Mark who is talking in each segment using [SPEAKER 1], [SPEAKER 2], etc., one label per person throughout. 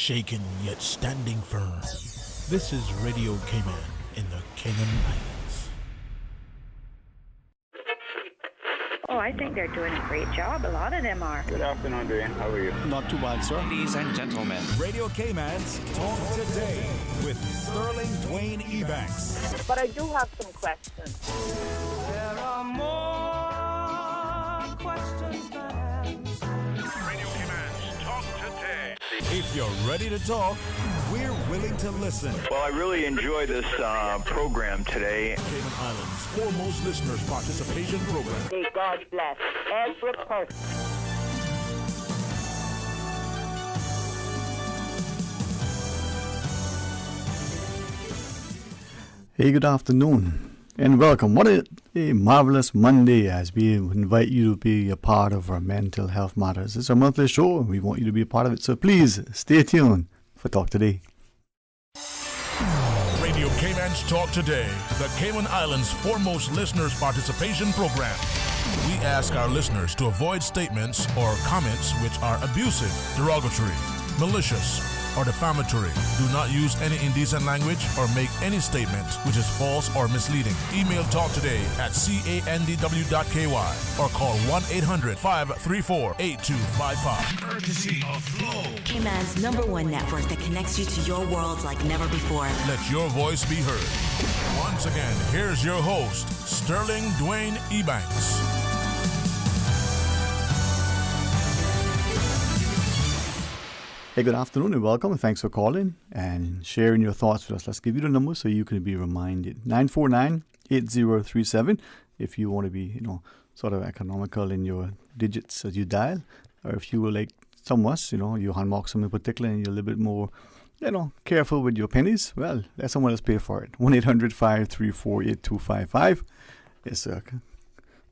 [SPEAKER 1] shaken yet standing firm. This is Radio Cayman in the Cayman Islands.
[SPEAKER 2] Oh, I think they're doing a great job. A lot of them are.
[SPEAKER 3] Good afternoon, Dwayne. How are you?
[SPEAKER 4] Not too bad, sir.
[SPEAKER 5] Ladies and gentlemen,
[SPEAKER 6] Radio Cayman's Talk Today with Sterling Dwayne Ebanks.
[SPEAKER 7] But I do have some questions.
[SPEAKER 5] there are more questions than answers.
[SPEAKER 6] Radio Cayman's Talk Today. If you're ready to talk, we're willing to listen.
[SPEAKER 3] Well, I really enjoy this program today.
[SPEAKER 1] Cayman Islands' foremost listeners participation program.
[SPEAKER 7] May God bless every person.
[SPEAKER 4] Hey, good afternoon and welcome. What a marvelous Monday as we invite you to be a part of our Mental Health Matters. It's a monthly show and we want you to be a part of it. So please stay tuned for Talk Today.
[SPEAKER 1] Radio Cayman's Talk Today, the Cayman Islands' foremost listeners participation program. We ask our listeners to avoid statements or comments which are abusive, derogatory, malicious, or defamatory. Do not use any indecent language or make any statement which is false or misleading. Email talktoday@candw.ky or call 1-800-534-8255. Courtesy of Flow.
[SPEAKER 8] Cayman's #1 network that connects you to your world like never before.
[SPEAKER 1] Let your voice be heard. Once again, here's your host, Sterling Dwayne Ebanks.
[SPEAKER 4] Hey, good afternoon and welcome. And thanks for calling and sharing your thoughts with us. Let's give you the number so you can be reminded. 949-8037 if you want to be, sort of economical in your digits as you dial. Or if you were like some of us, Johan Moxham in particular, and you're a little bit more, careful with your pennies, well, let someone else pay for it. 1-800-534-8255. It's a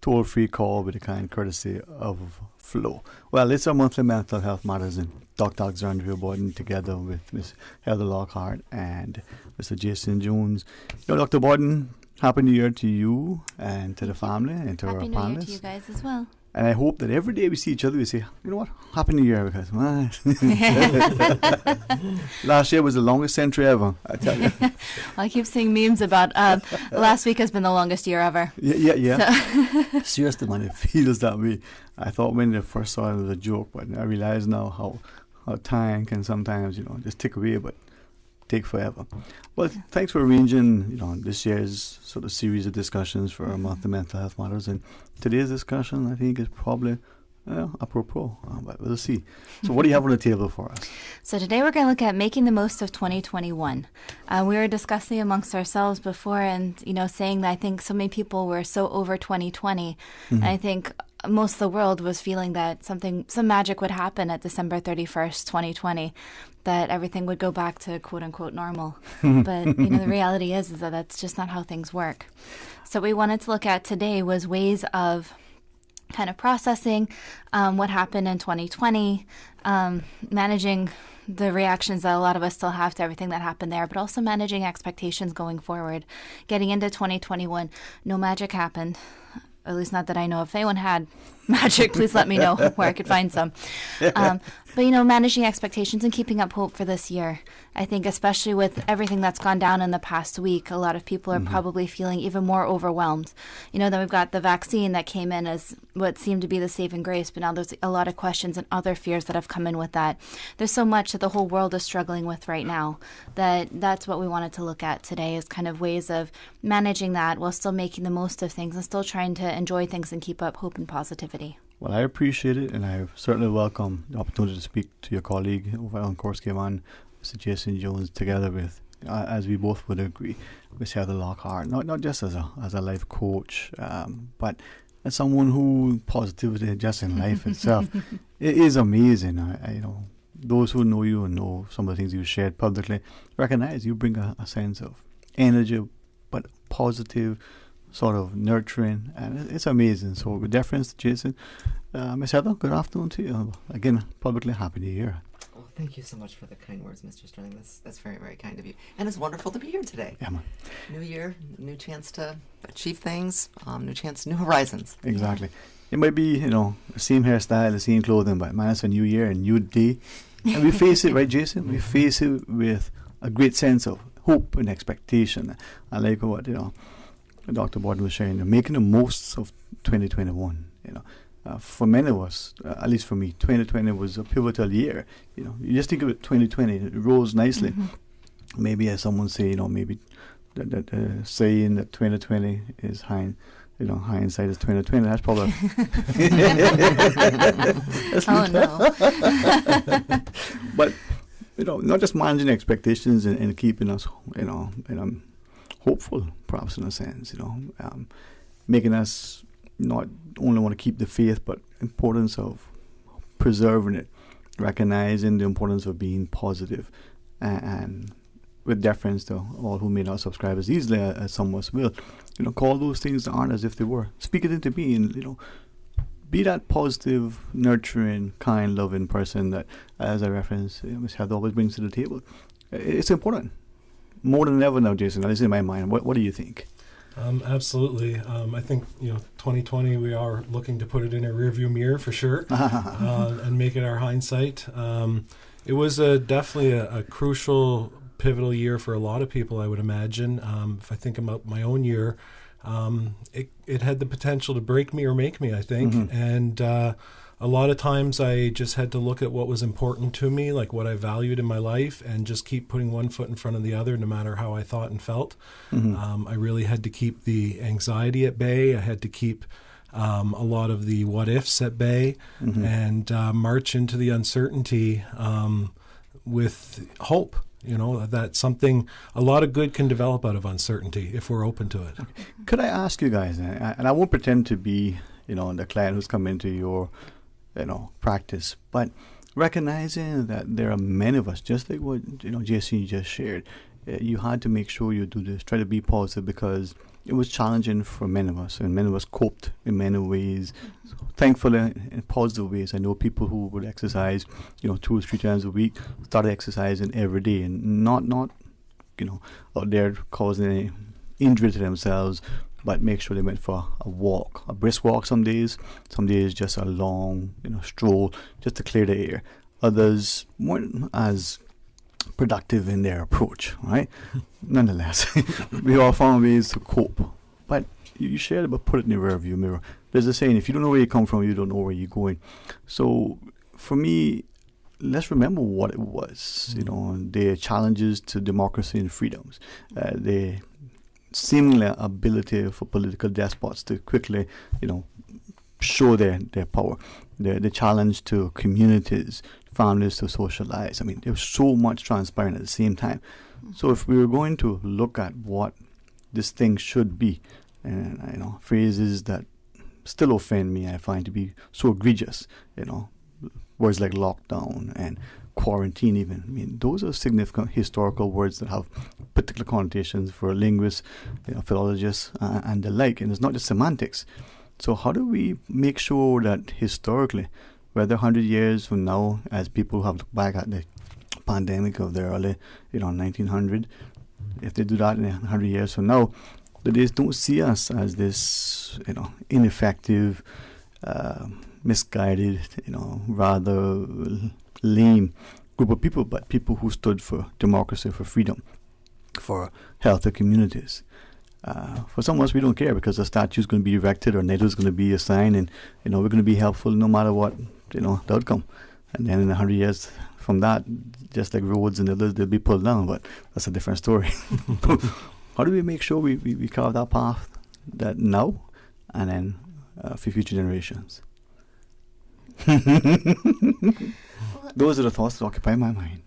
[SPEAKER 4] toll-free call with a kind courtesy of Flow. Well, it's our monthly Mental Health Matters in Dr. Alexandria Borden together with Ms. Heather Lockhart and Mr. Jason Jones. Dr. Borden, Happy New Year to you and to the family and to our panelists.
[SPEAKER 9] Happy New Year to you guys as well.
[SPEAKER 4] And I hope that every day we see each other, we say, you know what, Happy New Year, because last year was the longest century ever, I tell you.
[SPEAKER 9] I keep seeing memes about last week has been the longest year ever.
[SPEAKER 4] Yeah.
[SPEAKER 9] So
[SPEAKER 4] Seriously, man, it feels that way. I thought when I first saw it, it was a joke, but I realize now how time can sometimes, just tick away, but take forever. Well, thanks for arranging, this year's sort of series of discussions for our month of Mental Health Matters. And today's discussion, I think, is probably apropos, but we'll see. So what do you have on the table for us?
[SPEAKER 9] So today we're going to look at making the most of 2021. We were discussing amongst ourselves before and, saying that I think so many people were so over 2020. Mm-hmm. And I think most of the world was feeling that some magic would happen at December 31st, 2020, that everything would go back to quote-unquote normal. But, the reality is that that's just not how things work. So what we wanted to look at today was ways of kind of processing what happened in 2020, managing the reactions that a lot of us still have to everything that happened there, but also managing expectations going forward. Getting into 2021, no magic happened. At least not that I know. If anyone had magic, please let me know where I could find some. But, managing expectations and keeping up hope for this year. I think especially with everything that's gone down in the past week, a lot of people are probably feeling even more overwhelmed. Then we've got the vaccine that came in as what seemed to be the saving grace, but now there's a lot of questions and other fears that have come in with that. There's so much that the whole world is struggling with right now that's what we wanted to look at today is kind of ways of managing that while still making the most of things and still trying to enjoy things and keep up hope and positivity.
[SPEAKER 4] Well, I appreciate it, and I certainly welcome the opportunity to speak to your colleague over on Course Game On, Mr. Jason Jones, together with, as we both would agree, Ms. Heather Lockhart, not just as a life coach, but as someone who positivity just in life itself. It is amazing. I those who know you and know some of the things you've shared publicly recognize you bring a sense of energy, but positive, sort of nurturing, and it's amazing. So with deference to Jason, Ms. Heather, good afternoon to you. Again, publicly Happy New Year.
[SPEAKER 10] Well, thank you so much for the kind words, Mr. Sterling. That's very, very kind of you. And it's wonderful to be here today.
[SPEAKER 4] Yeah, man.
[SPEAKER 10] New year, new chance to achieve things, new chance, new horizons.
[SPEAKER 4] Exactly. It might be, the same hairstyle, the same clothing, but man, it's a new year, a new day, And we face it, right, Jason? We face it with a great sense of hope and expectation. I like what, Dr. Borden was sharing, making the most of 2021, for many of us, at least for me, 2020 was a pivotal year. You just think of it, 2020, it rose nicely. Mm-hmm. Maybe as someone say, maybe that saying that 2020 is hindsight is 2020. That's probably.
[SPEAKER 9] No.
[SPEAKER 4] But not just managing expectations and keeping us, hopeful, perhaps in a sense. Making us not only want to keep the faith, but importance of preserving it, recognizing the importance of being positive, and with deference to all who may not subscribe as easily as some of us will, call those things that aren't as if they were. Speak it into being, be that positive, nurturing, kind, loving person that, as I referenced, Ms. Heather always brings to the table. It's important. More than ever now, Jason, at least in my mind. What do you think?
[SPEAKER 11] Absolutely. I think 2020 we are looking to put it in a rearview mirror for sure, and make it our hindsight. It was definitely a crucial, pivotal year for a lot of people, I would imagine. If I think about my own year, it had the potential to break me or make me, I think. Mm-hmm. And a lot of times I just had to look at what was important to me, like what I valued in my life, and just keep putting one foot in front of the other, no matter how I thought and felt. Mm-hmm. I really had to keep the anxiety at bay. I had to keep a lot of the what-ifs at bay, mm-hmm. and march into the uncertainty with hope. That a lot of good can develop out of uncertainty if we're open to it.
[SPEAKER 4] Okay. Could I ask you guys, and I won't pretend to be, the client who's come into your, practice, but recognizing that there are many of us, just like what, JC just shared, you had to make sure you do this, try to be positive, because it was challenging for many of us, and many of us coped in many ways. So, thankfully, in positive ways. I know people who would exercise, 2 or 3 times a week, started exercising every day, and not out there causing any injury to themselves, but make sure they went for a walk, a brisk walk some days just a long, stroll, just to clear the air. Others weren't as productive in their approach, right? Nonetheless, we all found ways to cope. But you shared about put it in the rear view mirror. There's a saying, if you don't know where you come from, you don't know where you're going. So for me, let's remember what it was, the challenges to democracy and freedoms, the seemingly ability for political despots to quickly, show their power, the challenge to communities, families to socialize. I mean, there was so much transpiring at the same time. So if we were going to look at what this thing should be, and phrases that still offend me, I find to be so egregious, words like lockdown and quarantine even. I mean, those are significant historical words that have particular connotations for linguists, philologists, and the like. And it's not just semantics. So how do we make sure that historically, whether 100 years from now, as people have looked back at the pandemic of the early, 1900, if they do that in 100 years from now, that they don't see us as this, ineffective, misguided, rather lame group of people, but people who stood for democracy, for freedom, for healthier communities. For some of us, we don't care because a statue is going to be erected or NATO is going to be assigned, and we're going to be helpful no matter what the outcome. And then in 100 years from that, just like roads and others, they'll be pulled down. But that's a different story. How do we make sure we carve that path that now and then for future generations? Those are the thoughts that occupy my mind.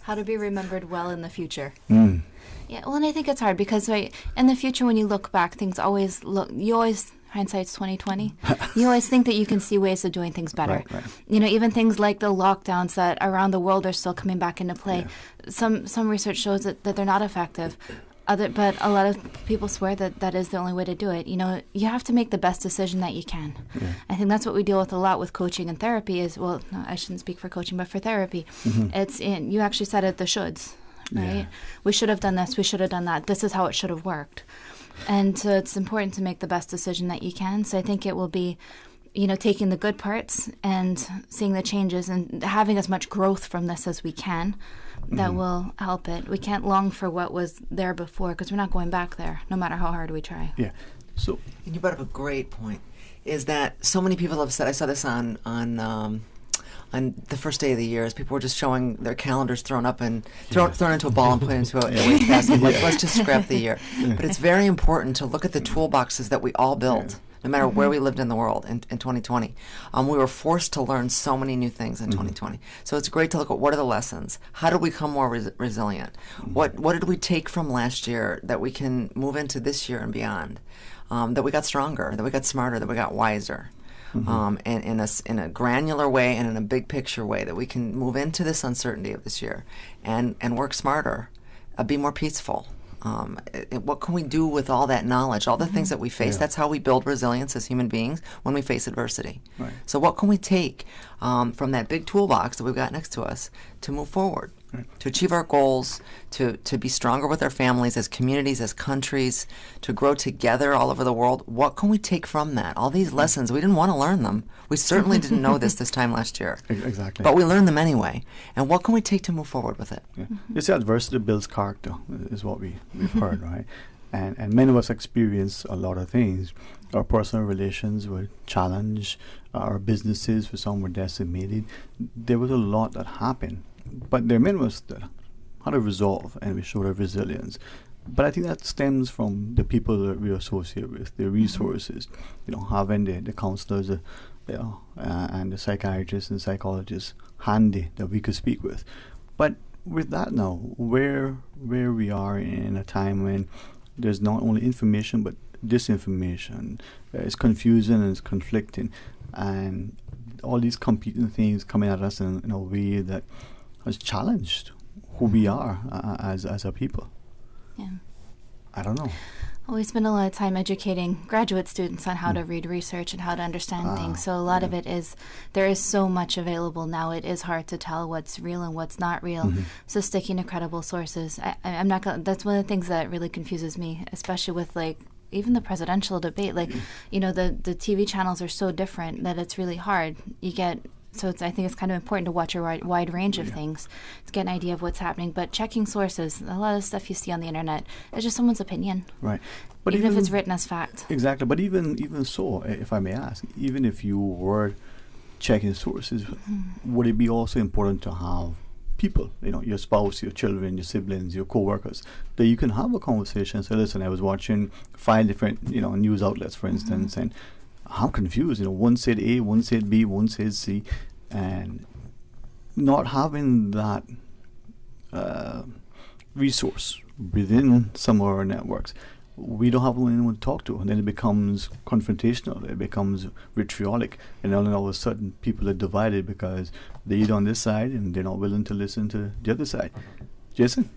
[SPEAKER 9] How to be remembered well in the future.
[SPEAKER 4] Mm.
[SPEAKER 9] Yeah, well, and I think it's hard because in the future, when you look back, hindsight's 2020. You always think that you can see ways of doing things better.
[SPEAKER 4] Right.
[SPEAKER 9] Even things like the lockdowns that around the world are still coming back into play. Yeah. Some research shows that they're not effective. But a lot of people swear that is the only way to do it. You have to make the best decision that you can. Yeah. I think that's what we deal with a lot with coaching and therapy is, well, no, I shouldn't speak for coaching, but for therapy. Mm-hmm. You actually said it, the shoulds, right? Yeah. We should have done this, we should have done that. This is how it should have worked. And so it's important to make the best decision that you can. So I think it will be taking the good parts and seeing the changes and having as much growth from this as we can, that will help it. We can't long for what was there before because we're not going back there, no matter how hard we try.
[SPEAKER 4] Yeah. So,
[SPEAKER 10] and you brought up a great point, is that so many people have said, I saw this on the first day of the year, as people were just showing their calendars thrown up and thrown into a ball and put into a weight basket. Like, let's just scrap the year. But it's very important to look at the toolboxes that we all built. No matter where we lived in the world in 2020. We were forced to learn so many new things in 2020. So it's great to look at what are the lessons. How did we become more resilient? What did we take from last year that we can move into this year and beyond? That we got stronger, that we got smarter, that we got wiser. And in a granular way and in a big picture way, that we can move into this uncertainty of this year and work smarter, be more peaceful. What can we do with all that knowledge, all the things that we face? That's how we build resilience as human beings when we face adversity. Right. So what can we take from that big toolbox that we've got next to us to move forward, to achieve our goals, to be stronger with our families, as communities, as countries, to grow together all over the world? What can we take from that? All these lessons, we didn't want to learn them. We certainly didn't know this time last year.
[SPEAKER 4] Exactly.
[SPEAKER 10] But we learned them anyway. And what can we take to move forward with it?
[SPEAKER 4] Yeah. You see, adversity builds character, is what we've heard, right? And many of us experience a lot of things. Our personal relations were challenged. Our businesses, for some, were decimated. There was a lot that happened. But there are many of us that had a resolve and we showed our resilience. But I think that stems from the people that we associate with, the resources, having the counselors and the psychiatrists and psychologists handy that we could speak with. But with that now, where we are in a time when there's not only information but disinformation, it's confusing and it's conflicting, and all these competing things coming at us in a way that has challenged who we are as a people. Yeah. I don't know.
[SPEAKER 9] Well, we spend a lot of time educating graduate students on how to read research and how to understand things. So a lot of it is, there is so much available now. It is hard to tell what's real and what's not real. So sticking to credible sources. I'm not gonna, that's one of the things that really confuses me, especially with even the presidential debate. The TV channels are so different that it's really hard. So I think it's kind of important to watch a wide range of things to get an idea of what's happening. But checking sources, a lot of stuff you see on the internet is just someone's opinion.
[SPEAKER 4] Right. But
[SPEAKER 9] even if it's written as fact.
[SPEAKER 4] Exactly. But even so, if I may ask, even if you were checking sources, would it be also important to have people, your spouse, your children, your siblings, your co-workers, that you can have a conversation and say, listen, I was watching 5 different, news outlets, for instance, and I'm confused. One said A, one said B, one said C, and not having that resource within some of our networks, we don't have anyone to talk to, and then it becomes confrontational. It becomes vitriolic, and then all of a sudden, people are divided because they're on this side and they're not willing to listen to the other side. Jason?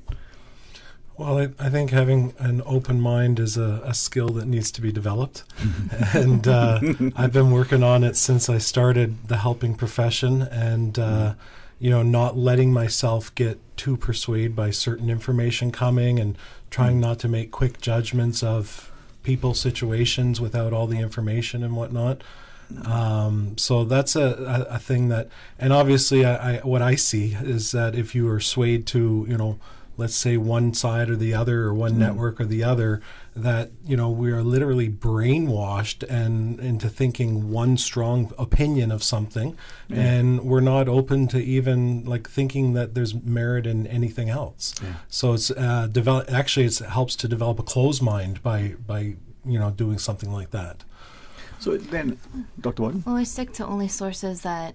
[SPEAKER 11] Well, I think having an open mind is a skill that needs to be developed. And I've been working on it since I started the helping profession, and not letting myself get too persuaded by certain information coming, and trying not to make quick judgments of people, situations without all the information and whatnot. So that's a thing that, and obviously what I see is that if you are swayed to, let's say one side or the other, or one network or the other, that, we are literally brainwashed and into thinking one strong opinion of something, and we're not open to even thinking that there's merit in anything else. So it's it helps to develop a closed mind by doing something like that.
[SPEAKER 4] So then, Dr. Warden?
[SPEAKER 9] Well, I stick to only sources that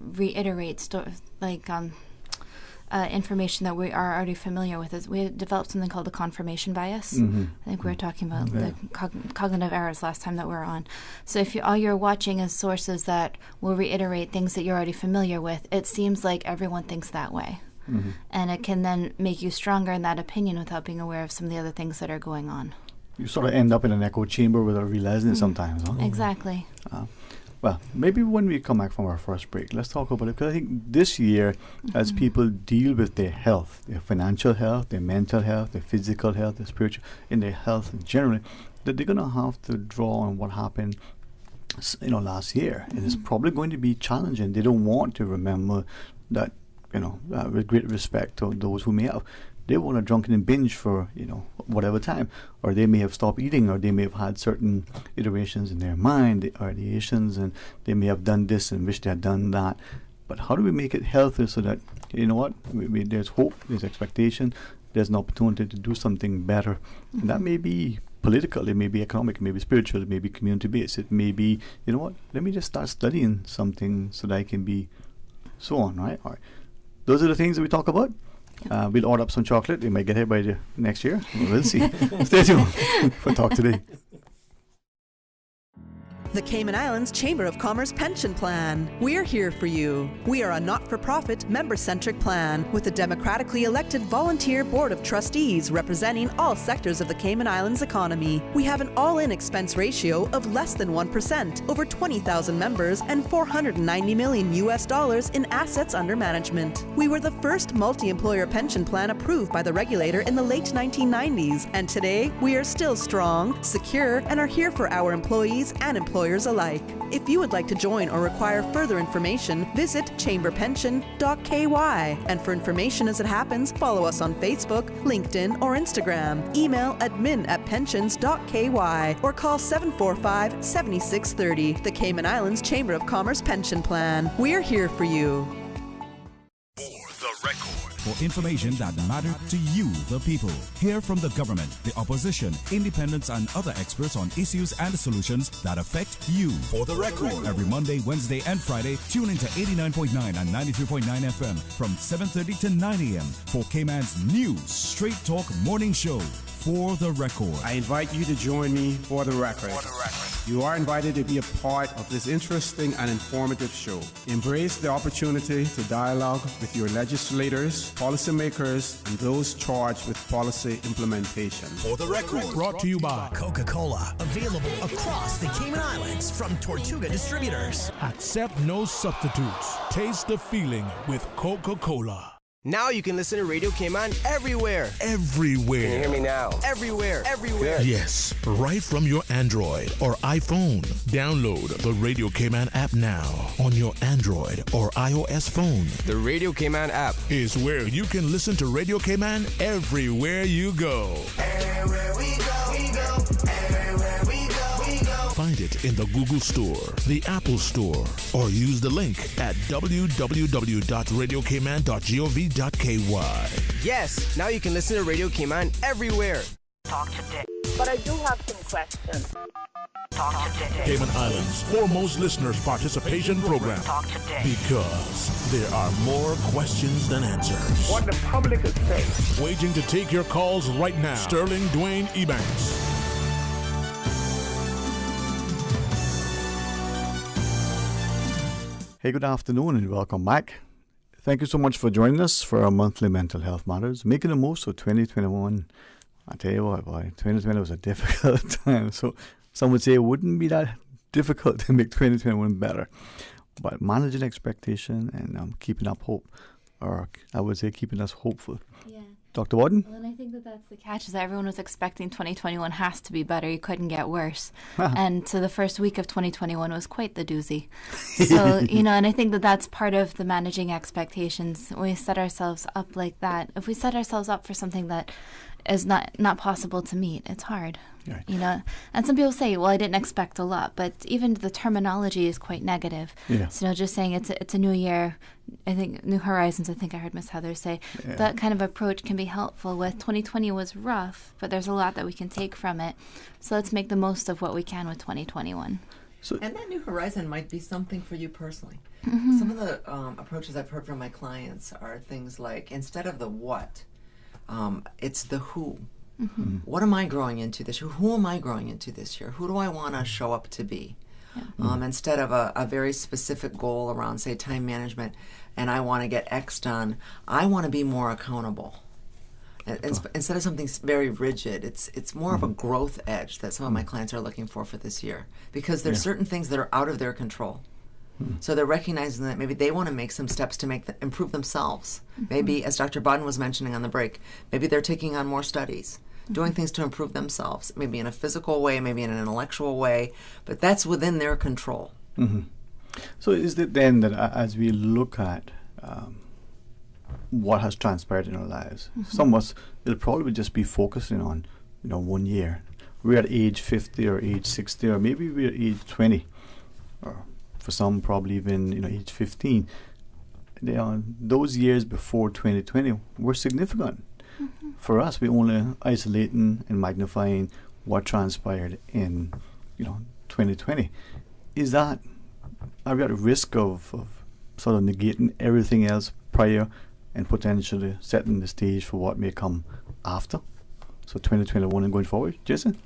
[SPEAKER 9] reiterate information that we are already familiar with. We developed something called the confirmation bias. I think we were talking about the cognitive errors last time that we were on. So if all you're watching is sources that will reiterate things that you're already familiar with, it seems like everyone thinks that way. And it can then make you stronger in that opinion without being aware of some of the other things that are going on.
[SPEAKER 4] You sort of end up in an echo chamber without realizing it sometimes, huh?
[SPEAKER 9] Exactly.
[SPEAKER 4] Well, maybe when we come back from our first break, let's talk about it. Because I think this year, as people deal with their health, their financial health, their mental health, their physical health, their spiritual, in their health generally, that they're going to have to draw on what happened last year. And it's probably going to be challenging. They don't want to remember that, with great respect to those who may have. They want to drunken and binge for, whatever time. Or they may have stopped eating, or they may have had certain iterations in their mind, ideations, and they may have done this and wish they had done that. But how do we make it healthy so that, there's hope, there's expectation, there's an opportunity to do something better. And that may be political, it may be economic, it may be spiritual, it may be community-based, it may be, let me just start studying something so that I can be so on, right? All right. Those are the things that we talk about. We'll order up some chocolate. We might get here by the next year. We'll see. Stay tuned for Talk Today.
[SPEAKER 12] The Cayman Islands Chamber of Commerce Pension Plan. We're here for you. We are a not-for-profit, member-centric plan with a democratically elected volunteer board of trustees representing all sectors of the Cayman Islands economy. We have an all-in expense ratio of less than 1%, over 20,000 members, and $490 million in assets under management. We were the first multi-employer pension plan approved by the regulator in the late 1990s, and today we are still strong, secure, and are here for our employees and employers alike. If you would like to join or require further information, visit chamberpension.ky. And for information as it happens, follow us on Facebook, LinkedIn, or Instagram. Email admin@pensions.ky or call 745-7630. The Cayman Islands Chamber of Commerce Pension Plan. We're here for you.
[SPEAKER 6] For information that matters to you, the people. Hear from the government, the opposition, independents, and other experts on issues and solutions that affect you. For the record. Every Monday, Wednesday, and Friday, tune into 89.9 and 93.9 FM from 7:30 to 9 a.m. for Cayman's new Straight Talk morning show. For the record.
[SPEAKER 13] I invite you to join me for the record. You are invited to be a part of this interesting and informative show. Embrace the opportunity to dialogue with your legislators, policymakers, and those charged with policy implementation.
[SPEAKER 1] For the record. Brought to you by
[SPEAKER 14] Coca-Cola. Available across the Cayman Islands from Tortuga Distributors.
[SPEAKER 1] Accept no substitutes. Taste the feeling with Coca-Cola.
[SPEAKER 15] Now you can listen to Radio Cayman everywhere.
[SPEAKER 1] Everywhere.
[SPEAKER 15] Can you hear me now? Everywhere. Everywhere.
[SPEAKER 1] Yes, right from your Android or iPhone. Download the Radio Cayman app now on your Android or iOS phone.
[SPEAKER 15] The Radio Cayman app
[SPEAKER 1] is where you can listen to Radio Cayman everywhere you go.
[SPEAKER 14] Everywhere we go, we go. Everywhere we go, we go.
[SPEAKER 1] Find it in the Google Store, the Apple Store, or use the link at www.radiocayman.gov.ky.
[SPEAKER 15] Yes, now you can listen to Radio Cayman everywhere.
[SPEAKER 7] Talk today. But I do have some questions.
[SPEAKER 14] Talk today.
[SPEAKER 1] Cayman Islands' foremost listeners participation program.
[SPEAKER 14] Talk today.
[SPEAKER 1] Because there are more questions than answers.
[SPEAKER 7] What the public is saying.
[SPEAKER 1] Waiting to take your calls right now. Sterling Dwayne Ebanks.
[SPEAKER 4] Hey, good afternoon and welcome back. Thank you so much for joining us for our monthly Mental Health Matters. Making the most of 2021. I tell you what, boy, 2020 was a difficult time. So some would say it wouldn't be that difficult to make 2021 better. But managing expectation and keeping up hope, or I would say keeping us hopeful.
[SPEAKER 9] Yeah.
[SPEAKER 4] Dr. Warden?
[SPEAKER 9] Well, and I think that that's the catch, is that everyone was expecting 2021 has to be better. You couldn't get worse. And so the first week of 2021 was quite the doozy. So, and I think that that's part of the managing expectations. When we set ourselves up like that, if we set ourselves up for something that is not possible to meet, it's hard.
[SPEAKER 4] Right.
[SPEAKER 9] And some people say, well, I didn't expect a lot, but even the terminology is quite negative.
[SPEAKER 4] Yeah.
[SPEAKER 9] So just saying it's a new year, I think new horizons, I think I heard Miss Heather say, that kind of approach can be helpful with 2020 was rough, but there's a lot that we can take from it. So let's make the most of what we can with 2021.
[SPEAKER 10] And that new horizon might be something for you personally.
[SPEAKER 9] Mm-hmm.
[SPEAKER 10] Some of the approaches I've heard from my clients are things like, instead of the what, it's the who.
[SPEAKER 9] Mm-hmm.
[SPEAKER 10] What am I growing into this year? Who am I growing into this year? Who do I want to show up to be? Yeah. Instead of a very specific goal around, say, time management, and I want to get X done, I want to be more accountable. Instead of something very rigid, it's more of a growth edge that some of my clients are looking for this year, because there's certain things that are out of their control. So they're recognizing that maybe they want to make some steps to improve themselves. Mm-hmm. Maybe, as Dr. Bodden was mentioning on the break, maybe they're taking on more studies. doing things to improve themselves, maybe in a physical way, maybe in an intellectual way, but that's within their control.
[SPEAKER 4] So is it then that as we look at what has transpired in our lives, some of us, it'll probably just be focusing on, 1 year. We're at age 50 or age 60, or maybe we're at age 20, or for some probably even, age 15. Those years before 2020 were significant. For us, we're only isolating and magnifying what transpired in, 2020. Are we at risk of sort of negating everything else prior and potentially setting the stage for what may come after? So 2021 and going forward, Jason?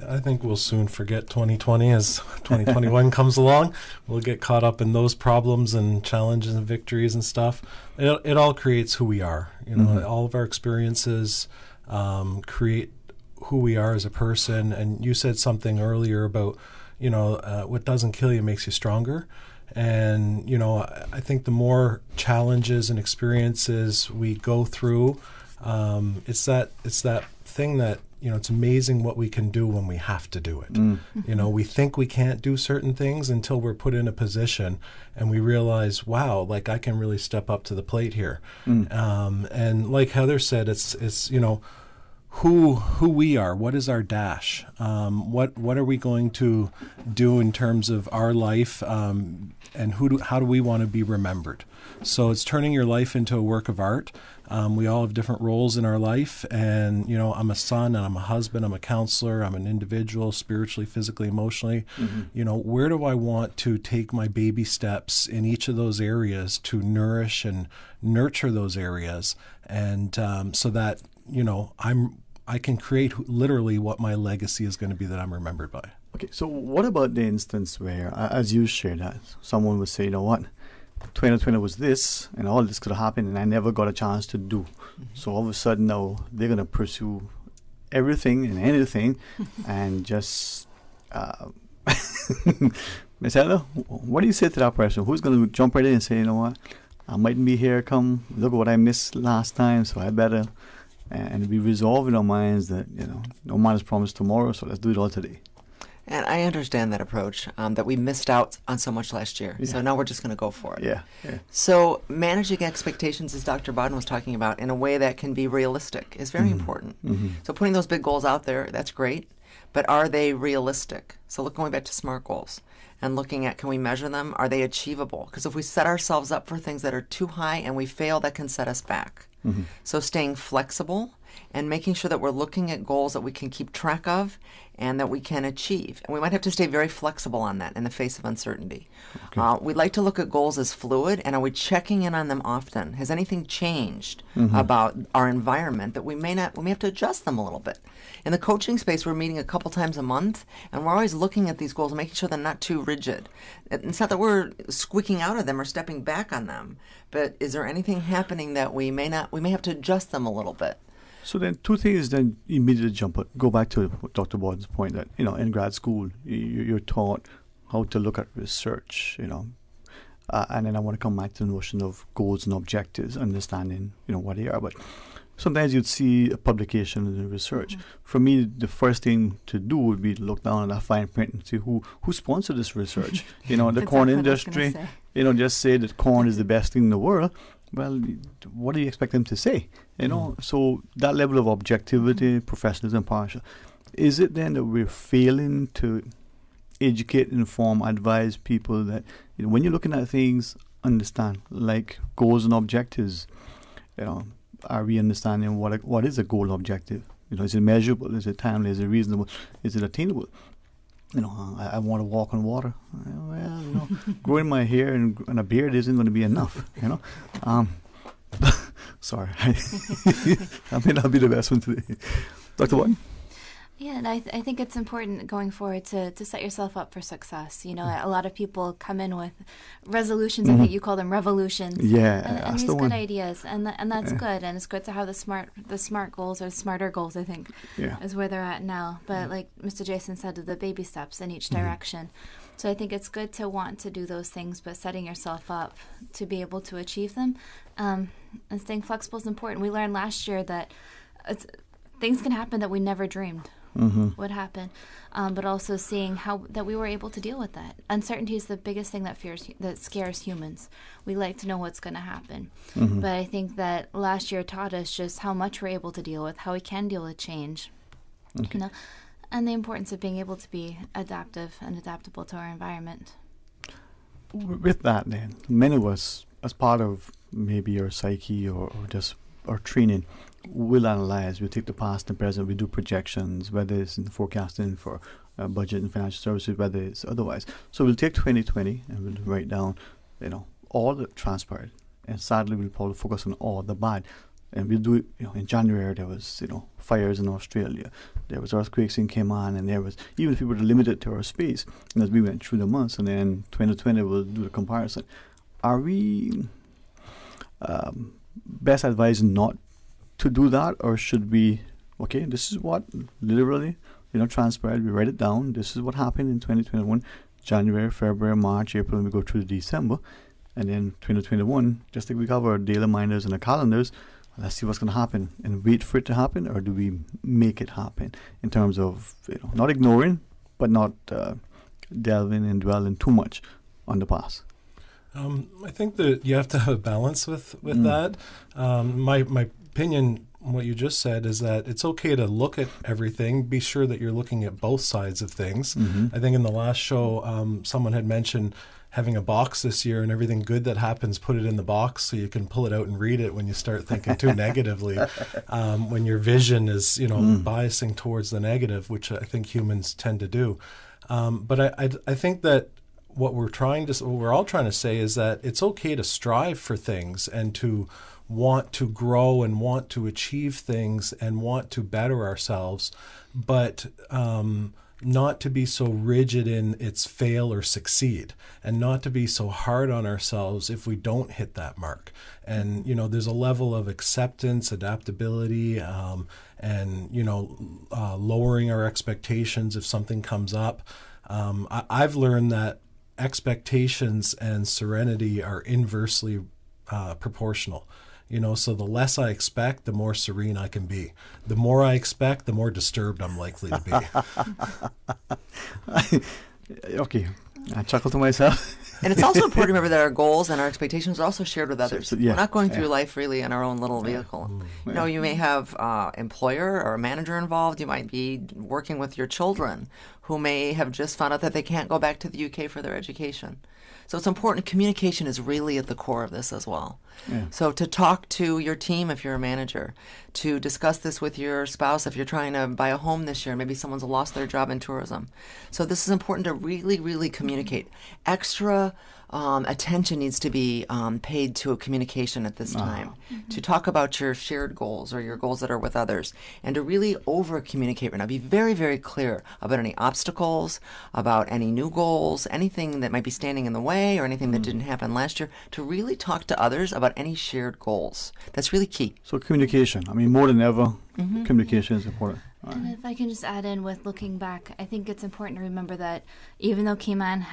[SPEAKER 11] I think we'll soon forget 2020 as 2021 comes along. We'll get caught up in those problems and challenges and victories and stuff. It all creates who we are. All of our experiences create who we are as a person. And you said something earlier about, what doesn't kill you makes you stronger. And, I think the more challenges and experiences we go through, it's that thing that, it's amazing what we can do when we have to do it. We think we can't do certain things until we're put in a position and we realize, wow, like I can really step up to the plate here. And like Heather said, it's who we are, what is our dash, what are we going to do in terms of our life, and how do we want to be remembered? So it's turning your life into a work of art. We all have different roles in our life, and I'm a son, and I'm a husband, I'm a counselor, I'm an individual, spiritually, physically, emotionally. Where do I want to take my baby steps in each of those areas to nourish and nurture those areas, and so that I can create literally what my legacy is going to be that I'm remembered by.
[SPEAKER 4] Okay, so what about the instance where, as you shared that, someone would say, 2020 was this, and all this could have happened, and I never got a chance to do. So all of a sudden now they're going to pursue everything and anything, and just, Ms. Heather, what do you say to that person? Who's going to jump right in and say, I mightn't be here come, look at what I missed last time, so I better, and we resolve in our minds that, no man is promised tomorrow, so let's do it all today.
[SPEAKER 10] And I understand that approach, that we missed out on so much last year.
[SPEAKER 4] Yeah.
[SPEAKER 10] So now we're just going to go for it.
[SPEAKER 4] Yeah.
[SPEAKER 10] So managing expectations, as Dr. Bodden was talking about, in a way that can be realistic is very important. So putting those big goals out there, that's great. But are they realistic? So going back to SMART goals and looking at, can we measure them? Are they achievable? Because if we set ourselves up for things that are too high and we fail, that can set us back. So staying flexible and making sure that we're looking at goals that we can keep track of and that we can achieve. And we might have to stay very flexible on that in the face of uncertainty. Okay. We'd like to look at goals as fluid, and are we checking in on them often? Has anything changed about our environment that we may have to adjust them a little bit? In the coaching space, we're meeting a couple times a month, and we're always looking at these goals and making sure they're not too rigid. It's not that we're squeaking out of them or stepping back on them, but is there anything happening that we may have to adjust them a little bit?
[SPEAKER 4] So then two things then immediately go back to Dr. Bodden's point that, in grad school, you're taught how to look at research, and then I want to come back to the notion of goals and objectives, understanding, what they are. But sometimes you'd see a publication in the research. For me, the first thing to do would be to look down at that fine print and see who sponsored this research. The corn industry, just say that corn is the best thing in the world. Well, what do you expect them to say? So that level of objectivity, professionalism, partial. Is it then that we're failing to educate, inform, advise people that when you're looking at things, understand like goals and objectives? Are we understanding what is a goal and objective? Is it measurable? Is it timely? Is it reasonable? Is it attainable? I want to walk on water. Well, growing my hair and a beard isn't going to be enough, Sorry. I may not be the best one today. Dr. Bodden?
[SPEAKER 9] Yeah, and I think it's important going forward to set yourself up for success. A lot of people come in with resolutions. I think you call them revolutions.
[SPEAKER 4] Yeah,
[SPEAKER 9] and these good ideas, and that's good. And it's good to have the smart goals or smarter goals. I think is where they're at now. But like Mr. Jason said, the baby steps in each direction. So I think it's good to want to do those things, but setting yourself up to be able to achieve them, and staying flexible is important. We learned last year that things can happen that we never dreamed would happen, but also seeing how that we were able to deal with that. Uncertainty is the biggest thing that scares humans. We like to know what's going to happen, but I think that last year taught us just how much we're able to deal with, how we can deal with change, you know, and the importance of being able to be adaptive and adaptable to our environment.
[SPEAKER 4] With that, then, many of us, as part of maybe our psyche or just our training, we'll analyze, we take the past and present, we do projections, whether it's in forecasting for budget and financial services, whether it's otherwise. So we'll take 2020 and we'll write down, you know, all that transpired. And sadly, we'll probably focus on all the bad. And we'll do it, you know, in January there was, you know, fires in Australia, there was earthquakes in Cayman, and there was, even if we were limited to our space, and as we went through the months, and then 2020 we'll do the comparison. Are we best advised not to do that, or should we, okay, this is what literally, you know, transpired, we write it down, this is what happened in 2021, January, February, March, April, and we go through to December, and then 2021, just like we cover our daily minders and our calendars, let's see what's going to happen and wait for it to happen, or do we make it happen in terms of, you know, not ignoring, but not delving and dwelling too much on the past?
[SPEAKER 11] I think that you have to have a balance with that. My opinion, what you just said, is that it's okay to look at everything. Be sure that you're looking at both sides of things. I think in the last show, someone had mentioned having a box this year, and everything good that happens, put it in the box so you can pull it out and read it when you start thinking too negatively. When your vision is, you know, biasing towards the negative, which I think humans tend to do. But I think that what we're all trying to say is that it's okay to strive for things and to want to grow and want to achieve things and want to better ourselves, but not to be so rigid in its fail or succeed, and not to be so hard on ourselves if we don't hit that mark. And, you know, there's a level of acceptance, adaptability, and, you know, lowering our expectations if something comes up. I've learned that expectations and serenity are inversely proportional. You know, so the less I expect, the more serene I can be. The more I expect, the more disturbed I'm likely to be.
[SPEAKER 4] Okay, I chuckle to myself.
[SPEAKER 10] And it's also important to remember that our goals and our expectations are also shared with others.
[SPEAKER 4] So, yeah,
[SPEAKER 10] we're not going through life really in our own little vehicle. You know, you may have employer or a manager involved. You might be working with your children who may have just found out that they can't go back to the UK for their education. So it's important. Communication is really at the core of this as well. Yeah. So to talk to your team if you're a manager, to discuss this with your spouse if you're trying to buy a home this year, maybe someone's lost their job in tourism. So this is important to really, really communicate. Extra attention needs to be paid to communication at this time, to talk about your shared goals or your goals that are with others, and to really over-communicate right now. Be very, very clear about any obstacles, about any new goals, anything that might be standing in the way or anything that didn't happen last year, to really talk to others about any shared goals. That's really key.
[SPEAKER 4] So communication, I mean, more than ever, communication is important.
[SPEAKER 9] And if I can just add in with looking back, I think it's important to remember that even though Cayman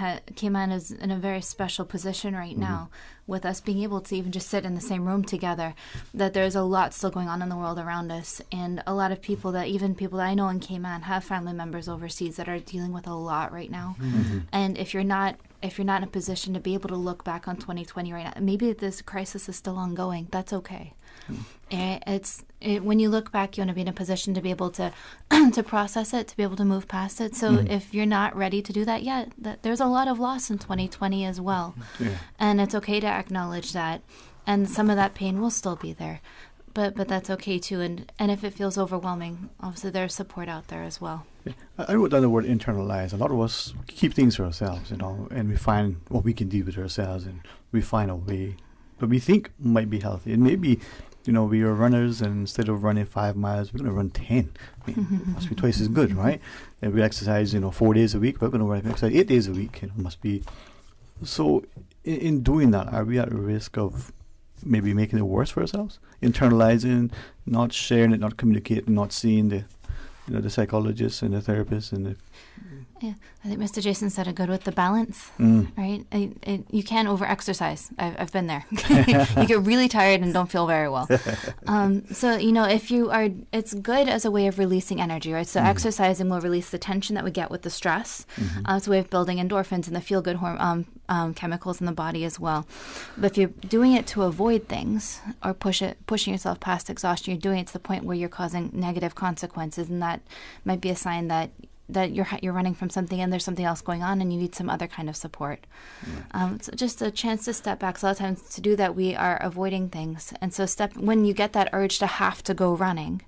[SPEAKER 9] is in a very special position right now, with us being able to even just sit in the same room together, that there's a lot still going on in the world around us. And a lot of people that I know in Cayman have family members overseas that are dealing with a lot right now. And if you're not in a position to be able to look back on 2020 right now, maybe this crisis is still ongoing. That's okay. When you look back, you want to be in a position to be able to to process it, to be able to move past it. So if you're not ready to do that yet, there's a lot of loss in 2020 as well. And it's okay to acknowledge that. And some of that pain will still be there. But that's okay too. And if it feels overwhelming, obviously there's support out there as well.
[SPEAKER 4] I wrote down the word internalize. A lot of us keep things for ourselves, you know, and we find what we can do with ourselves, and we find a way that we think might be healthy. And maybe, you know, we are runners, and instead of running 5 miles, we're going to run 10. I mean, must be twice as good, right? And we exercise, 4 days a week, but we're going to exercise 8 days a week. Must be. So in doing that, are we at risk of maybe making it worse for ourselves? Internalizing, not sharing it, not communicating, not seeing the psychologists and the therapists and
[SPEAKER 9] Yeah, I think Mr. Jason said it good with the balance, right? You can't over-exercise. I've been there. You get really tired and don't feel very well. So, if you are, it's good as a way of releasing energy, right? So exercising will release the tension that we get with the stress. It's a way of building endorphins and the feel-good chemicals in the body as well. But if you're doing it to avoid things or pushing yourself past exhaustion, you're doing it to the point where you're causing negative consequences, and that might be a sign that you're running from something and there's something else going on and you need some other kind of support. So just a chance to step back. So a lot of times to do that, we are avoiding things. And so when you get that urge to have to go running,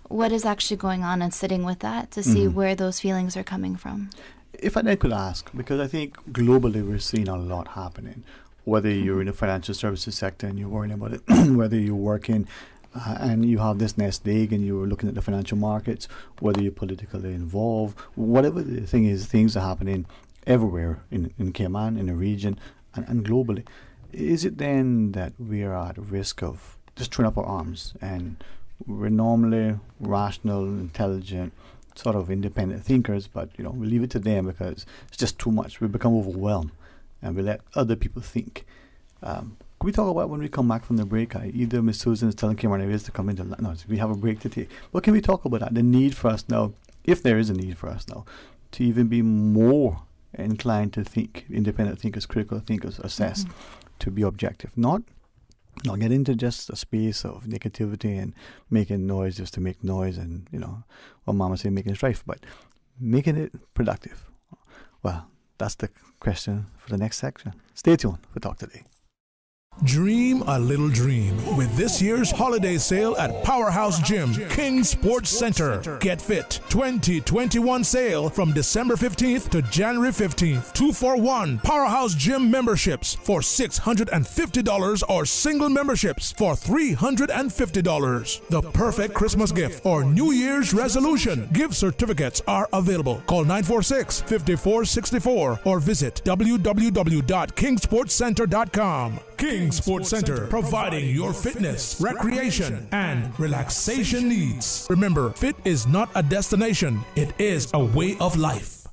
[SPEAKER 9] what is actually going on, and sitting with that to see where those feelings are coming from.
[SPEAKER 4] If I could ask, because I think globally we're seeing a lot happening, whether you're in the financial services sector and you're worrying about it, whether you're working and you have this nest egg and you're looking at the financial markets, whether you're politically involved, whatever the thing is, things are happening everywhere in Cayman, in the region, and globally. Is it then that we are at risk of just throwing up our arms, and we're normally rational, intelligent, sort of independent thinkers, but we leave it to them because it's just too much. We become overwhelmed and we let other people think. Can we talk about when we come back from the break? Either Ms. Susan is telling Cayman Airways to come into... No, we have a break to take. But can we talk about that? The need for us now, if there is a need for us now, to even be more inclined to think, independent thinkers, critical thinkers, assess, to be objective. Not get into just a space of negativity and making noise just to make noise and, what Mama say, making strife, but making it productive. Well, that's the question for the next section. Stay tuned for Talk Today.
[SPEAKER 1] Dream a little dream with this year's holiday sale at Powerhouse Gym, King Sports Center. Get Fit 2021 sale from December 15th to January 15th. 2-for-1 Powerhouse Gym memberships for $650 or single memberships for $350. The perfect Christmas gift or New Year's resolution. Gift certificates are available. Call 946-5464 or visit www.kingsportscenter.com. King Sports Center, providing your fitness, recreation, and relaxation needs. Remember, fit is not a destination, it is a way of life.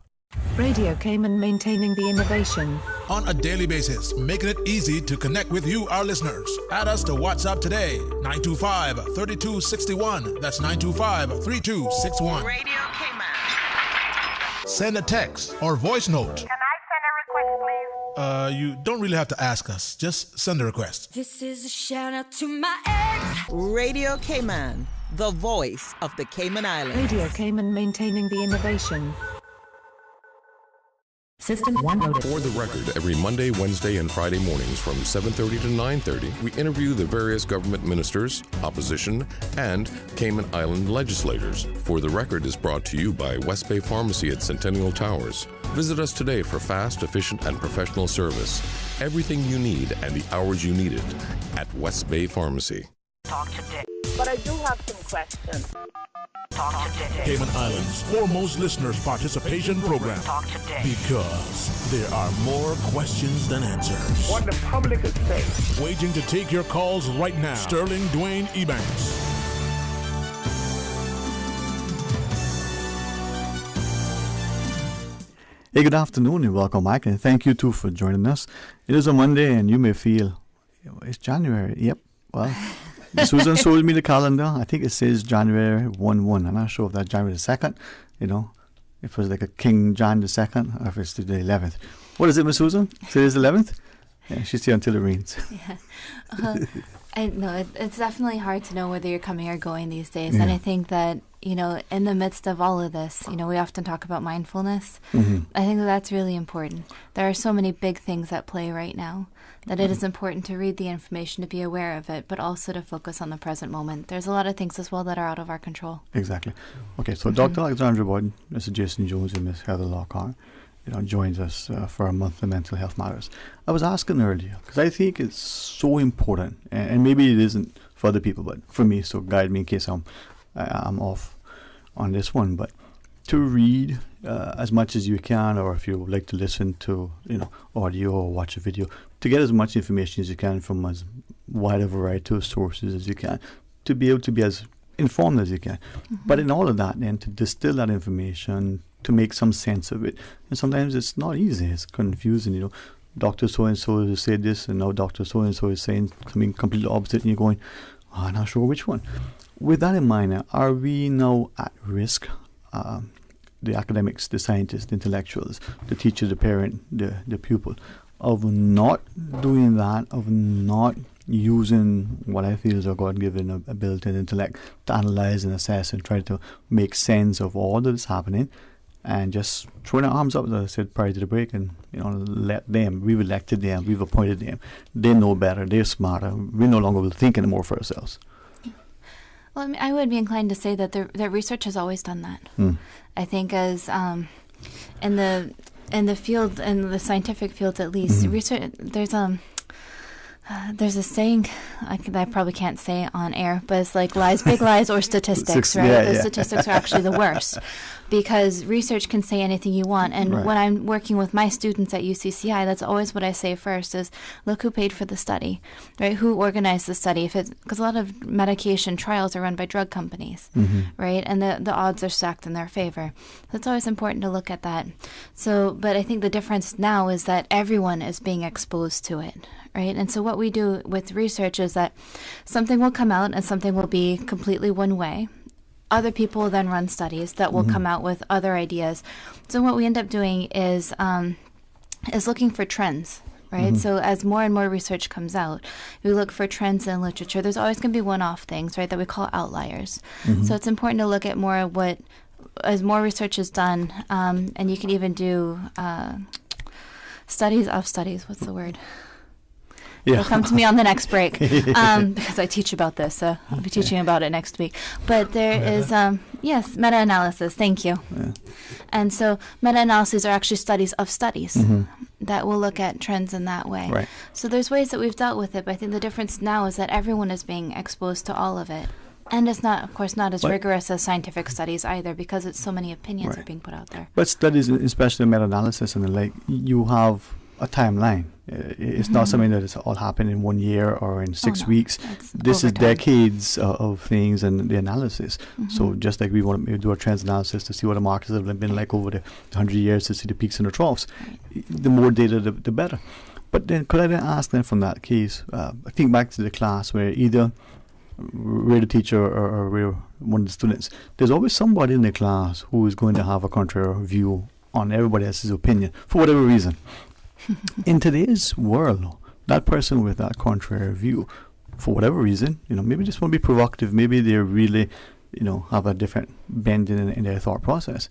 [SPEAKER 16] Radio Cayman, maintaining the innovation.
[SPEAKER 1] On a daily basis, making it easy to connect with you, our listeners. Add us to WhatsApp today, 925-3261. That's 925-3261.
[SPEAKER 7] Radio Cayman.
[SPEAKER 1] Send a text or voice note.
[SPEAKER 7] Can I send a request, please?
[SPEAKER 1] You don't really have to ask us. Just send a request.
[SPEAKER 8] This is a shout out to my ex.
[SPEAKER 17] Radio Cayman, the voice of the Cayman Islands.
[SPEAKER 16] Radio Cayman, maintaining the innovation.
[SPEAKER 8] System 1 loaded.
[SPEAKER 18] For the record, every Monday, Wednesday, and Friday mornings from 7:30 to 9:30, we interview the various government ministers, opposition, and Cayman Island legislators. For the Record is brought to you by West Bay Pharmacy at Centennial Towers. Visit us today for fast, efficient, and professional service. Everything you need and the hours you need it at West Bay Pharmacy.
[SPEAKER 7] Talk today. But I do have some questions. Talk today.
[SPEAKER 1] Cayman Islands' foremost listeners participation program.
[SPEAKER 7] Talk today.
[SPEAKER 1] Because there are more questions than answers.
[SPEAKER 7] What the public is saying.
[SPEAKER 1] Waiting to take your calls right now. Sterling Dwayne Ebanks.
[SPEAKER 4] Hey, good afternoon and welcome back, and thank you too for joining us. It is a Monday and you may feel, it's January. Yep, well, Susan showed me the calendar. I think it says January 1-1. I'm not sure if that's January the 2nd, if it was like a King John the 2nd or if it's the 11th. What is it, Miss Susan? Today's the 11th? Yeah, she's here until it rains.
[SPEAKER 9] Yeah. I know it's definitely hard to know whether you're coming or going these days. And I think that, in the midst of all of this, we often talk about mindfulness. I think that's really important. There are so many big things at play right now that it is important to read the information, to be aware of it, but also to focus on the present moment. There's a lot of things as well that are out of our control.
[SPEAKER 4] Exactly. Okay, so Dr. Alexandra Borden, Mr. Jason Jones, and Ms. Heather Lockhart, joins us for a month of Mental Health Matters. I was asking earlier, because I think it's so important, and maybe it isn't for other people, but for me, so guide me in case I'm off on this one, but to read as much as you can, or if you would like to listen to audio or watch a video, to get as much information as you can from as wide a variety of sources as you can, to be able to be as informed as you can. But in all of that, then to distill that information, to make some sense of it. And sometimes it's not easy. It's confusing, you know. Dr. So-and-so has said this, and now Dr. So-and-so is saying something completely opposite, and you're going, I'm not sure which one. With that in mind, are we now at risk, the academics, the scientists, the intellectuals, the teacher, the parent, the pupil, of not doing that, of not using what I feel is our God-given ability and intellect to analyze and assess and try to make sense of all that is happening, and just throwing our arms up, as I said prior to the break, and let them. We've elected them. We've appointed them. They know better. They're smarter. We no longer will think anymore for ourselves.
[SPEAKER 9] Well, I mean, I would be inclined to say that the research has always done that. I think as in the field, in the scientific field at least, research, there's a saying I probably can't say on air, but it's like big lies or statistics, right? The statistics are actually the worst, because research can say anything you want. And when I'm working with my students at UCCI, that's always what I say first is, look who paid for the study, right? Who organized the study? Because a lot of medication trials are run by drug companies, right? And the odds are stacked in their favor. So it's always important to look at that. So, but I think the difference now is that everyone is being exposed to it, right? And so what we do with research is that something will come out and something will be completely one way. Other people then run studies that will come out with other ideas. So what we end up doing is looking for trends, right? So as more and more research comes out, we look for trends in literature. There's always going to be one-off things, right, that we call outliers. So it's important to look at more of what, as more research is done, and you can even do studies of studies. What's the word? Yeah. It'll come to me on the next break, because I teach about this. So I'll be teaching about it next week. But there is, meta-analysis. Thank you. Yeah. And so meta-analyses are actually studies of studies that will look at trends in that way. Right. So there's ways that we've dealt with it, but I think the difference now is that everyone is being exposed to all of it. And it's not, of course, not as rigorous as scientific studies either, because it's so many opinions are being put out there.
[SPEAKER 4] But studies, especially meta-analysis and the like, you have a timeline. It's not something that it's all happened in 1 year or in 6 weeks. This is decades of things and the analysis. So just like we want to do a trends analysis to see what the markets have been like over the 100 years, to see the peaks and the troughs, the more data, the better. But then could I then ask then from that case, I think back to the class where either we're the teacher or we're one of the students, there's always somebody in the class who is going to have a contrary view on everybody else's opinion for whatever reason. In today's world, that person with that contrary view, for whatever reason, maybe just want to be provocative, maybe they really, have a different bend in their thought process.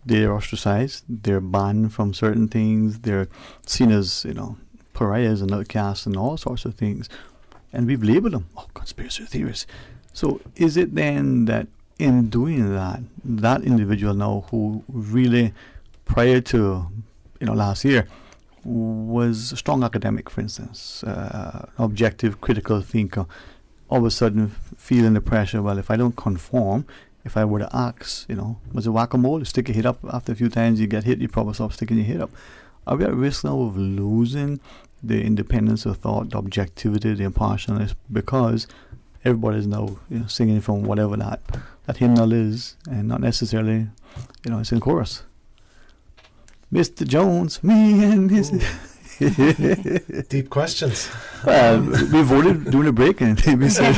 [SPEAKER 4] They're ostracized, they're banned from certain things, they're seen as, pariahs and outcasts and all sorts of things. And we've labeled them, conspiracy theorists. So is it then that in doing that, that individual now who really, prior to, last year, was a strong academic, for instance, objective, critical thinker, all of a sudden feeling the pressure, well, if I don't conform, if I were to ask, was it whack-a-mole? You stick your head up, after a few times you get hit, you probably stop sticking your head up. Are we at risk now of losing the independence of thought, the objectivity, the impartialness, because everybody is now singing from whatever that hymnal is, and not necessarily, it's in chorus. Mr. Jones, me and his...
[SPEAKER 11] Deep questions.
[SPEAKER 4] We voted during the break, and we said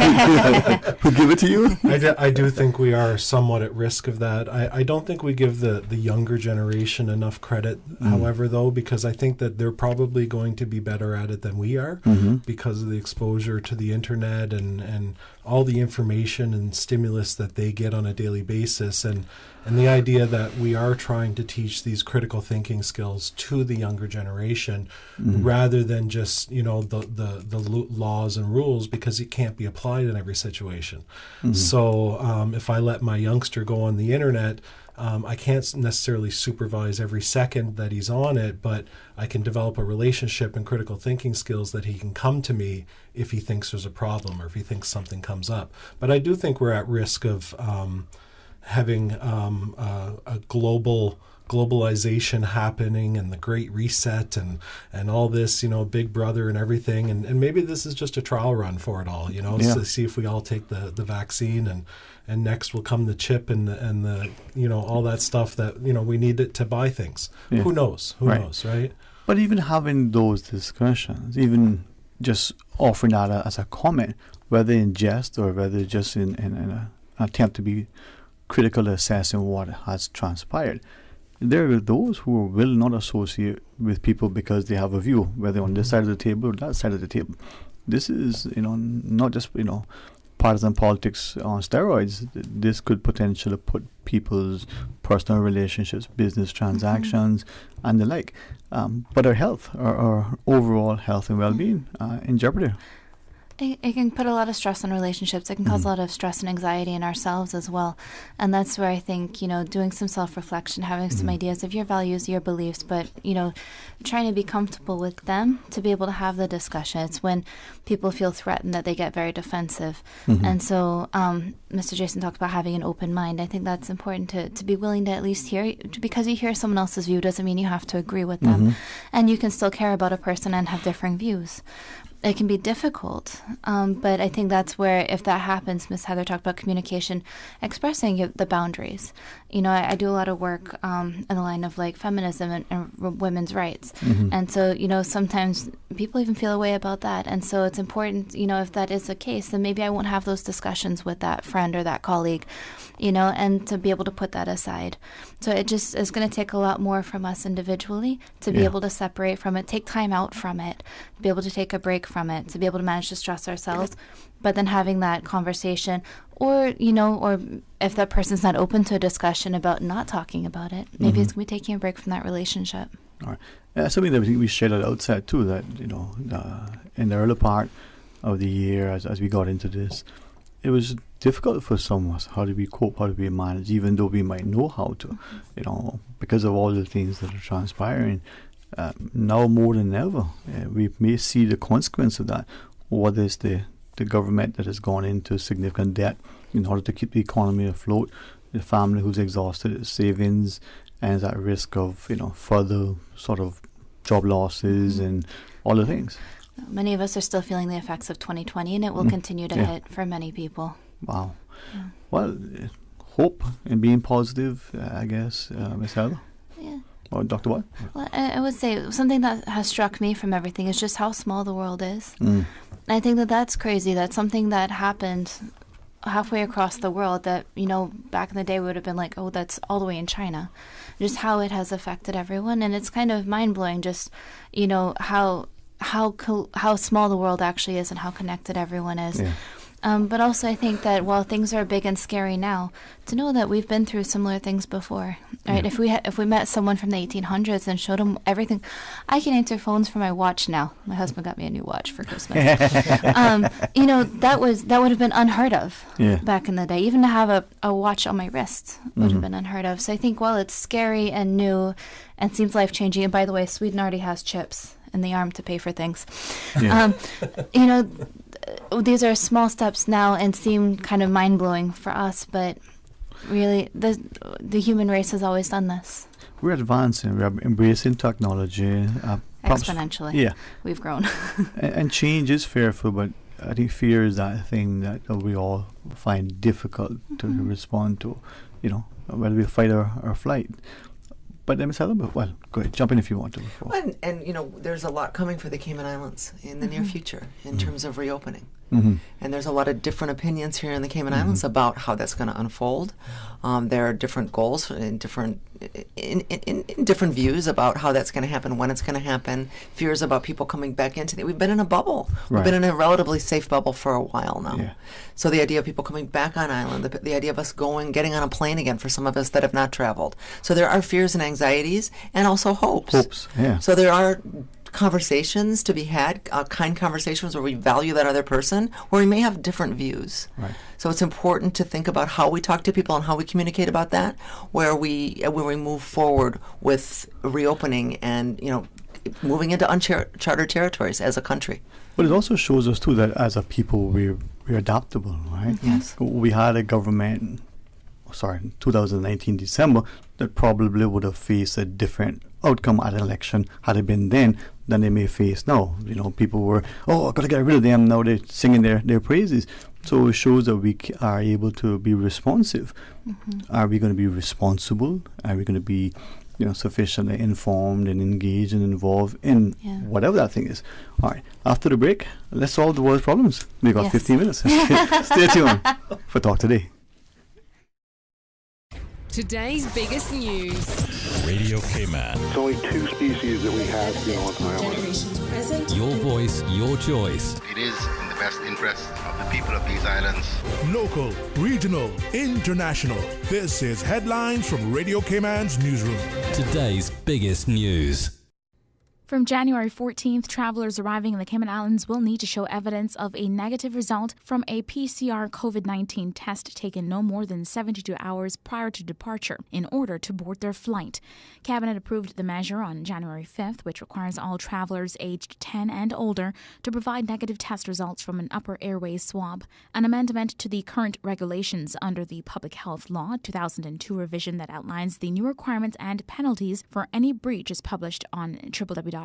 [SPEAKER 4] we'll give it to you.
[SPEAKER 11] I do think we are somewhat at risk of that. I don't think we give the younger generation enough credit, however, though, because I think that they're probably going to be better at it than we are because of the exposure to the internet and all the information and stimulus that they get on a daily basis, and the idea that we are trying to teach these critical thinking skills to the younger generation rather than just, the laws and rules, because it can't be applied in every situation. So if I let my youngster go on the internet, I can't necessarily supervise every second that he's on it, but I can develop a relationship and critical thinking skills that he can come to me if he thinks there's a problem or if he thinks something comes up. But I do think we're at risk of having a global globalization happening and the Great Reset and all this, Big Brother and everything. And maybe this is just a trial run for it all, to see if we all take the vaccine and next will come the chip and the all that stuff that, we need it to buy things. Yeah. Who knows? Who knows, right?
[SPEAKER 4] But even having those discussions, even just offering that as a comment, whether in jest or whether just in an attempt to be critical assessing what has transpired, there are those who will not associate with people because they have a view, whether on this side of the table or that side of the table. This is, not just, partisan politics on steroids. This could potentially put people's personal relationships, business transactions, and the like. But our health, our overall health and well-being in jeopardy.
[SPEAKER 9] It can put a lot of stress on relationships. It can cause a lot of stress and anxiety in ourselves as well. And that's where I think, doing some self-reflection, having some ideas of your values, your beliefs, but, trying to be comfortable with them to be able to have the discussion. It's when people feel threatened that they get very defensive. And so Mr. Jason talked about having an open mind. I think that's important to be willing to at least hear. Because you hear someone else's view doesn't mean you have to agree with them. And you can still care about a person and have differing views. It can be difficult, but I think that's where, if that happens, Ms. Heather talked about communication, expressing the boundaries. I do a lot of work in the line of like feminism and women's rights. And so, sometimes people even feel a way about that. And so it's important, if that is the case, then maybe I won't have those discussions with that friend or that colleague, and to be able to put that aside. So it just is going to take a lot more from us individually to be able to separate from it, take time out from it, be able to take a break from it, to be able to manage to stress ourselves, but then having that conversation, or if that person's not open to a discussion about not talking about it, maybe it's going to be taking a break from that relationship.
[SPEAKER 4] All right. Something that we shared at the outset too, that in the early part of the year, as we got into this, it was difficult for some of us. How do we cope? How do we manage? Even though we might know how to, because of all the things that are transpiring. Now more than ever, we may see the consequence of that. What is the government that has gone into significant debt in order to keep the economy afloat, the family who's exhausted its savings and is at risk of further sort of job losses and all the things.
[SPEAKER 9] Many of us are still feeling the effects of 2020, and it will continue to hit for many people.
[SPEAKER 4] Wow. Yeah. Well, hope and being positive, I guess, Ms. Heather.
[SPEAKER 9] Yeah.
[SPEAKER 4] Or Dr. Watt?
[SPEAKER 9] Well, I would say something that has struck me from everything is just how small the world is. And I think that's crazy. That's something that happened halfway across the world that, back in the day would have been like, oh, that's all the way in China. Just how it has affected everyone. And it's kind of mind-blowing just, how small the world actually is and how connected everyone is. Yeah. But also I think that while things are big and scary now, to know that we've been through similar things before, right? Yeah. If we met someone from the 1800s and showed them everything, I can answer phones from my watch now. My husband got me a new watch for Christmas. That would have been unheard of back in the day. Even to have a watch on my wrist would have been unheard of. So I think while it's scary and new and seems life-changing, and by the way, Sweden already has chips in the arm to pay for things. Yeah. These are small steps now and seem kind of mind-blowing for us, but really the human race has always done this.
[SPEAKER 4] We're advancing, we're embracing technology.
[SPEAKER 9] Exponentially. Yeah. We've grown.
[SPEAKER 4] and change is fearful, but I think fear is that thing that we all find difficult to respond to, whether we fight or flight. But Ms. Heather, well, go ahead, jump in if you want to.
[SPEAKER 10] And there's a lot coming for the Cayman Islands in the near future in terms of reopening. And there's a lot of different opinions here in the Cayman Islands about how that's going to unfold. There are different goals and different views about how that's going to happen, when it's going to happen, fears about people coming back into it. We've been in a bubble. Right. We've been in a relatively safe bubble for a while now. Yeah. So the idea of people coming back on island, the idea of us getting on a plane again for some of us that have not traveled. So there are fears and anxieties and also hopes.
[SPEAKER 4] Yeah.
[SPEAKER 10] So there are conversations to be had, kind conversations where we value that other person, where we may have different views.
[SPEAKER 4] Right.
[SPEAKER 10] So it's important to think about how we talk to people and how we communicate about that, when we move forward with reopening and moving into uncharted territories as a country.
[SPEAKER 4] But it also shows us too that as a people we're adaptable, right?
[SPEAKER 10] Yes.
[SPEAKER 4] We had a government 2019 December, that probably would have faced a different outcome at an election had it been then than they may face now. You know, people were, I've got to get rid of them. Now they're singing their praises. So it shows that we are able to be responsive. Are we going to be responsible? Are we going to be, sufficiently informed and engaged and involved in whatever that thing is? All right. After the break, let's solve the world's problems. We've got 15 minutes. Stay tuned for Talk Today.
[SPEAKER 19] Today's biggest news.
[SPEAKER 20] Radio Cayman.
[SPEAKER 21] It's only 2 species that we have on the island.
[SPEAKER 19] Generations present.
[SPEAKER 20] Your voice, your choice.
[SPEAKER 22] It is in the best interest of the people of these islands.
[SPEAKER 1] Local, regional, international. This is Headlines from Radio Cayman's newsroom.
[SPEAKER 20] Today's biggest news.
[SPEAKER 23] From January 14th, travelers arriving in the Cayman Islands will need to show evidence of a negative result from a PCR COVID-19 test taken no more than 72 hours prior to departure in order to board their flight. Cabinet approved the measure on January 5th, which requires all travelers aged 10 and older to provide negative test results from an upper airway swab. An amendment to the current regulations under the Public Health Law 2002 revision that outlines the new requirements and penalties for any breach is published on www.gazettes.gov.ky.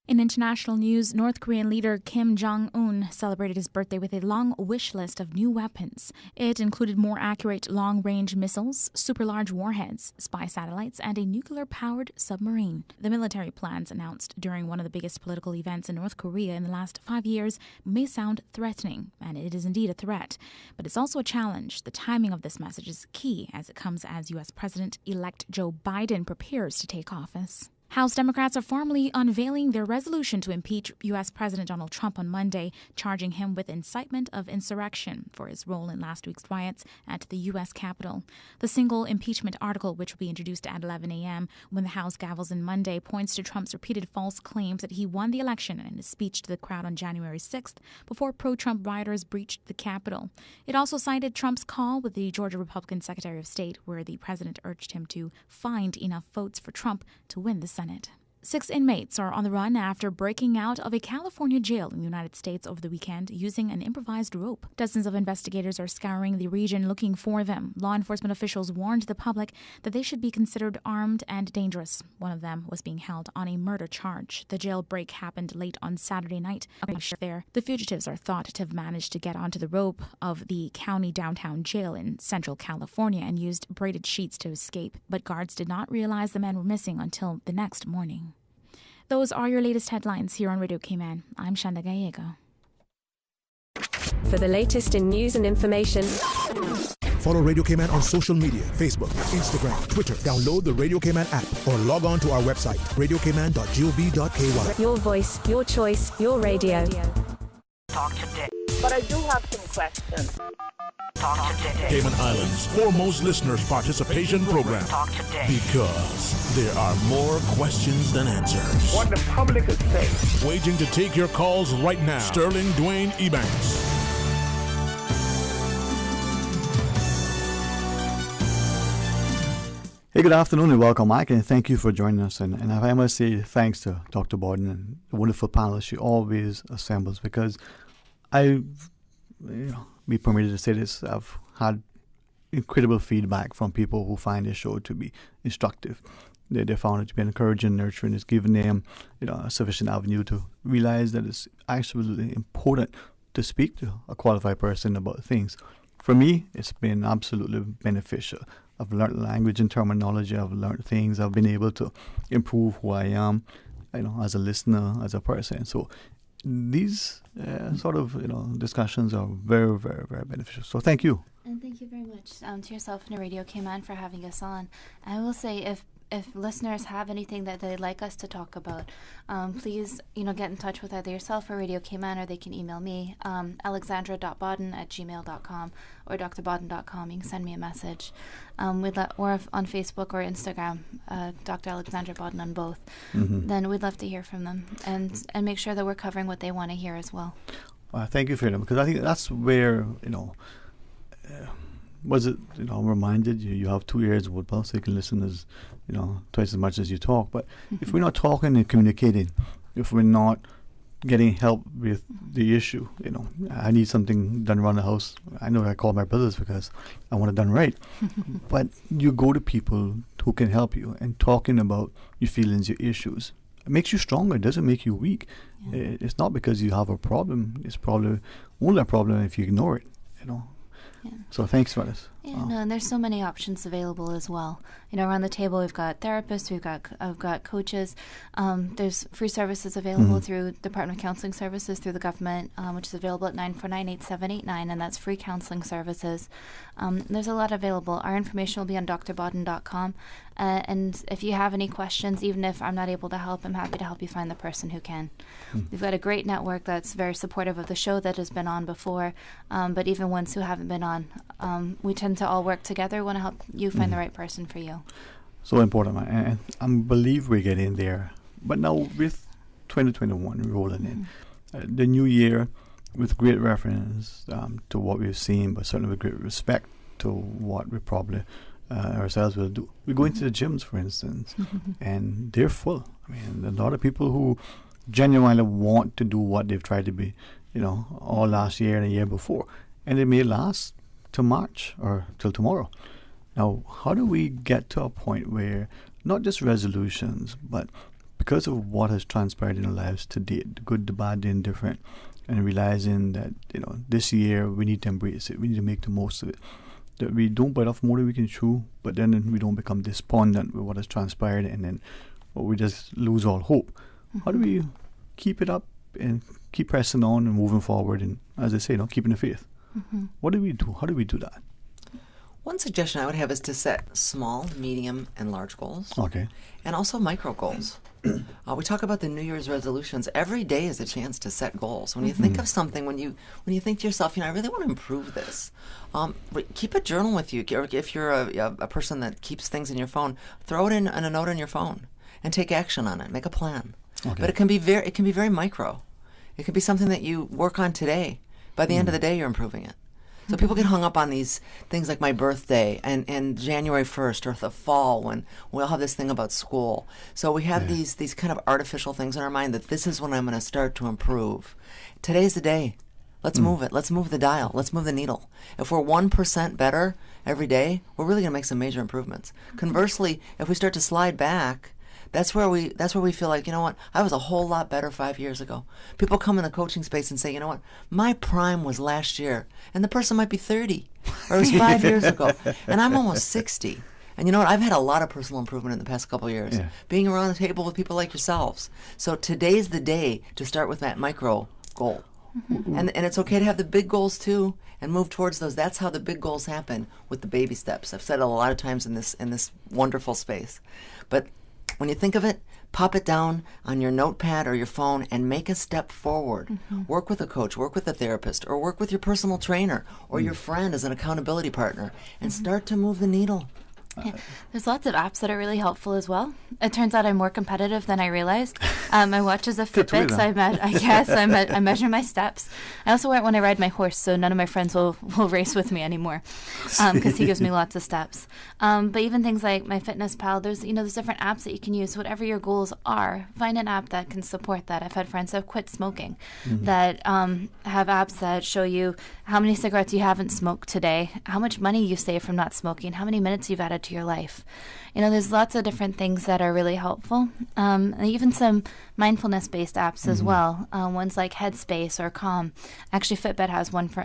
[SPEAKER 23] In international news, North Korean leader Kim Jong-un celebrated his birthday with a long wish list of new weapons. It included more accurate long-range missiles, super-large warheads, spy satellites, and a nuclear-powered submarine. The military plans announced during one of the biggest political events in North Korea in the last 5 years may sound threatening, and it is indeed a threat. But it's also a challenge. The timing of this message is key as it comes as U.S. President-elect Joe Biden prepares to take office. House Democrats are formally unveiling their resolution to impeach U.S. President Donald Trump on Monday, charging him with incitement of insurrection for his role in last week's riots at the U.S. Capitol. The single impeachment article, which will be introduced at 11 a.m. when the House gavels in Monday, points to Trump's repeated false claims that he won the election in his speech to the crowd on January 6th before pro-Trump rioters breached the Capitol. It also cited Trump's call with the Georgia Republican Secretary of State, where the president urged him to find enough votes for Trump to win the Senate. 6 inmates are on the run after breaking out of a California jail in the United States over the weekend using an improvised rope. Dozens of investigators are scouring the region looking for them. Law enforcement officials warned the public that they should be considered armed and dangerous. One of them was being held on a murder charge. The jailbreak happened late on Saturday night. There, the fugitives are thought to have managed to get onto the rope of the county downtown jail in Central California and used braided sheets to escape, but guards did not realize the men were missing until the next morning. Those are your latest headlines here on Radio Cayman. I'm Shanda Gallego.
[SPEAKER 19] For the latest in news and information,
[SPEAKER 1] follow Radio Cayman on social media, Facebook, Instagram, Twitter. Download the Radio Cayman app or log on to our website, radiocayman.gov.ky.
[SPEAKER 19] Your voice, your choice, your radio.
[SPEAKER 7] Talk today. But I do have some questions. Talk today.
[SPEAKER 1] Cayman Islands' foremost listeners participation program.
[SPEAKER 7] Talk today.
[SPEAKER 1] Because there are more questions than answers.
[SPEAKER 7] What the public is saying.
[SPEAKER 1] Waiting to take your calls right now. Sterling Dwayne Ebanks.
[SPEAKER 4] Hey, good afternoon and welcome, Mike, and thank you for joining us. And I must say thanks to Dr. Borden and the wonderful panel she always assembles, because I've, be permitted to say this, I've had incredible feedback from people who find this show to be instructive. They found it to be encouraging, nurturing. It's given them a sufficient avenue to realize that it's absolutely important to speak to a qualified person about things. For me, it's been absolutely beneficial. I've learned language and terminology. I've learned things. I've been able to improve who I am, as a listener, as a person. So these sort of discussions are very, very, very beneficial. So thank you.
[SPEAKER 9] And thank you very much to yourself and Radio Cayman for having us on. I will say, if listeners have anything that they'd like us to talk about, please, get in touch with either yourself or Radio Cayman, or they can email me, alexandra.bodden@gmail.com or drbodden.com. You can send me a message. Or on Facebook or Instagram, Dr. Alexandra Bodden on both. Mm-hmm. Then we'd love to hear from them and make sure that we're covering what they want to hear as well.
[SPEAKER 4] Thank you for that, because I think that's where, I'm reminded you have 2 ears of woodbell, so you can listen as twice as much as you talk. But if we're not talking and communicating, if we're not getting help with the issue. I need something done around the house. I know I call my brothers because I want it done right. But you go to people who can help you, and talking about your feelings, your issues, it makes you stronger. It doesn't make you weak. It's not because you have a problem. It's probably only a problem if you ignore it. So thanks for this.
[SPEAKER 9] And there's so many options available as well. Around the table we've got therapists, I've got coaches. There's free services available through Department of Counseling Services through the government, which is available at 949-8789, and that's free counseling services. There's a lot available. Our information will be on drbodden.com. And if you have any questions, even if I'm not able to help, I'm happy to help you find the person who can. We've got a great network that's very supportive of the show that has been on before, but even ones who haven't been on, we tend to all work together. We want to help you find the right person for you.
[SPEAKER 4] So important, and I believe we're getting there. But now with 2021 rolling in, the new year, with great reference to what we've seen, but certainly with great respect to what we probably ourselves will do. We go into the gyms, for instance, and they're full. I mean, a lot of people who genuinely want to do what they've tried to be, all last year and the year before, and it may last till March or till tomorrow. Now, how do we get to a point where not just resolutions, but because of what has transpired in our lives to date, the good, the bad, the indifferent, and realizing that, this year we need to embrace it, we need to make the most of it, that we don't bite off more than we can chew, but then we don't become despondent with what has transpired, and then we just lose all hope. How do we keep it up and keep pressing on and moving forward, and, as I say, keeping the faith? What do we do? How do we do that?
[SPEAKER 10] One suggestion I would have is to set small, medium, and large goals.
[SPEAKER 4] Okay.
[SPEAKER 10] And also micro goals. We talk about the New Year's resolutions. Every day is a chance to set goals. When you think of something, when you think to yourself, I really want to improve this, keep a journal with you. If you're a person that keeps things in your phone, throw it in a note on your phone and take action on it. Make a plan. Okay. But it can be very micro. It could be something that you work on today. By the end of the day, you're improving it. So people get hung up on these things like my birthday and January 1st or the fall when we all have this thing about school. So we have these kind of artificial things in our mind that this is when I'm going to start to improve. Today's the day. Let's move it. Let's move the dial. Let's move the needle. If we're 1% better every day, we're really going to make some major improvements. Conversely, if we start to slide back, that's where we feel like, I was a whole lot better 5 years ago. People come in the coaching space and say, my prime was last year, and the person might be 30, or it was 5 years ago, and I'm almost 60. And I've had a lot of personal improvement in the past couple of years, being around the table with people like yourselves. So today's the day to start with that micro goal. And it's okay to have the big goals too, and move towards those. That's how the big goals happen, with the baby steps. I've said it a lot of times in this wonderful space. But when you think of it, pop it down on your notepad or your phone and make a step forward. Work with a coach, work with a therapist, or work with your personal trainer or your friend as an accountability partner, and start to move the needle.
[SPEAKER 9] Yeah. There's lots of apps that are really helpful as well. It turns out I'm more competitive than I realized. My watch is a Fitbit, so I measure my steps. I also wear it when I ride my horse, so none of my friends will race with me anymore, because he gives me lots of steps. But even things like MyFitnessPal, there's different apps that you can use. Whatever your goals are, find an app that can support that. I've had friends that have quit smoking that have apps that show you how many cigarettes you haven't smoked today, how much money you save from not smoking, how many minutes you've added to your life. There's lots of different things that are really helpful. And even some mindfulness-based apps as well. Ones like Headspace or Calm. Actually, Fitbit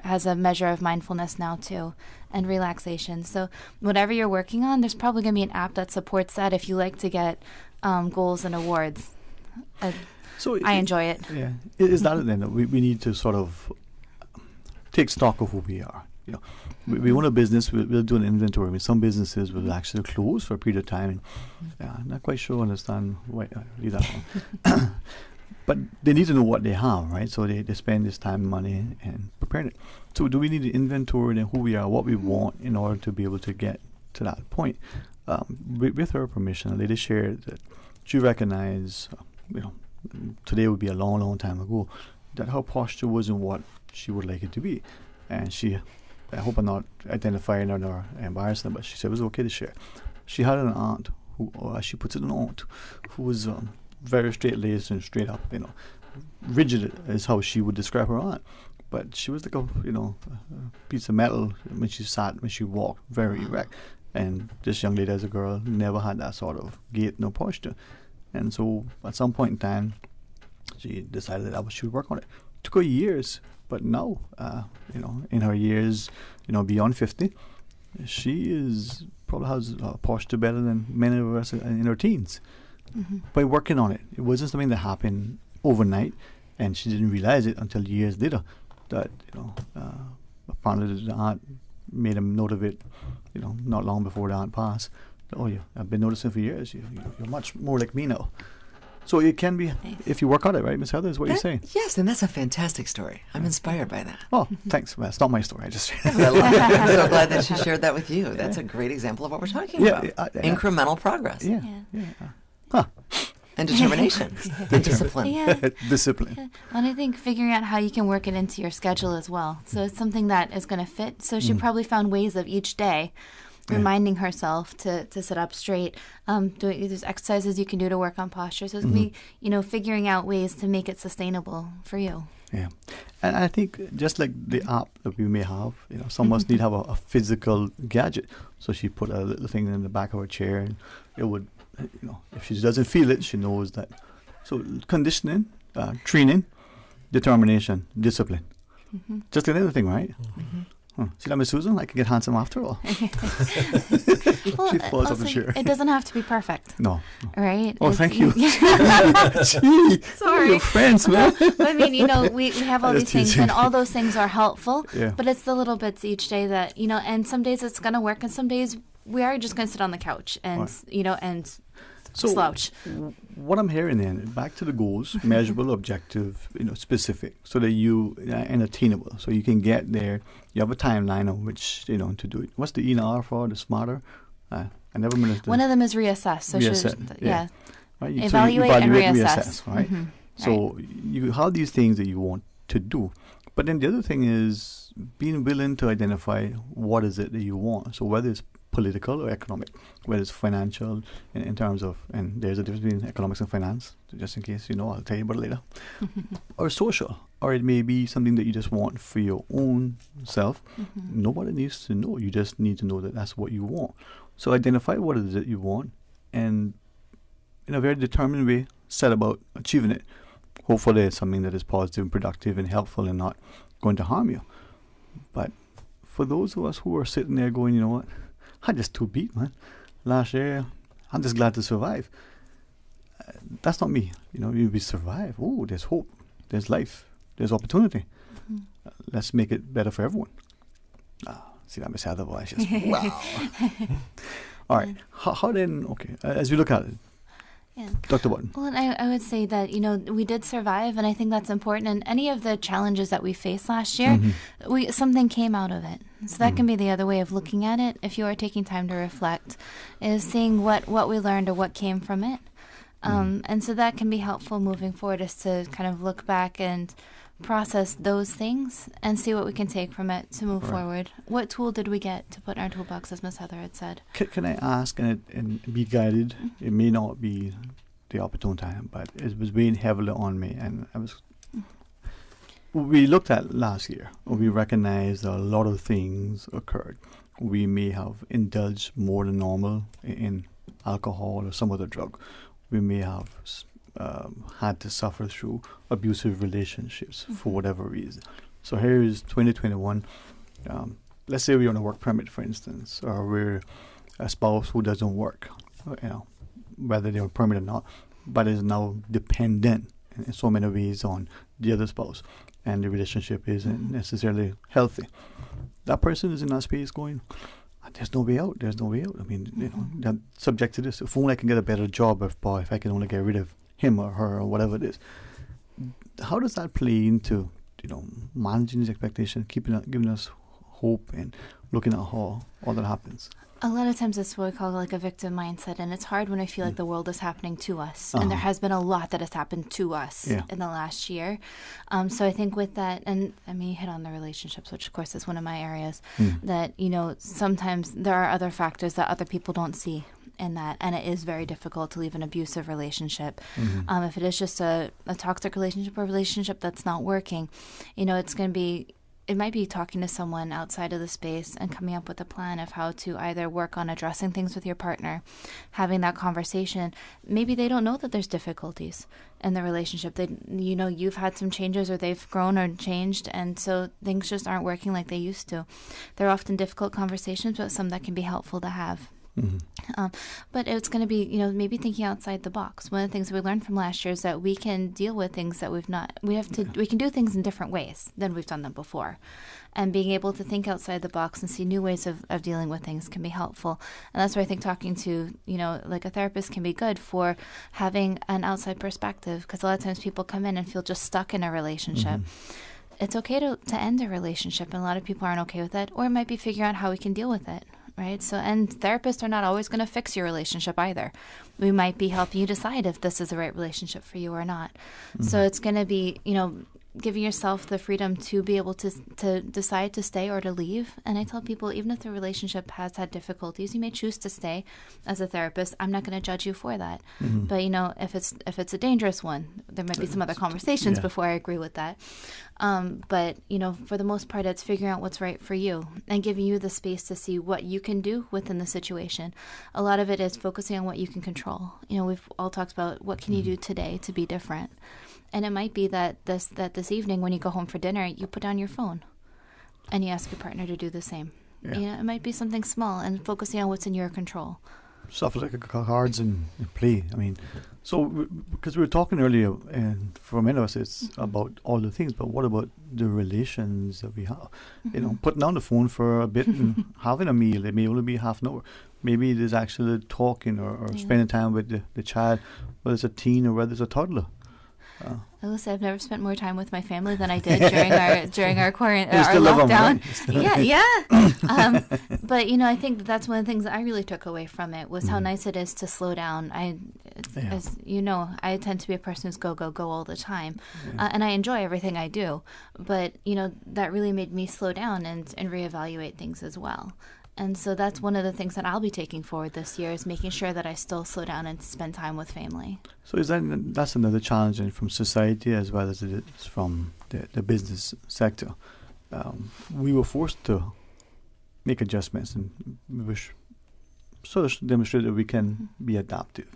[SPEAKER 9] has a measure of mindfulness now too, and relaxation. So whatever you're working on, there's probably going to be an app that supports that if you like to get goals and awards. So I enjoy it.
[SPEAKER 4] Yeah, is that then that we need to sort of take stock of who we are. We own a business, we'll do an inventory. I mean, some businesses will actually close for a period of time. I'm not quite sure, understand why. Leave that one. But they need to know what they have, right? So they spend this time, money, and preparing it. So do we need to inventory then who we are, what we want, in order to be able to get to that point? With her permission, a lady shared that she recognized, today would be a long, long time ago, that her posture wasn't what she would like it to be. And I hope I'm not identifying her or embarrassing her, but she said it was okay to share. She had an aunt who, or as she puts it, an aunt who was very straight-laced and straight up, rigid is how she would describe her aunt. But she was like a piece of metal when she sat, when she walked, very erect. And this young lady, as a girl, never had that sort of gait, no posture. And so at some point in time, she decided that she would work on it. Took her years, but now, in her years, beyond 50, she probably has a posture better than many of us in her teens. Mm-hmm. By working on it. It wasn't something that happened overnight, and she didn't realize it until years later. That apparently the aunt made a note of it, not long before the aunt passed. Oh yeah, I've been noticing for years. You're much more like me now. So it can be if you work on it, right, Miss Heather? Is what you're saying?
[SPEAKER 10] Yes, and that's a fantastic story. I'm inspired by that.
[SPEAKER 4] Oh, thanks. Well, it's not my story. I just.
[SPEAKER 10] I'm so glad that she shared that with you. That's a great example of what we're talking about. Incremental progress.
[SPEAKER 4] Yeah. Huh.
[SPEAKER 10] And determination. And discipline.
[SPEAKER 9] Yeah.
[SPEAKER 4] Discipline.
[SPEAKER 9] Yeah. And I think figuring out how you can work it into your schedule as well. So it's something that is going to fit. So she probably found ways of each day reminding herself to sit up straight. There's exercises you can do to work on posture. So it's going to be, figuring out ways to make it sustainable for you.
[SPEAKER 4] Yeah. And I think just like the app that we may have, some of us need to have a physical gadget. So she put a little thing in the back of her chair, and it would, if she doesn't feel it, she knows that. So conditioning, training, determination, discipline. Mm-hmm. Just another thing, right? Mm-hmm. See that, Miss Susan? I can get handsome after all. She falls off the chair.
[SPEAKER 9] It doesn't have to be perfect.
[SPEAKER 4] No.
[SPEAKER 9] Right?
[SPEAKER 4] Oh, thank you.
[SPEAKER 9] Gee, sorry.
[SPEAKER 4] We're friends, man.
[SPEAKER 9] I mean, we have all these things, and all those things are helpful.
[SPEAKER 4] Yeah.
[SPEAKER 9] But it's the little bits each day that, and some days it's going to work, and some days we are just going to sit on the couch and, and slouch.
[SPEAKER 4] What I'm hearing then, back to the goals, measurable, objective, specific, so that you and attainable, so you can get there. You have a timeline on which to do it. What's the E and R for? The SMARTer? I never remember.
[SPEAKER 9] One of them is reassess. So
[SPEAKER 4] reassess.
[SPEAKER 9] Right? Evaluate and reassess.
[SPEAKER 4] Right. Mm-hmm. So you have these things that you want to do, but then the other thing is being willing to identify what is it that you want. So whether it's political or economic, whether it's financial in terms of, and there's a difference between economics and finance, just in case I'll tell you about it later, or social, or it may be something that you just want for your own self. Mm-hmm. Nobody needs to know. You just need to know that that's what you want. So identify what it is that you want, and in a very determined way, set about achieving it. Hopefully it's something that is positive and productive and helpful and not going to harm you. But for those of us who are sitting there going, I'm just too beat, man. Last year, I'm just glad to survive. That's not me. We survive. Oh, there's hope. There's life. There's opportunity. Mm-hmm. Let's make it better for everyone. See that, Miss Heather? Boy, just wow. All right. How then? Okay. As we look at it,
[SPEAKER 9] yeah.
[SPEAKER 4] Dr. Button.
[SPEAKER 9] Well, and I would say that, we did survive, and I think that's important. And any of the challenges that we faced last year, something came out of it. So that can be the other way of looking at it, if you are taking time to reflect, is seeing what we learned or what came from it. And so that can be helpful moving forward, is to kind of look back and process those things and see what we can take from it to move forward. What tool did we get to put in our toolbox, as Ms. Heather had said?
[SPEAKER 4] Can I ask, and be guided? It may not be the opportune time, but it was weighing heavily on me, and we looked at last year. We recognized a lot of things occurred. We may have indulged more than normal in alcohol or some other drug. We may have had to suffer through abusive relationships for whatever reason. So here is 2021. Let's say we're on a work permit, for instance, or we're a spouse who doesn't work, whether they're on permit or not, but is now dependent in so many ways on the other spouse, and the relationship isn't necessarily healthy. That person is in that space going, there's no way out. There's no way out. I mean, they're subject to this. If only I can get a better job, if I can only get rid of him or her or whatever it is. How does that play into, managing these expectations, giving us hope, and looking at how all that happens?
[SPEAKER 9] A lot of times it's what we call like a victim mindset, and it's hard when I feel like the world is happening to us, and there has been a lot that has happened to us in the last year. So I think with that, and I mean, you hit on the relationships, which of course is one of my areas, that, sometimes there are other factors that other people don't see. in that, and it is very difficult to leave an abusive relationship. If it is just a toxic relationship or a relationship that's not working, it might be talking to someone outside of the space and coming up with a plan of how to either work on addressing things with your partner, having that conversation. Maybe they don't know that there's difficulties in the relationship. You've had some changes, or they've grown or changed, and so things just aren't working like they used to. They're often difficult conversations, but some that can be helpful to have. But it's going to be, maybe thinking outside the box. One of the things we learned from last year is that we can deal with things that we can do things in different ways than we've done them before. And being able to think outside the box and see new ways of dealing with things can be helpful. And that's why I think talking to, like a therapist can be good for having an outside perspective, because a lot of times people come in and feel just stuck in a relationship. It's okay to end a relationship, and a lot of people aren't okay with that, or it might be figuring out how we can deal with it. Right. So, and therapists are not always going to fix your relationship either. We might be helping you decide if this is the right relationship for you or not. So it's going to be, giving yourself the freedom to be able to decide to stay or to leave. And I tell people, even if the relationship has had difficulties, you may choose to stay. As a therapist, I'm not going to judge you for that. But if it's a dangerous one, there might be some other conversations before I agree with that. But for the most part, it's figuring out what's right for you and giving you the space to see what you can do within the situation. A lot of it is focusing on what you can control. We've all talked about what can you do today to be different. And it might be that this evening when you go home for dinner, you put down your phone and you ask your partner to do the same. It might be something small, and focusing on what's in your control.
[SPEAKER 4] Stuff like cards and play. Because we were talking earlier, and for many of us it's about all the things, but what about the relations that we have? Putting down the phone for a bit and having a meal. It may only be half an hour. Maybe it is actually talking or spending time with the child, whether it's a teen or whether it's a toddler.
[SPEAKER 9] I will say I've never spent more time with my family than I did during our lockdown. But I think that's one of the things that I really took away from it was how nice it is to slow down. As you know, I tend to be a person who's go all the time, and I enjoy everything I do. But that really made me slow down and reevaluate things as well. And so that's one of the things that I'll be taking forward this year, is making sure that I still slow down and spend time with family.
[SPEAKER 4] So that's another challenge from society as well as it is from the business sector. We were forced to make adjustments, and we sort of demonstrate that we can be adaptive.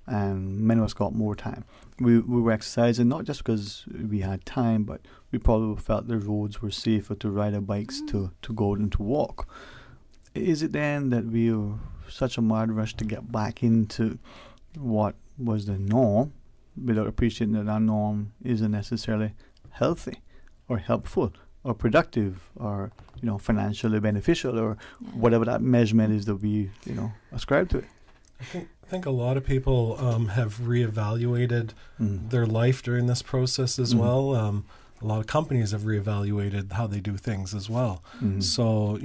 [SPEAKER 4] And many of us got more time. We were exercising not just because we had time, but we probably felt the roads were safer to ride our bikes to go and to walk. Is it then that we are such a mad rush to get back into what was the norm without appreciating that our norm isn't necessarily healthy or helpful or productive or financially beneficial or whatever that measurement is that we ascribe to it?
[SPEAKER 11] I think a lot of people have reevaluated their life during this process as well. A lot of companies have reevaluated how they do things as well. So,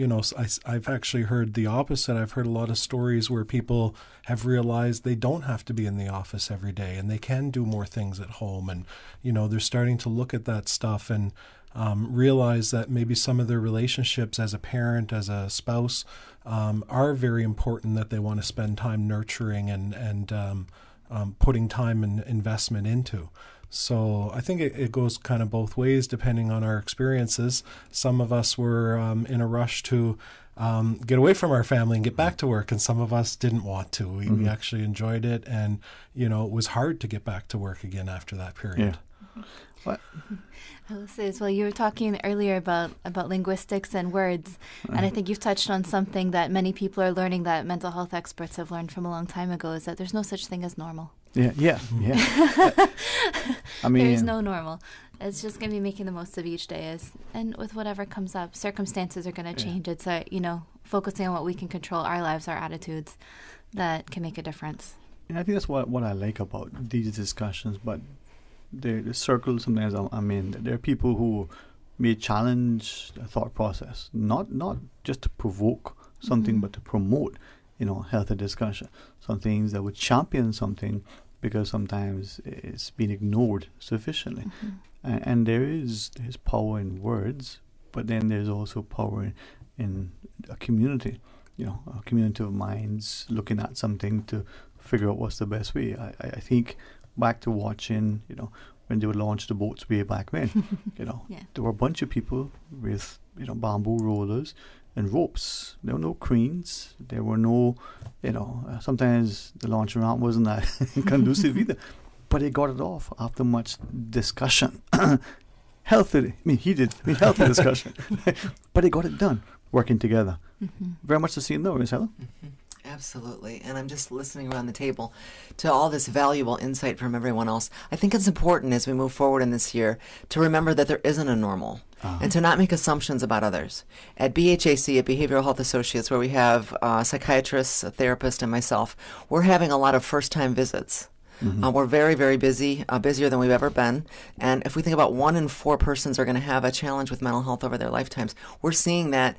[SPEAKER 11] I've actually heard the opposite. I've heard a lot of stories where people have realized they don't have to be in the office every day and they can do more things at home. And, they're starting to look at that stuff and realize that maybe some of their relationships as a parent, as a spouse, are very important, that they want to spend time nurturing and putting time and investment into. So I think it goes kind of both ways depending on our experiences. Some of us were in a rush to get away from our family and get back to work, and some of us didn't want to. We actually enjoyed it, and it was hard to get back to work again after that period.
[SPEAKER 4] What?
[SPEAKER 9] I will say as well, you were talking earlier about linguistics and words, and I think you've touched on something that many people are learning, that mental health experts have learned from a long time ago, is that there's no such thing as normal.
[SPEAKER 4] Yeah. I mean,
[SPEAKER 9] there's no normal. It's just going to be making the most of each day, and with whatever comes up, circumstances are going to change. It's focusing on what we can control, our lives, our attitudes, that can make a difference.
[SPEAKER 4] And I think that's what I like about these discussions. But the circle sometimes I'm in, there are people who may challenge the thought process, not just to provoke something, but to promote, healthy discussion. Some things that would champion something, because sometimes it's been ignored sufficiently. And there's power in words, but then there's also power in a community a community of minds looking at something to figure out what's the best way. I think back to watching, when they would launch the boats way back when, there were a bunch of people with, bamboo rollers and ropes. There were no cranes. There were no, sometimes the launch ramp wasn't that conducive either. But they got it off after much discussion. Healthy discussion. But they got it done, working together. Very much the same though, Ms. Heather?
[SPEAKER 10] Absolutely. And I'm just listening around the table to all this valuable insight from everyone else. I think it's important as we move forward in this year to remember that there isn't a normal and to not make assumptions about others. At BHAC, at Behavioral Health Associates, where we have psychiatrists, a therapist, and myself, we're having a lot of first-time visits. We're very, very busy, busier than we've ever been. And if we think about 1 in 4 persons are going to have a challenge with mental health over their lifetimes, we're seeing that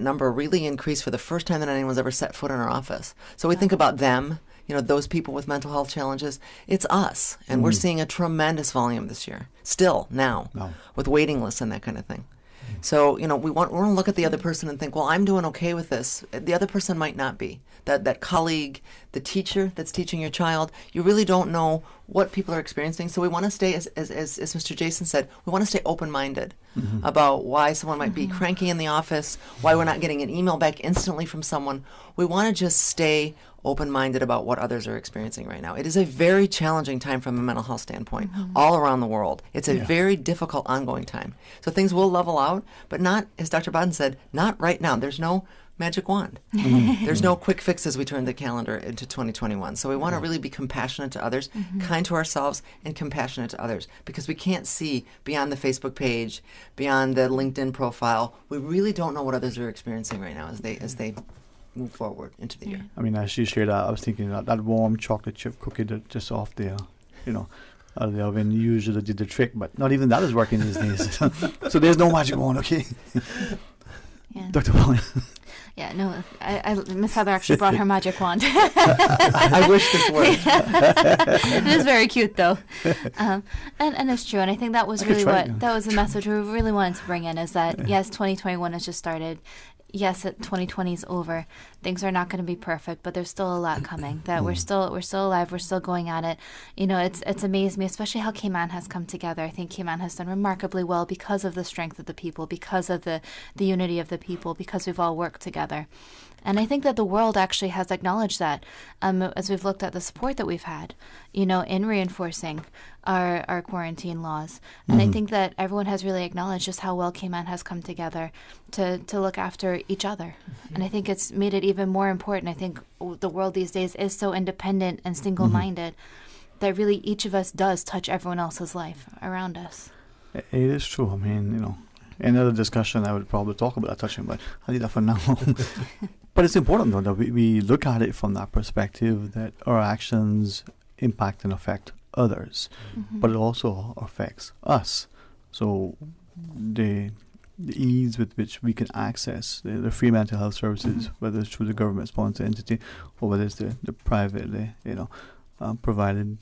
[SPEAKER 10] number really increase for the first time that anyone's ever set foot in our office. So we think about them, those people with mental health challenges. It's us. And we're seeing a tremendous volume this year, still now, with waiting lists and that kind of thing. So, we want to look at the other person and think, well, I'm doing okay with this. The other person might not be. That colleague, the teacher that's teaching your child, you really don't know what people are experiencing. So we want to stay, as Mr. Jason said, we want to stay open-minded about why someone might be cranky in the office, why we're not getting an email back instantly from someone. We want to just stay open-minded about what others are experiencing right now. It is a very challenging time from a mental health standpoint all around the world. It's a very difficult ongoing time. So things will level out, but not, as Dr. Bodden said, not right now. There's no magic wand. There's no quick fix as we turn the calendar into 2021. So we want to really be compassionate to others, kind to ourselves, and compassionate to others, because we can't see beyond the Facebook page, beyond the LinkedIn profile. We really don't know what others are experiencing right now as they move forward into the year.
[SPEAKER 4] I mean, as you shared that, I was thinking that warm chocolate chip cookie that just off the, out of the oven usually did the trick, but not even that is working these days. So there's no magic wand, okay? Dr. Bowen.
[SPEAKER 9] Yeah, no, Miss Heather actually brought her magic wand.
[SPEAKER 10] I wish this worked.
[SPEAKER 9] It is very cute, though. And it's true. And I think that was really that was the message we really wanted to bring in, is that, yes, 2021 has just started. Yes, 2020 is over. Things are not going to be perfect, but there's still a lot coming. That we're still alive. We're still going at it. It's amazed me, especially how Cayman has come together. I think Cayman has done remarkably well because of the strength of the people, because of the unity of the people, because we've all worked together. And I think that the world actually has acknowledged that as we've looked at the support that we've had, in reinforcing our quarantine laws. And I think that everyone has really acknowledged just how well Cayman has come together to look after each other. And I think it's made it even more important. I think the world these days is so independent and single-minded that really each of us does touch everyone else's life around us.
[SPEAKER 4] It is true. I mean, another discussion I would probably talk about touching, but I'll leave that for now. But it's important, though, that we look at it from that perspective, that our actions impact and affect others, but it also affects us. So the ease with which we can access the free mental health services, whether it's through the government-sponsored entity or whether it's the privately, provided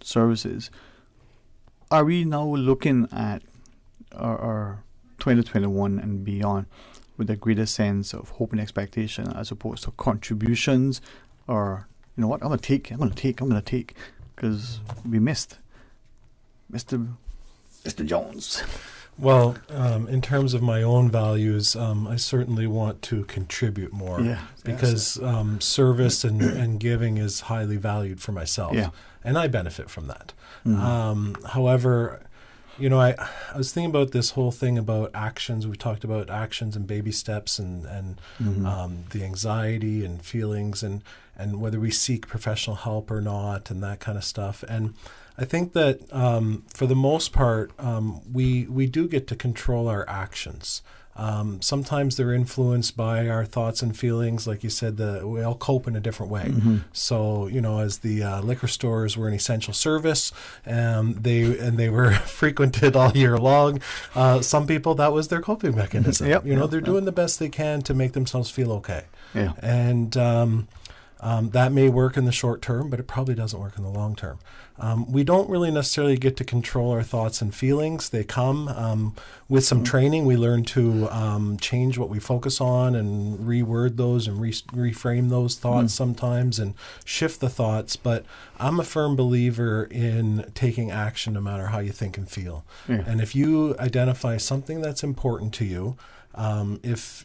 [SPEAKER 4] services. Are we now looking at our 2021 and beyond with a greater sense of hope and expectation as opposed to contributions, or I'm going to take because we missed Mr. Jones?
[SPEAKER 11] Well, in terms of my own values, I certainly want to contribute more because service and giving is highly valued for myself, and I benefit from that. However, I was thinking about this whole thing about actions. We talked about actions and baby steps and the anxiety and feelings and whether we seek professional help or not and that kind of stuff. And I think that for the most part, we do get to control our actions. Sometimes they're influenced by our thoughts and feelings. Like you said, we all cope in a different way. So, as the liquor stores were an essential service, they were frequented all year long, some people, that was their coping mechanism. They're doing the best they can to make themselves feel okay. And That may work in the short term, but it probably doesn't work in the long term. We don't really necessarily get to control our thoughts and feelings. They come with some training. We learn to change what we focus on and reword those and reframe those thoughts sometimes and shift the thoughts. But I'm a firm believer in taking action no matter how you think and feel.
[SPEAKER 4] Yeah.
[SPEAKER 11] And if you identify something that's important to you, if,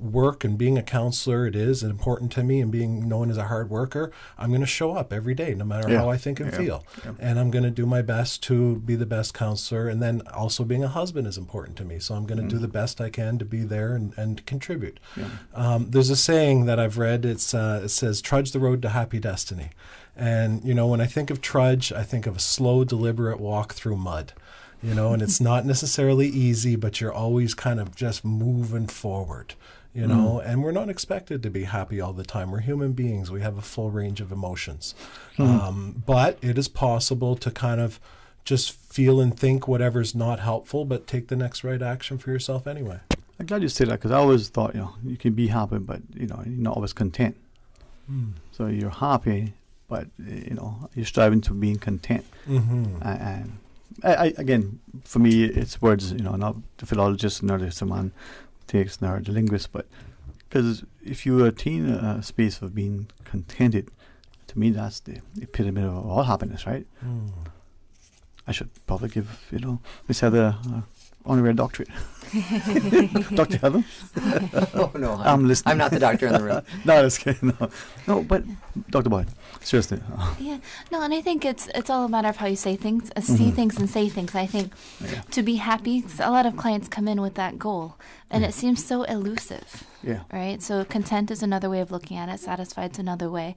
[SPEAKER 11] work and being a counselor, it is important to me, and being known as a hard worker, I'm going to show up every day, no matter how I think and feel.
[SPEAKER 4] Yeah.
[SPEAKER 11] And I'm going to do my best to be the best counselor. And then also being a husband is important to me. So I'm going to do the best I can to be there and contribute.
[SPEAKER 4] Yeah.
[SPEAKER 11] There's a saying that I've read. It says, trudge the road to happy destiny. And, when I think of trudge, I think of a slow, deliberate walk through mud. And it's not necessarily easy, but you're always kind of just moving forward, and we're not expected to be happy all the time. We're human beings. We have a full range of emotions. But it is possible to kind of just feel and think whatever's not helpful, but take the next right action for yourself anyway.
[SPEAKER 4] I'm glad you said that, because I always thought, you can be happy, but, you're not always content. So you're happy, but, you're striving to being content. And I again, for me, it's words, not the philologist nor the semantics nor the linguist, but because if you attain a space of being contented, to me, that's the epitome of all happiness, right? I should probably give, Miss Heather honorary doctorate. Dr. Heather?
[SPEAKER 10] Oh, no.
[SPEAKER 4] I'm listening.
[SPEAKER 10] I'm not the doctor in the room.
[SPEAKER 4] No, that's kidding. No, but Dr. Boyd, seriously.
[SPEAKER 9] Yeah. No, and I think it's all a matter of how you say things, see things and say things. I think to be happy, a lot of clients come in with that goal, and it seems so elusive.
[SPEAKER 4] Yeah.
[SPEAKER 9] Right? So content is another way of looking at it. Satisfied is another way.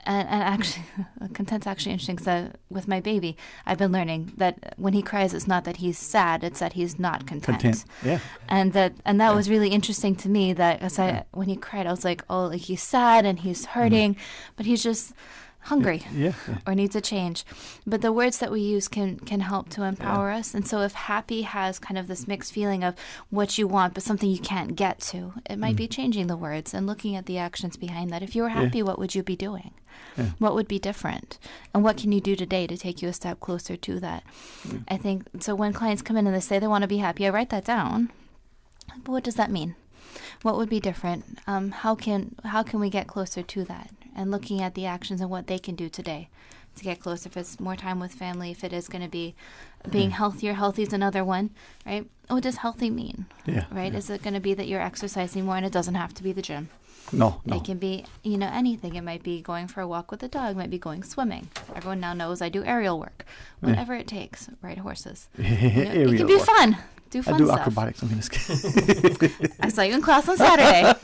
[SPEAKER 9] And actually, content's actually interesting, because with my baby, I've been learning that when he cries, it's not that he's sad, it's that he's not content.
[SPEAKER 4] Yeah.
[SPEAKER 9] And that was really interesting to me, that when he cried, I was like, oh, like he's sad and he's hurting, but he's just hungry or needs a change. But the words that we use can help to empower us. And so if happy has kind of this mixed feeling of what you want but something you can't get to, it might be changing the words and looking at the actions behind that. If you were happy, what would you be doing? What would be different? And what can you do today to take you a step closer to that? I think, so when clients come in and they say they want to be happy, I write that down. But what does that mean? What would be different? How can we get closer to that? And looking at the actions and what they can do today to get closer. If it's more time with family, if it is going to be being healthier. Healthy is another one, right? What does healthy mean? Right? Is it going to be that you're exercising more, and it doesn't have to be the gym?
[SPEAKER 4] No.
[SPEAKER 9] It can be, anything. It might be going for a walk with the dog. It might be going swimming. Everyone now knows I do aerial work. Whatever it takes. Ride horses. It can be fun. Do fun
[SPEAKER 4] I do
[SPEAKER 9] stuff.
[SPEAKER 4] acrobatics. I'm going to
[SPEAKER 9] I saw you in class on Saturday.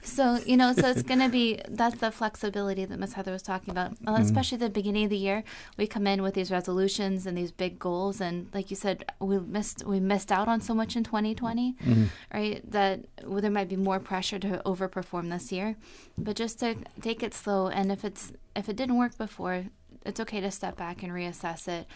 [SPEAKER 9] So it's going to be, that's the flexibility that Ms. Heather was talking about. Especially at the beginning of the year, we come in with these resolutions and these big goals. And like you said, we missed out on so much in 2020, right? That there might be more pressure to overperform this year. But just to take it slow. And if it didn't work before, it's okay to step back and reassess it.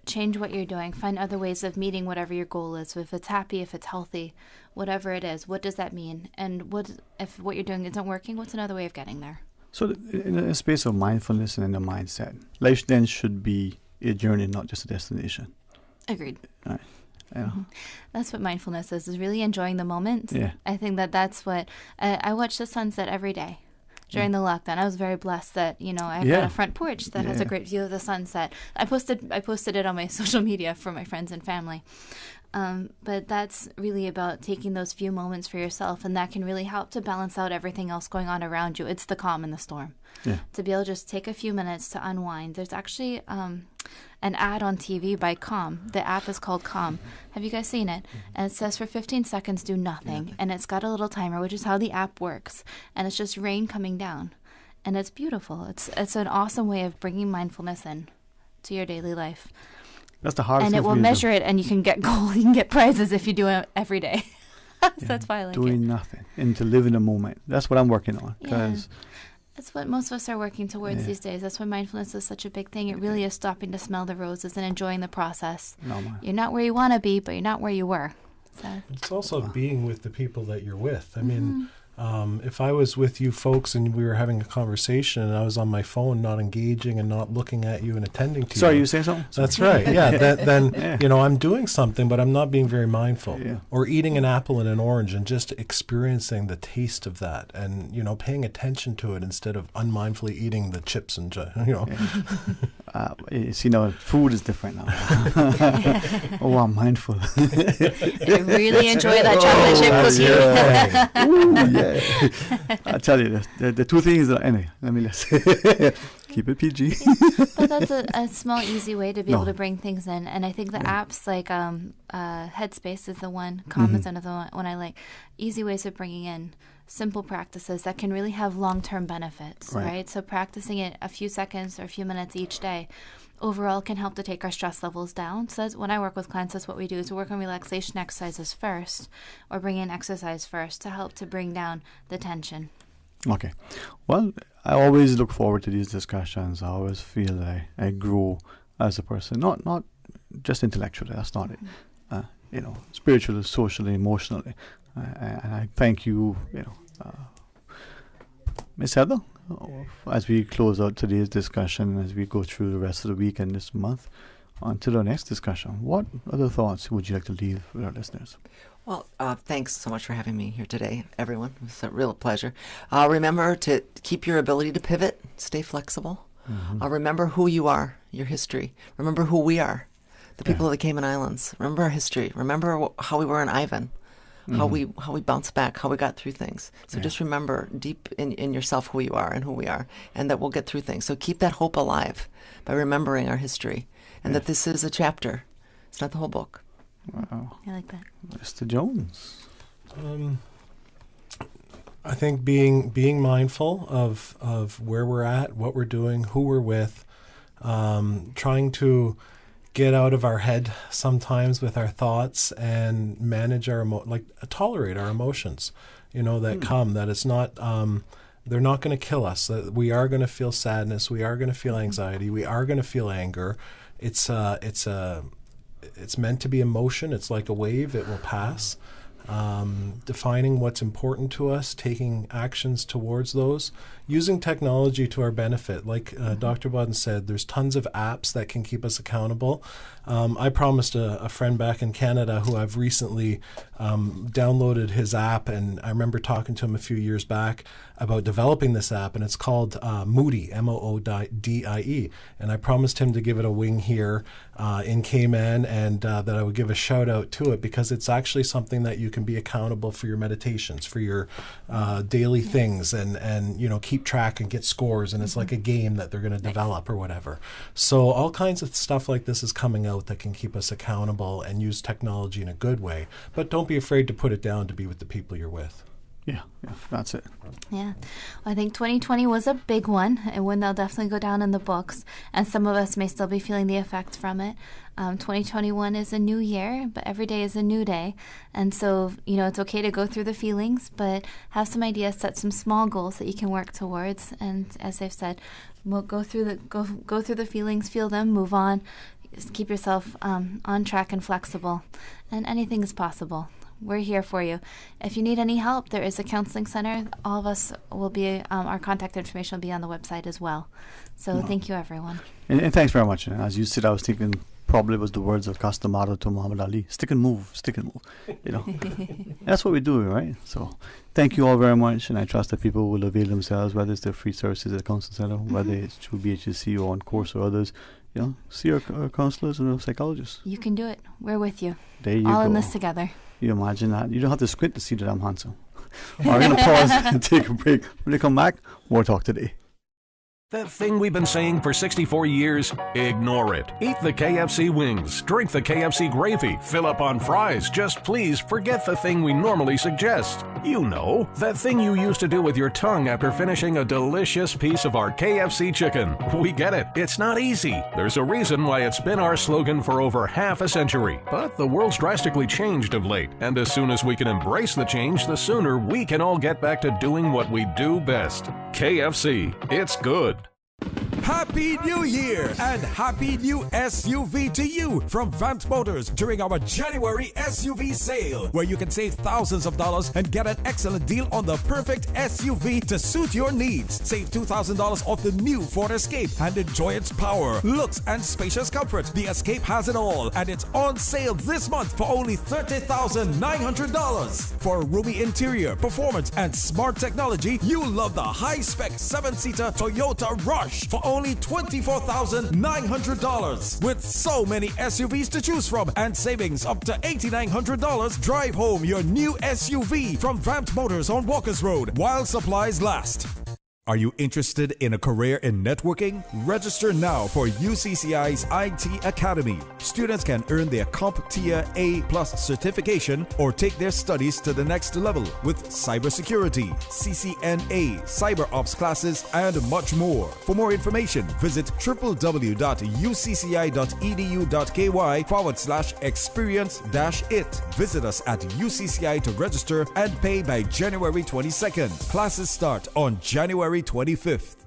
[SPEAKER 9] Change what you're doing. Find other ways of meeting whatever your goal is. So if it's happy, if it's healthy, whatever it is, what does that mean? And if what you're doing isn't working, what's another way of getting there?
[SPEAKER 4] So in a space of mindfulness and in a mindset, life then should be a journey, not just a destination.
[SPEAKER 9] Agreed.
[SPEAKER 4] Right. Yeah.
[SPEAKER 9] That's what mindfulness is really enjoying the moment.
[SPEAKER 4] Yeah.
[SPEAKER 9] I think that's what, I watch the sunset every day. During the lockdown, I was very blessed that I've got a front porch that has a great view of the sunset. I posted it on my social media for my friends and family. But that's really about taking those few moments for yourself, and that can really help to balance out everything else going on around you. It's the calm in the storm. To be able to just take a few minutes to unwind. There's actually an ad on TV by Calm. The app is called Calm. Have you guys seen it? And it says for 15 seconds, do nothing. And it's got a little timer, which is how the app works. And it's just rain coming down. And it's beautiful. It's an awesome way of bringing mindfulness in to your daily life.
[SPEAKER 4] That's the hardest
[SPEAKER 9] thing. And it will measure it, and you can get gold. You can get prizes if you do it every day. So that's why I like
[SPEAKER 4] doing nothing and to live in the moment. That's what I'm working on.
[SPEAKER 9] That's what most of us are working towards these days. That's why mindfulness is such a big thing. It really is stopping to smell the roses and enjoying the process. You're not where you want to be, but you're not where you were. So
[SPEAKER 11] it's also being with the people that you're with. I mean, If I was with you folks and we were having a conversation and I was on my phone, not engaging and not looking at you and attending to you.
[SPEAKER 4] Sorry, you saying something?
[SPEAKER 11] That's right. Yeah. Then I'm doing something, but I'm not being very mindful.
[SPEAKER 4] Yeah.
[SPEAKER 11] Or eating an apple and an orange and just experiencing the taste of that, and paying attention to it instead of unmindfully eating the chips and
[SPEAKER 4] you see, now food is different now. Oh, I'm mindful.
[SPEAKER 9] I really enjoy that chocolate chip cookie.
[SPEAKER 4] Ooh, yeah. I tell you, the two things that anyway. Let me keep it PG.
[SPEAKER 9] But that's a small, easy way to be able to bring things in, and I think the apps like Headspace is the one, Calm is another one I like. Easy ways of bringing in simple practices that can really have long-term benefits, right? So practicing it a few seconds or a few minutes each day overall can help to take our stress levels down. So that's, when I work with clients, that's what we do, is we work on relaxation exercises first, or bring in exercise first to help to bring down the tension.
[SPEAKER 4] Okay. Well, I always look forward to these discussions. I always feel that I grow as a person, not just intellectually, that's not it. Spiritually, socially, emotionally. And I thank you, Miss Heather, as we close out today's discussion, as we go through the rest of the week and this month. Until our next discussion, what other thoughts would you like to leave with our listeners?
[SPEAKER 10] Well, thanks so much for having me here today, everyone. It's a real pleasure. Remember to keep your ability to pivot, stay flexible. Remember who you are, your history. Remember who we are, the people of the Cayman Islands. Remember our history. Remember how we were in Ivan. How we bounced back, how we got through things. So just remember deep in yourself who you are and who we are, and that we'll get through things. So keep that hope alive by remembering our history, and that this is a chapter. It's not the whole book.
[SPEAKER 4] Wow.
[SPEAKER 9] I like that.
[SPEAKER 4] Mr. Jones.
[SPEAKER 11] I think being mindful of where we're at, what we're doing, who we're with, trying to get out of our head sometimes with our thoughts and manage our tolerate our emotions, that come, that it's not, they're not going to kill us, that we are going to feel sadness, we are going to feel anxiety, we are going to feel anger. It's meant to be emotion. It's like a wave, it will pass. Defining what's important to us, taking actions towards those, using technology to our benefit. Like Dr. Bodden said, there's tons of apps that can keep us accountable. I promised a friend back in Canada who I've recently downloaded his app, and I remember talking to him a few years back about developing this app, and it's called Moodie, Moodie, and I promised him to give it a wing here in Cayman, and that I would give a shout out to it, because it's actually something that you can be accountable for your meditations, for your daily things, and keep track and get scores, and it's like a game that they're going to develop or whatever. So all kinds of stuff like this is coming out that can keep us accountable and use technology in a good way, but don't be afraid to put it down to be with the people you're with.
[SPEAKER 4] Yeah, that's it.
[SPEAKER 9] Yeah. I think 2020 was a big one, and one that'll definitely go down in the books, and some of us may still be feeling the effects from it. 2021 is a new year, but every day is a new day. And so, it's okay to go through the feelings, but have some ideas, set some small goals that you can work towards. And as they've said, we'll go through the feelings, feel them, move on. Just keep yourself on track and flexible, and anything is possible. We're here for you. If you need any help, there is a counseling center. All of us will be, our contact information will be on the website as well. So thank you, everyone.
[SPEAKER 4] And thanks very much. As you said, I was thinking probably was the words of Castamado to Muhammad Ali. Stick and move, stick and move. That's what we do, right? So thank you all very much. And I trust that people will avail themselves, whether it's the free services at the counseling center, whether it's through BHSC or on course or others. See our counselors and our psychologists.
[SPEAKER 9] You can do it. We're with you.
[SPEAKER 4] There you
[SPEAKER 9] all
[SPEAKER 4] go.
[SPEAKER 9] In this together.
[SPEAKER 4] You imagine that? You don't have to squint to see that I'm handsome. We're going to pause and take a break. When we come back, more talk today.
[SPEAKER 2] That thing we've been saying for 64 years, ignore it. Eat the KFC wings, drink the KFC gravy, fill up on fries. Just please forget the thing we normally suggest. You know, that thing you used to do with your tongue after finishing a delicious piece of our KFC chicken. We get it. It's not easy. There's a reason why it's been our slogan for over half a century. But the world's drastically changed of late, and as soon as we can embrace the change, the sooner we can all get back to doing what we do best. KFC. It's good.
[SPEAKER 6] Happy New Year and happy new SUV to you from Vant Motors during our January SUV sale, where you can save thousands of dollars and get an excellent deal on the perfect SUV to suit your needs. Save $2,000 off the new Ford Escape and enjoy its power, looks, and spacious comfort. The Escape has it all, and it's on sale this month for only $30,900. For a roomy interior, performance, and smart technology, you love the high-spec 7-seater Toyota Rush for only $24,900. With so many SUVs to choose from and savings up to $8,900, drive home your new SUV from Vant Motors on Walkers Road while supplies last. Are you interested in a career in networking? Register now for UCCI's IT Academy. Students can earn their CompTIA A+ certification or take their studies to the next level with cybersecurity, CCNA, cyber ops classes, and much more. For more information, visit www.ucci.edu.ky/experience-it. Visit us at UCCI to register and pay by January 22nd. Classes start on January 25th.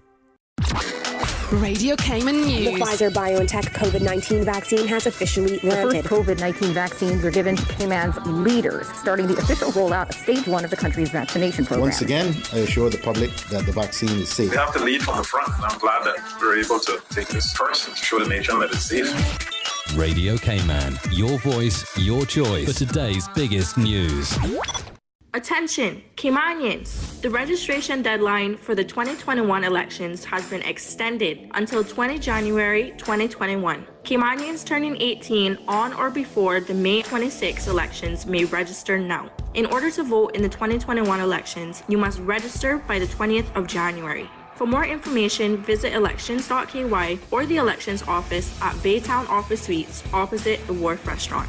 [SPEAKER 3] Radio Cayman News.
[SPEAKER 5] The Pfizer-BioNTech COVID-19 vaccine has officially landed.
[SPEAKER 12] The first COVID-19 vaccines are given to Cayman's leaders, starting the official rollout of stage 1 of the country's vaccination program.
[SPEAKER 24] Once again, I assure the public that the vaccine is safe.
[SPEAKER 25] We have to lead from the front, and I'm glad that we're able to take this first to show the nation that it's safe.
[SPEAKER 20] Radio Cayman, your voice, your choice for today's biggest news.
[SPEAKER 26] Attention, Caymanians! The registration deadline for the 2021 elections has been extended until 20 January 2021. Caymanians turning 18 on or before the May 26 elections may register now. In order to vote in the 2021 elections, you must register by the 20th of January. For more information, visit elections.ky or the elections office at Baytown Office Suites opposite the Wharf Restaurant.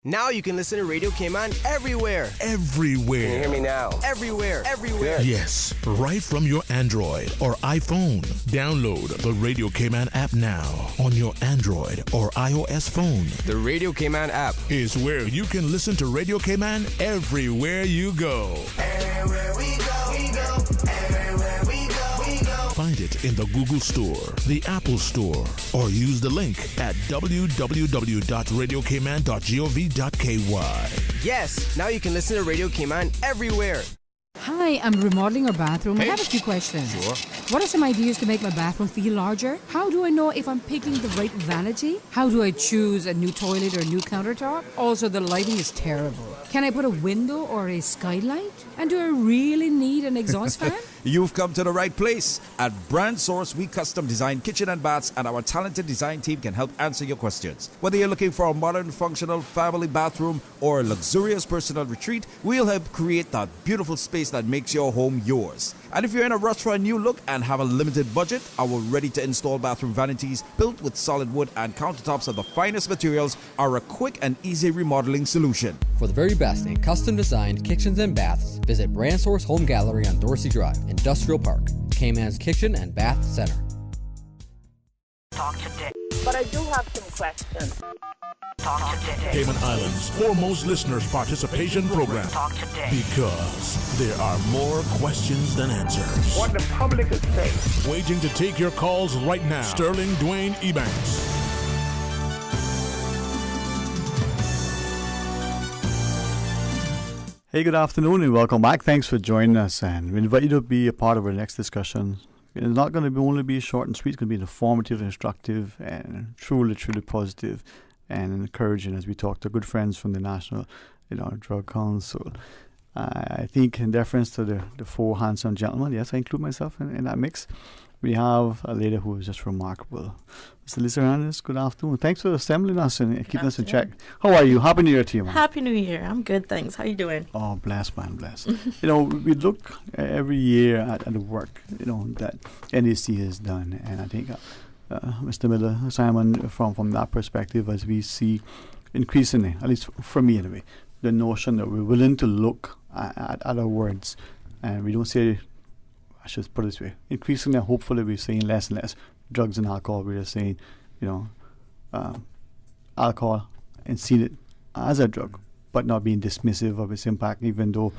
[SPEAKER 15] Now you can listen to Radio Cayman everywhere.
[SPEAKER 1] Everywhere.
[SPEAKER 15] Can you hear me now? Everywhere. Everywhere.
[SPEAKER 1] Yes, right from your Android or iPhone. Download the Radio Cayman app now on your Android or iOS phone.
[SPEAKER 15] The Radio Cayman app
[SPEAKER 1] is where you can listen to Radio Cayman everywhere you go.
[SPEAKER 14] Everywhere we go, we go. Everywhere we go, we go.
[SPEAKER 1] Find it in the Google Store, the Apple Store, or use the link at www.radiocayman.gov.ky.
[SPEAKER 15] Yes, now you can listen to Radio Cayman everywhere.
[SPEAKER 27] Hi, I'm remodeling our bathroom. I have a few questions.
[SPEAKER 1] Sure.
[SPEAKER 27] What are some ideas to make my bathroom feel larger? How do I know if I'm picking the right vanity? How do I choose a new toilet or a new countertop? Also, the lighting is terrible. Can I put a window or a skylight? And do I really need an exhaust fan?
[SPEAKER 6] You've come to the right place. At Brand Source, we custom design kitchen and baths, and our talented design team can help answer your questions. Whether you're looking for a modern, functional family bathroom or a luxurious personal retreat, we'll help create that beautiful space that makes your home yours. And if you're in a rush for a new look and have a limited budget, our ready-to-install bathroom vanities, built with solid wood and countertops of the finest materials, are a quick and easy remodeling solution.
[SPEAKER 28] For the very best in custom-designed kitchens and baths, visit Brand Source Home Gallery on Dorsey Drive, Industrial Park, Cayman's Kitchen and Bath Center.
[SPEAKER 7] Talk today. But I do have some questions. Talk today.
[SPEAKER 1] Cayman Islands' foremost listeners participation program.
[SPEAKER 7] Talk today.
[SPEAKER 1] Because there are more questions than answers.
[SPEAKER 7] What the public is saying.
[SPEAKER 1] Waiting to take your calls right now. Sterling Dwayne Ebanks.
[SPEAKER 4] Hey, good afternoon and welcome back. Thanks for joining us, and we invite you to be a part of our next discussion. It's not going to only be short and sweet. It's going to be informative, instructive, and truly positive and encouraging as we talk to good friends from the National Drug Council. I think in deference to the four handsome gentlemen, yes, I include myself in that mix, we have a lady who is just remarkable. Mr. Lisa Hernandez, good afternoon. Thanks for assembling us and keeping us in check. How are you? Happy New Year to you, man.
[SPEAKER 29] Happy New Year. I'm good, thanks. How you doing?
[SPEAKER 4] Oh, bless, man, bless. We look every year at the work, that NAC has done. And I think Mr. Miller, Simon, from that perspective, as we see increasingly, at least for me anyway, the notion that we're willing to look at our words and we don't say, I should put it this way, increasingly, hopefully, we're saying less and less drugs and alcohol. We're just saying, alcohol and seeing it as a drug, but not being dismissive of its impact, even though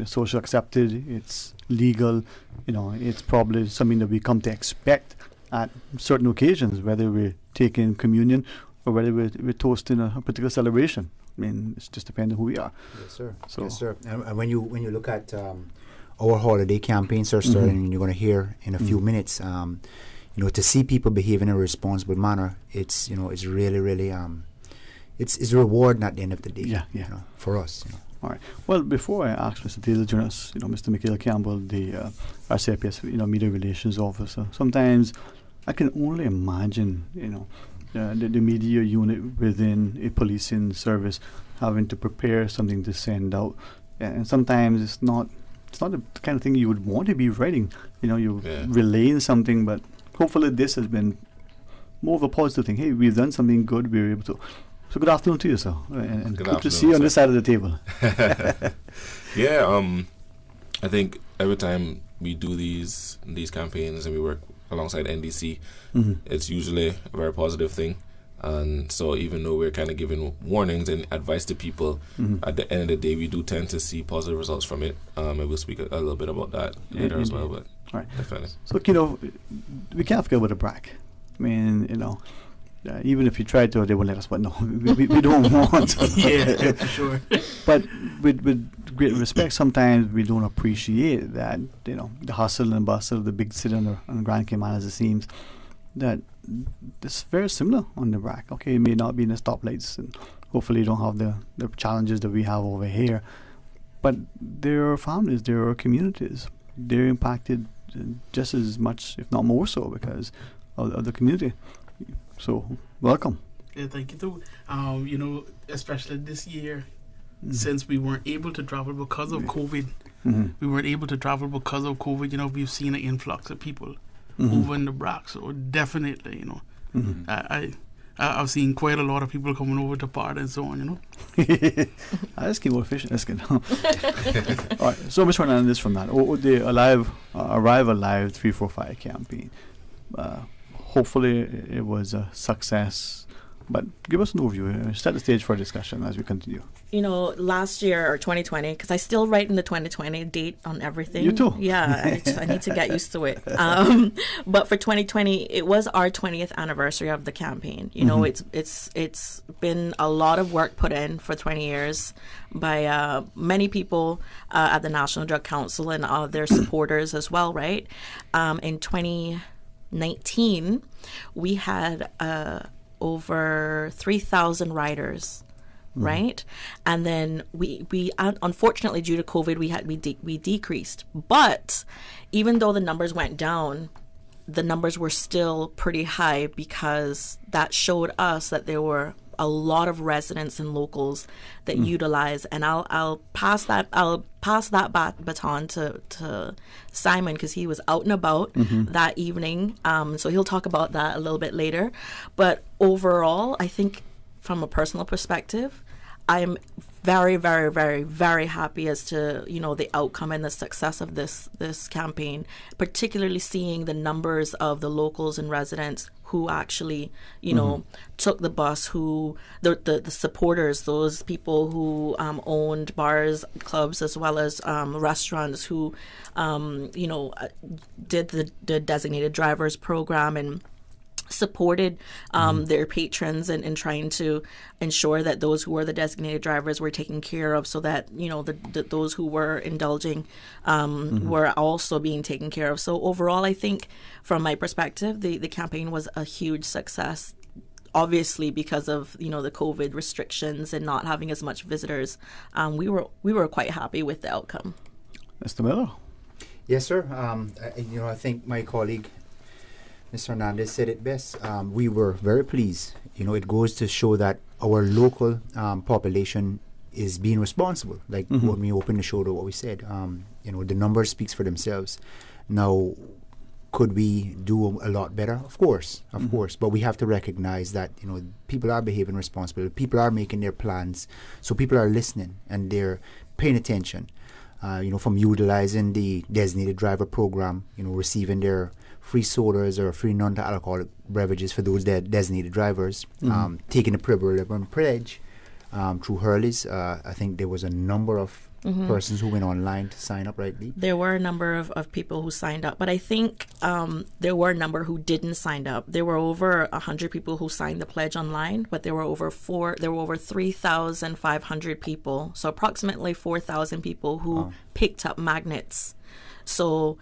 [SPEAKER 4] social accepted, it's legal, it's probably something that we come to expect at certain occasions, whether we're taking communion or whether we're toasting a particular celebration. I mean, it's just depending on who we are.
[SPEAKER 3] Yes, sir.
[SPEAKER 4] So
[SPEAKER 3] yes, sir. And when you look at our holiday campaign, sir, and you're going to hear in a few minutes, to see people behave in a responsible manner, it's really, really, it's rewarding at the end of the day.
[SPEAKER 4] Yeah.
[SPEAKER 3] For us.
[SPEAKER 4] All right. Well, before I ask Mr. Taylor to join us, Mr. Michael Campbell, the RCIPS, Media Relations Officer, sometimes I can only imagine, the media unit within a policing service having to prepare something to send out, and sometimes it's not the kind of thing you would want to be writing. You're relaying something, but hopefully this has been more of a positive thing. Hey, we've done something good. We're able to. So good afternoon to you, sir, and good to see you on this side of the table.
[SPEAKER 8] I think every time we do these campaigns and we work alongside NDC, it's usually a very positive thing. And so even though we're kind of giving warnings and advice to people, at the end of the day, we do tend to see positive results from it. And we'll speak a little bit about that later as well. But
[SPEAKER 4] all right.
[SPEAKER 8] Definitely.
[SPEAKER 4] So, we can't forget about the BRAC. I mean, even if you try to, they won't let us. But no, we don't want to.
[SPEAKER 13] Yeah, for sure.
[SPEAKER 4] But with great respect, sometimes we don't appreciate that, the hustle and bustle of the big city on Grand Cayman, as it seems, that it's very similar on the BRAC. Okay, it may not be in the stoplights, and hopefully you don't have the challenges that we have over here. But there are families, there are communities. They're impacted just as much, if not more so, because of the community. So, welcome.
[SPEAKER 13] Yeah, thank you too. Especially this year, since we weren't able to travel because of COVID. We weren't able to travel because of COVID. We've seen an influx of people over in the BRAC. So definitely, I've seen quite a lot of people coming over to party and so on.
[SPEAKER 4] Let's keep more efficient. That's good. All right. So, Mr. Hernandez, from that, the Arrive Alive 345 campaign. Hopefully it was a success, but give us an overview. Set the stage for a discussion as we continue.
[SPEAKER 29] Last year or 2020, because I still write in the 2020 date on everything.
[SPEAKER 4] You too.
[SPEAKER 29] Yeah, I need to get used to it. But for 2020, it was our 20th anniversary of the campaign. It's been a lot of work put in for 20 years by many people at the National Drug Council and their supporters as well, right? In 2019, we had over 3,000 riders, right? And then we unfortunately, due to COVID, we decreased. But even though the numbers went down, the numbers were still pretty high, because that showed us that there were a lot of residents and locals that utilize. And I'll pass that baton to Simon, because he was out and about that evening. So he'll talk about that a little bit later. But overall, I think from a personal perspective, I'm very, very, very, very happy as to the outcome and the success of this campaign, particularly seeing the numbers of the locals and residents who actually took the bus, who the supporters, those people who owned bars, clubs, as well as restaurants, who did the designated drivers program and supported their patrons and trying to ensure that those who were the designated drivers were taken care of, so that those who were indulging were also being taken care of. So overall, I think from my perspective, the campaign was a huge success. Obviously, because of the COVID restrictions and not having as much visitors, we were quite happy with the outcome.
[SPEAKER 4] Mr. Miller.
[SPEAKER 3] Yes, sir. I think my colleague, Mr. Hernandez, said it best. We were very pleased. It goes to show that our local population is being responsible. Like when we opened the show, to what we said, the numbers speaks for themselves. Now, could we do a lot better? Of course. But we have to recognize that people are behaving responsibly. People are making their plans. So people are listening and they're paying attention. From utilizing the designated driver program, receiving their free sodas or free non-alcoholic beverages for those designated drivers, taking the Prevalent pledge through Hurley's. I think there was a number of persons who went online to sign up, right, Lee?
[SPEAKER 29] There were a number of people who signed up, but I think there were a number who didn't sign up. There were over 100 people who signed the pledge online, but there were over 3,500 people, so approximately 4,000 people who picked up magnets. So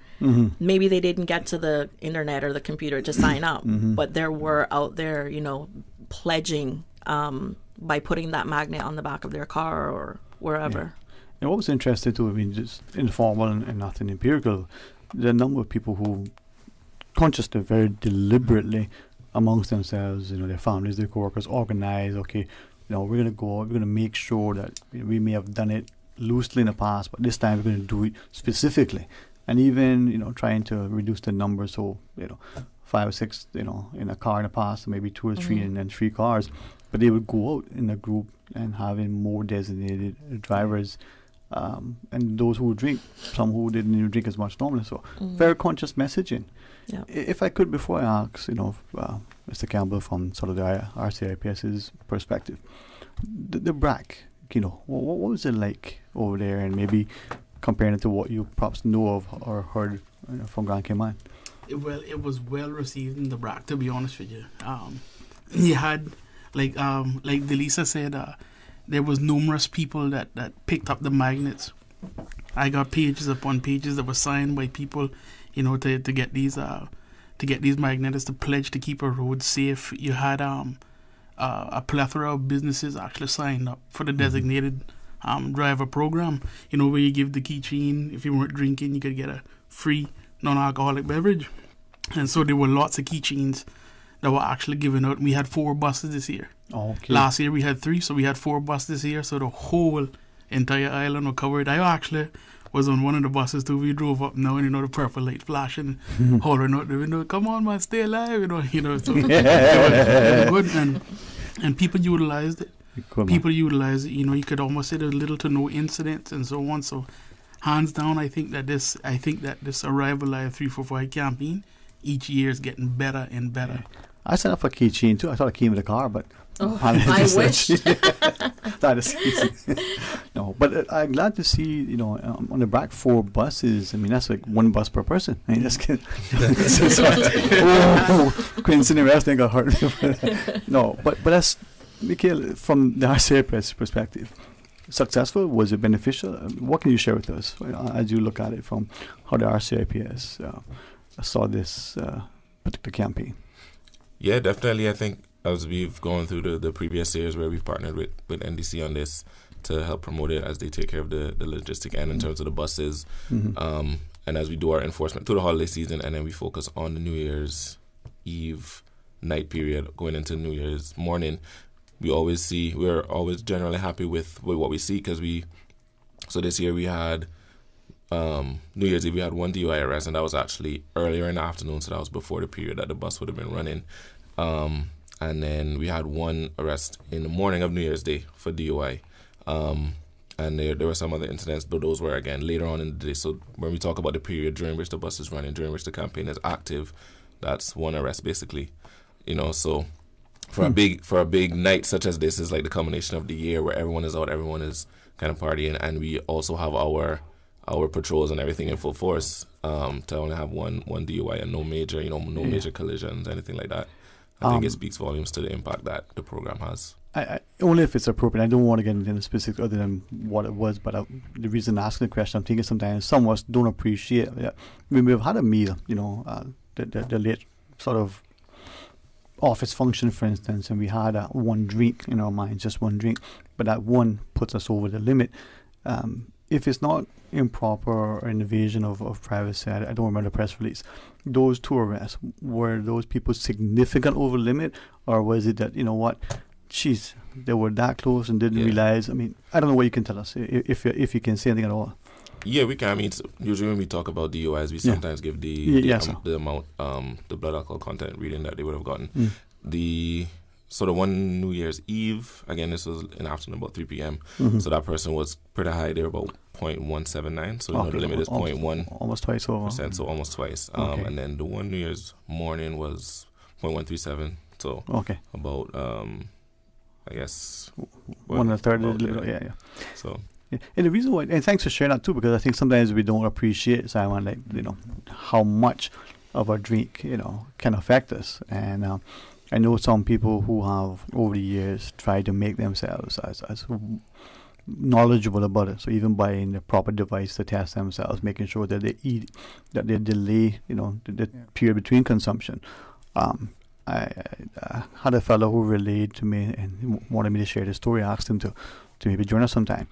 [SPEAKER 29] maybe they didn't get to the internet or the computer to sign up, but there were out there, pledging by putting that magnet on the back of their car or wherever.
[SPEAKER 4] Yeah. And what was interesting too, I mean, just informal and nothing empirical, the number of people who consciously, very deliberately amongst themselves, their families, their co-workers, organize, okay, we're going to go out, we're going to make sure that we may have done it loosely in the past, but this time we're going to do it specifically. And even, trying to reduce the numbers, so, 5 or 6, in a car in the past, maybe 2 or 3 and then 3 cars, but they would go out in a group and having more designated drivers. And those who drink, some who didn't even drink as much normally. So very conscious messaging. Yeah. If I could, before I ask, Mr. Campbell from sort of the RCIPS's perspective, the BRAC, what was it like over there, and maybe comparing it to what you perhaps know of or heard from Grand Cayman?
[SPEAKER 13] It was well received in the BRAC, to be honest with you. You had, like Delisa said, there was numerous people that picked up the magnets. I got pages upon pages that were signed by people, to get these magnets to pledge to keep our roads safe. You had a plethora of businesses actually signed up for the designated driver program. Where you give the keychain. If you weren't drinking, you could get a free non-alcoholic beverage. And so there were lots of keychains that were actually given out. We had 4 buses this year.
[SPEAKER 4] Okay.
[SPEAKER 13] Last year we had 3, so we had 4 buses this year. So the whole entire island was covered. I actually was on one of the buses too. We drove up now, and the purple light flashing, hollering out the window, "Come on, man, stay alive!" So it was good, and people utilized it.
[SPEAKER 4] Cool,
[SPEAKER 13] people utilized it. You could almost say there's little to no incidents and so on. So hands down, I think that this Arrive Alive 345 campaign each year is getting better and better.
[SPEAKER 4] Yeah. I signed up for a keychain too. I thought it came with a car, but
[SPEAKER 29] I wish.
[SPEAKER 4] That is easy. No, but I'm glad to see, on the BRAC 4 buses. I mean, that's like 1 bus per person. I mean, that's good. Queen City Wrestling got hurt. No, but that's, Mikhail, from the RCIPS perspective, successful? Was it beneficial? What can you share with us as you look at it from how the RCIPS saw this particular campaign?
[SPEAKER 8] Yeah, definitely. I think as we've gone through the previous years where we've partnered with NDC on this to help promote it as they take care of the logistic end in terms of the buses. And as we do our enforcement through the holiday season, and then we focus on the New Year's Eve night period going into New Year's morning, we're always generally happy with what we see, because so this year we had New Year's Eve, we had 1 DUI arrest, and that was actually earlier in the afternoon, so that was before the period that the bus would have been running. And then we had 1 arrest in the morning of New Year's Day for DUI. And there were some other incidents, but those were, again, later on in the day. So when we talk about the period during which the bus is running, during which the campaign is active, that's 1 arrest, basically. So for a big night such as this, is like the culmination of the year where everyone is out, everyone is kind of partying, and we also have our patrols and everything in full force, to only have one DUI and no major, major collisions, anything like that. I think it speaks volumes to the impact that the program has.
[SPEAKER 4] I only if it's appropriate. I don't want to get into the specifics other than what it was, but the reason asking the question, I'm thinking sometimes some of us don't appreciate that when we've had a meal, the late sort of office function, for instance, and we had 1 drink in our minds, just 1 drink, but that 1 puts us over the limit. If it's not improper or an invasion of privacy, I don't remember the press release, those 2 arrests, were those people significant over limit, or was it that, they were that close and didn't realize? I mean, I don't know what you can tell us, if you can say anything at all.
[SPEAKER 8] Yeah, we can. I mean, usually when we talk about DUIs, we sometimes give the amount, the blood alcohol content reading that they would have gotten. The one New Year's Eve, again, this was in the afternoon, about 3 p.m. So that person was pretty high. They were about 0.179. So the limit is 0.1.
[SPEAKER 4] Almost twice over.
[SPEAKER 8] %, so almost twice. And then the 1 New Year's morning was 0.137. So about, I guess,
[SPEAKER 4] 1/3. Yeah.
[SPEAKER 8] So
[SPEAKER 4] And the reason why, and thanks for sharing that too, because I think sometimes we don't appreciate, Simon, like, how much of a drink, can affect us. And I know some people who have over the years tried to make themselves as knowledgeable about it. So even buying the proper device to test themselves, making sure that they eat, that they delay, the period between consumption. I had a fellow who relayed to me and wanted me to share the story. I asked him to maybe join us sometime.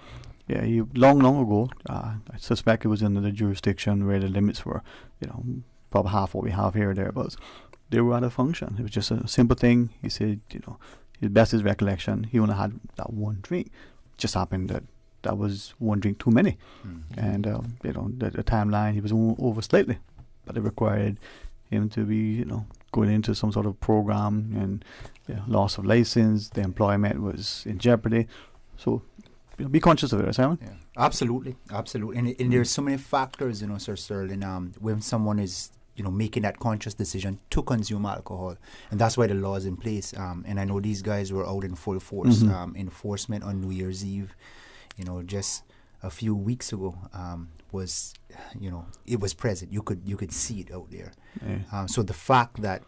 [SPEAKER 4] Yeah, long ago, I suspect it was in the jurisdiction where the limits were, probably half what we have here or thereabouts. They were at a function. It was just a simple thing. He said, his best his recollection, he only had that one drink. Just happened that was one drink too many. And, the timeline, he was over slightly, but it required him to be, going into some sort of program, and loss of license, the employment was in jeopardy. So, be conscious of it, Simon.
[SPEAKER 3] Yeah, absolutely. And there's so many factors, Sir Sterling, when someone is, making that conscious decision to consume alcohol, and that's why the law is in place. And I know these guys were out in full force, enforcement on New Year's Eve, just a few weeks ago, was, it was present. You could see it out there. Yeah. So the fact that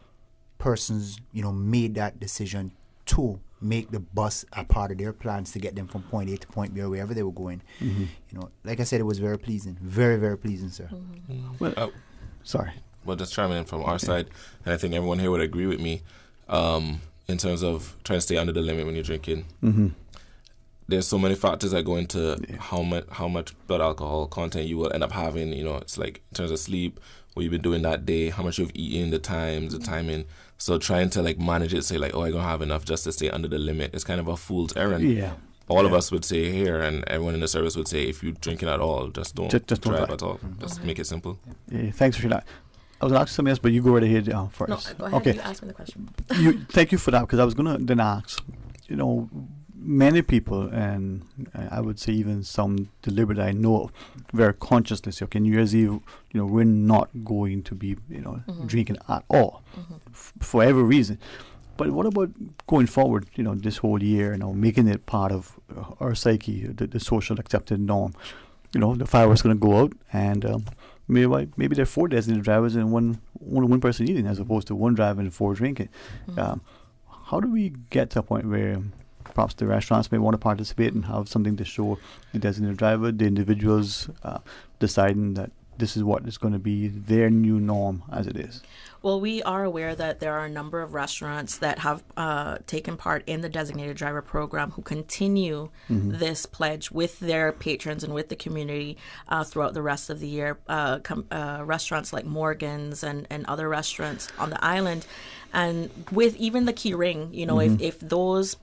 [SPEAKER 3] persons, made that decision to make the bus a part of their plans to get them from point A to point B or wherever they were going, like I said, it was very pleasing, very, very pleasing, sir.
[SPEAKER 4] Well, sorry.
[SPEAKER 8] Well, just chiming in from our side, and I think everyone here would agree with me, in terms of trying to stay under the limit when you're drinking. There's so many factors that go into how much blood alcohol content you will end up having. It's like in terms of sleep, what you've been doing that day, how much you've eaten, the timing. So trying to manage it, say I'm gonna have enough just to stay under the limit. It's kind of a fool's errand. Yeah. All of us would say here, and everyone in the service would say, if you're drinking at all, just don't drive at all. Just make it simple.
[SPEAKER 4] Yeah, thanks for that. I was asking something else, but you go right ahead first.
[SPEAKER 29] No, go ahead.
[SPEAKER 4] Okay.
[SPEAKER 29] You ask me the question.
[SPEAKER 4] Thank you for that, because I was going to then ask, many people, and I would say even some deliberate I know of, very consciously say, okay, New Year's Eve, we're not going to be, drinking at all for every reason. But what about going forward, this whole year, making it part of our psyche, the social accepted norm? The fireworks going to go out, and maybe there are 4 designated drivers and only one person eating, as opposed to one driving and 4 drinking. How do we get to a point where perhaps the restaurants may want to participate and have something to show the designated driver, the individuals deciding that this is what is going to be their new norm as it is?
[SPEAKER 29] Well, we are aware that there are a number of restaurants that have taken part in the designated driver program who continue this pledge with their patrons and with the community throughout the rest of the year. Restaurants like Morgan's and other restaurants on the island. And with even the Key Ring, if those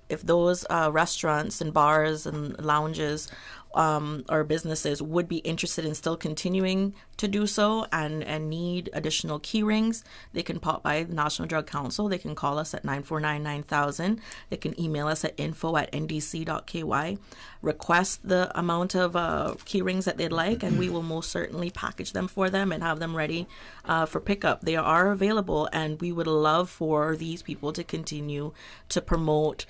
[SPEAKER 29] restaurants and bars and lounges or businesses would be interested in still continuing to do so and need additional key rings, they can pop by the National Drug Council. They can call us at 949-9000. They can email us at info@ndc.ky. Request the amount of key rings that they'd like, and we will most certainly package them for them and have them ready for pickup. They are available, and we would love for these people to continue to promote,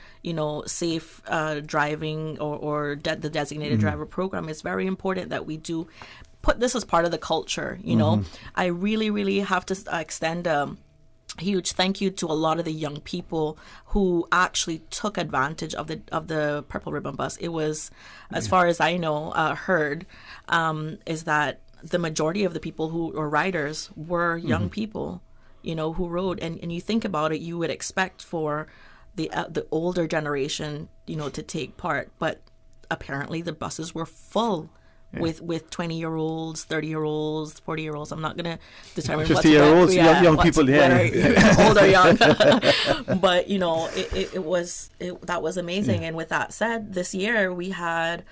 [SPEAKER 29] safe driving or the designated driver program. It's very important that we do put this as part of the culture. I really, really have to extend a huge thank you to a lot of the young people who actually took advantage of the Purple Ribbon Bus. It was, as far as I know, heard, is that the majority of the people who or riders were young people, who rode. And you think about it, you would expect for the older generation, to take part, but apparently the buses were full. Yeah. With 20-year-olds, 30-year-olds, 40-year-olds. I'm not going to determine
[SPEAKER 4] 50-year-olds, young people,
[SPEAKER 29] old or young. But that was amazing. And with that said, this year we had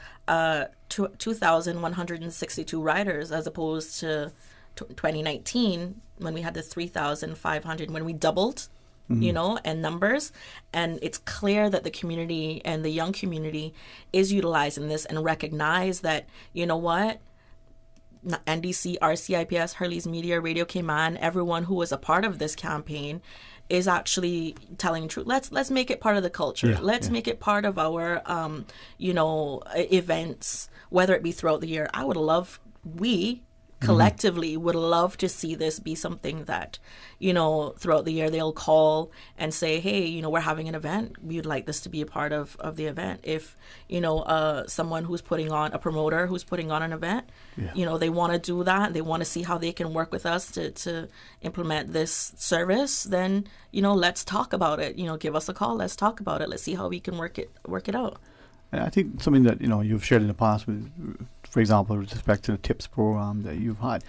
[SPEAKER 29] 2,162 riders, as opposed to 2019 when we had the 3,500. When we doubled. And numbers. And it's clear that the community and the young community is utilizing this and recognize that, NDC, RCIPS, Hurley's Media, Radio Cayman, everyone who was a part of this campaign is actually telling the truth. Let's make it part of the culture. Let's make it part of our events, whether it be throughout the year. I would love collectively would love to see this be something that, throughout the year they'll call and say, hey, we're having an event. We'd like this to be a part of the event. If, someone who's putting on, a promoter who's putting on an event, they want to do that. They want to see how they can work with us to implement this service. Then, let's talk about it. Give us a call. Let's talk about it. Let's see how we can work it out.
[SPEAKER 4] And I think something that you've shared in the past with, for example, with respect to the TIPS program that you've had,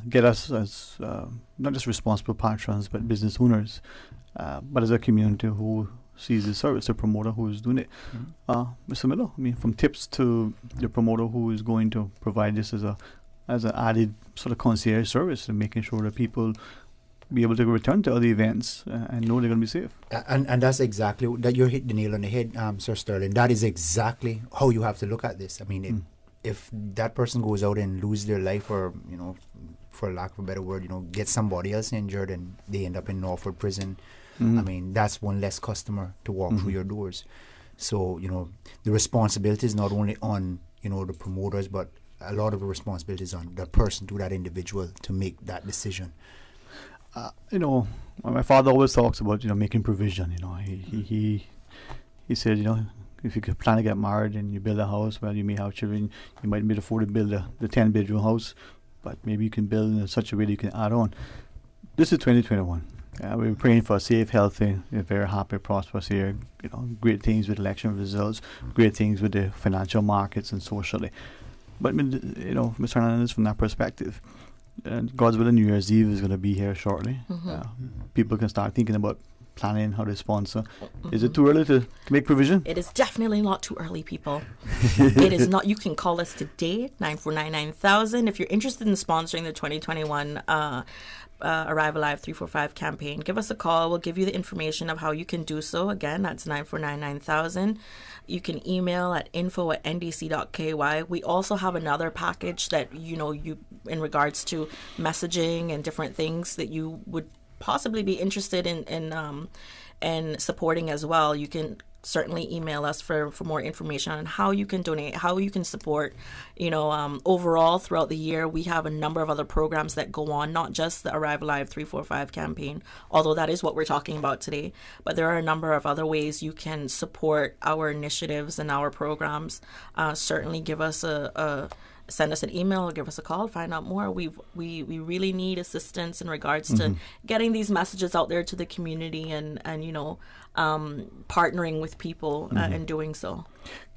[SPEAKER 4] get us as not just responsible patrons but business owners, but as a community who sees the service, the promoter who is doing it. Mr. Miller, from TIPS to the promoter who is going to provide this as an added sort of concierge service and making sure that people be able to return to other events and know they're going to be safe.
[SPEAKER 3] And that's exactly that. You hit the nail on the head, Sir Sterling. That is exactly how you have to look at this. I mean, if that person goes out and lose their life, or for lack of a better word, get somebody else injured and they end up in Norfolk prison, I mean, that's one less customer to walk through your doors. So the responsibility is not only on the promoters, but a lot of the responsibility is on the person, to that individual, to make that decision.
[SPEAKER 4] My father always talks about making provision. He said, if you could plan to get married and you build a house, well, you may have children, you might be able to afford to build the 10-bedroom house, but maybe you can build in such a way that you can add on. This is 2021. We're praying for a safe, healthy, very happy, prosperous year. Great things with election results, great things with the financial markets and socially. But Mr. Hernandez, from that perspective, and God's willing, New Year's Eve is going to be here shortly. People can start thinking about planning how to sponsor. Is it too early to make provision?
[SPEAKER 29] It is definitely not too early, people. It is not. You can call us today, 949-9000. If you're interested in sponsoring the 2021 Arrive Alive 345 campaign, give us a call. We'll give you the information of how you can do so. Again, that's 949-9000. You can email at info@ndc.ky. We also have another package that, you in regards to messaging and different things that you would possibly be interested in supporting as well. You can certainly email us for more information on how you can donate, how you can support. Overall throughout the year, we have a number of other programs that go on, not just the Arrive Alive 345 campaign, although that is what we're talking about today, but there are a number of other ways you can support our initiatives and our programs. Certainly give us send us an email or give us a call, find out more. We really need assistance in regards to getting these messages out there to the community and partnering with people and doing so.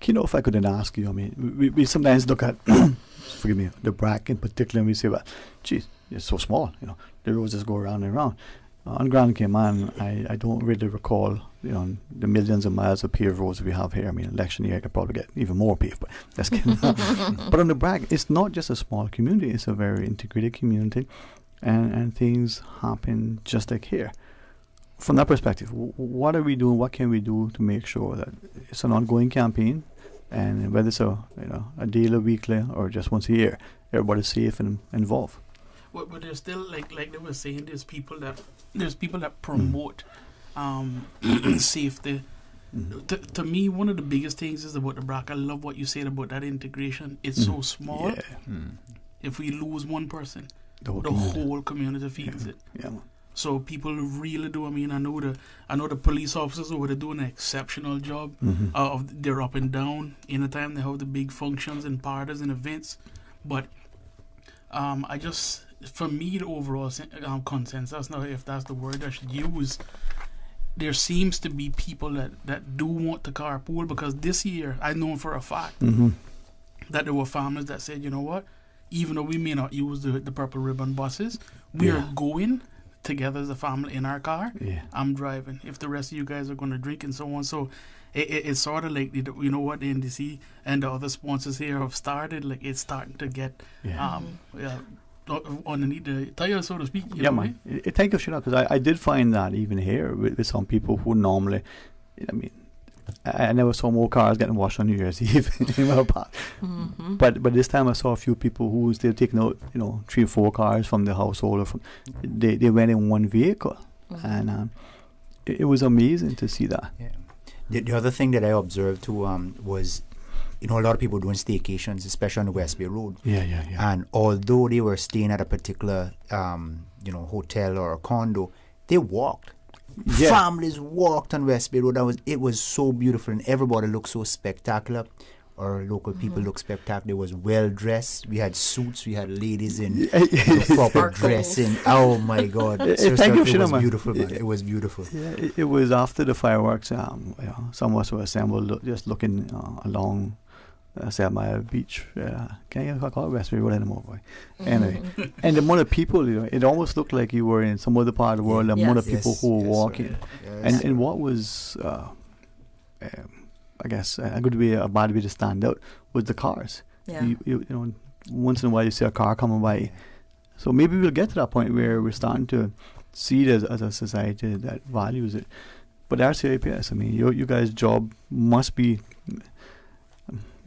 [SPEAKER 4] If I could then ask you, we sometimes look at, forgive me, the BRAC in particular, and we say, well, geez, it's so small, the roads just go around and around. On Grand Cayman, I don't really recall, the millions of miles of paved roads we have here. Election year, I could probably get even more paved, but that's kidding. But on the BRAC, it's not just a small community; it's a very integrated community, and things happen just like here. From that perspective, what are we doing? What can we do to make sure that it's an ongoing campaign, and whether it's a daily, weekly, or just once a year, everybody's safe and involved?
[SPEAKER 13] But there's still, like they were saying, there's people that promote safety. To me, one of the biggest things is about the BRAC. I love what you said about that integration. It's so small. If we lose one person, the whole community feels it. So people really do. I know the police officers over there doing an exceptional job. They're up and down anytime they have the big functions and parties and events. But for me, the overall consensus, now if that's the word I should use, there seems to be people that do want to carpool, because this year I know for a fact that there were families that said, you know what, even though we may not use the purple ribbon buses, we are going together as a family in our car. I'm driving. If the rest of you guys are going to drink and so on. So it's sort of like, the NDC and the other sponsors here have started, like it's starting to get underneath the tire, so to speak.
[SPEAKER 4] Man. Thank you, Sheila, because I did find that even here with some people who normally, I never saw more cars getting washed on New Year's Eve in my park. But this time I saw a few people who instead of taking out 3 or 4 cars from the household, they went in one vehicle, and it was amazing to see that.
[SPEAKER 3] Yeah. The other thing that I observed too was, a lot of people doing staycations, especially on the West Bay Road.
[SPEAKER 4] Yeah.
[SPEAKER 3] And although they were staying at a particular, hotel or a condo, they walked. Yeah. Families walked on West Bay Road. It was so beautiful, and everybody looked so spectacular. Our local people looked spectacular. It was well dressed. We had suits. We had ladies in proper dressing. Oh my God!
[SPEAKER 4] Thank you,
[SPEAKER 3] it was beautiful, man. It was beautiful.
[SPEAKER 4] Yeah, it was after the fireworks. Some of us were assembled, just looking along Mile Beach. Can't call it West Bay Road anymore, boy. Anyway, and the amount of people, it almost looked like you were in some other part of the world. The amount of people who were walking, and what was. I guess a good way, a bad way to stand out was the cars.
[SPEAKER 29] Yeah.
[SPEAKER 4] You once in a while you see a car coming by. So maybe we'll get to that point where we're starting to see it as a society that values it. But RCIPS, I mean, you guys' job must be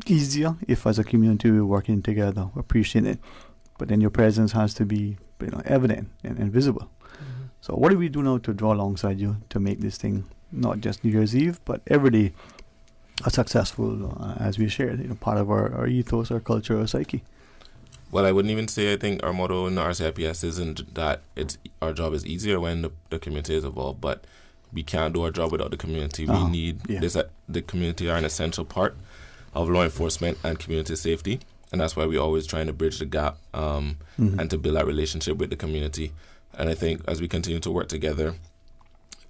[SPEAKER 4] easier if as a community we're working together, appreciate it. But then your presence has to be evident and visible. Mm-hmm. So what do we do now to draw alongside you to make this thing not just New Year's Eve, but every day a successful, as we shared, part of our ethos, our culture, our psyche?
[SPEAKER 8] Well, I wouldn't even say I think our motto in the RCIPS isn't that our job is easier when the community is involved, but we can't do our job without the community. We need the community are an essential part of law enforcement and community safety, and that's why we're always trying to bridge the gap and to build that relationship with the community. And I think as we continue to work together,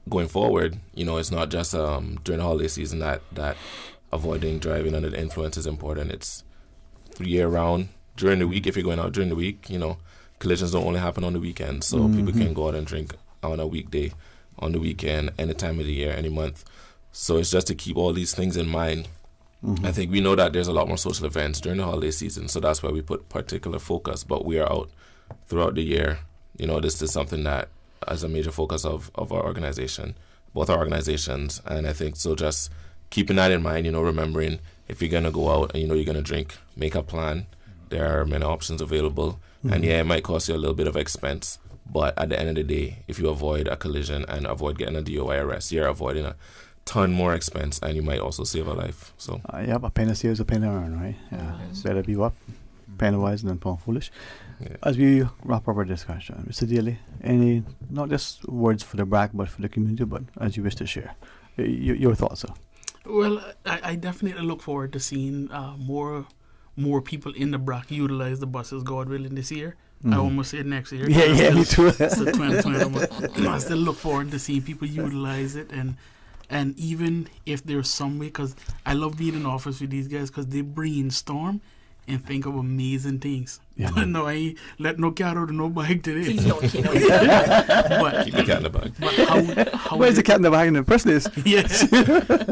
[SPEAKER 8] going forward, it's not just during the holiday season that avoiding driving under the influence is important. It's year-round. During the week, if you're going out during the week, collisions don't only happen on the weekend, so people can go out and drink on a weekday, on the weekend, any time of the year, any month. So it's just to keep all these things in mind. I think we know that there's a lot more social events during the holiday season, so that's why we put particular focus, but we are out throughout the year. This is something that as a major focus of our organization, both our organizations. And I think so just keeping that in mind, remembering if you're going to go out and you're going to drink, make a plan. There are many options available. And it might cost you a little bit of expense. But at the end of the day, if you avoid a collision and avoid getting a DOI arrest, you're avoiding a ton more expense, and you might also save a life. So
[SPEAKER 4] a penny saves a penny earned, right? Better be what? Penny wise than pound foolish. Yeah. As we wrap up our discussion, Mr. Daly, any, not just words for the BRAC, but for the community, but as you wish to share, your thoughts, sir?
[SPEAKER 13] Well, I definitely look forward to seeing more people in the BRAC utilize the buses, God willing, this year. I almost said next year.
[SPEAKER 4] Yeah, me too.
[SPEAKER 13] It's the 2020. I still look forward to seeing people utilize it, and even if there's some way, because I love being in office with these guys because they brainstorm and think of amazing things. Yeah, but no, I ain't let no cat out of no bag today.
[SPEAKER 29] Please don't keep
[SPEAKER 8] Keep the cat in the bag.
[SPEAKER 13] But how
[SPEAKER 4] where's the cat in the bag in the first place?
[SPEAKER 13] Yes.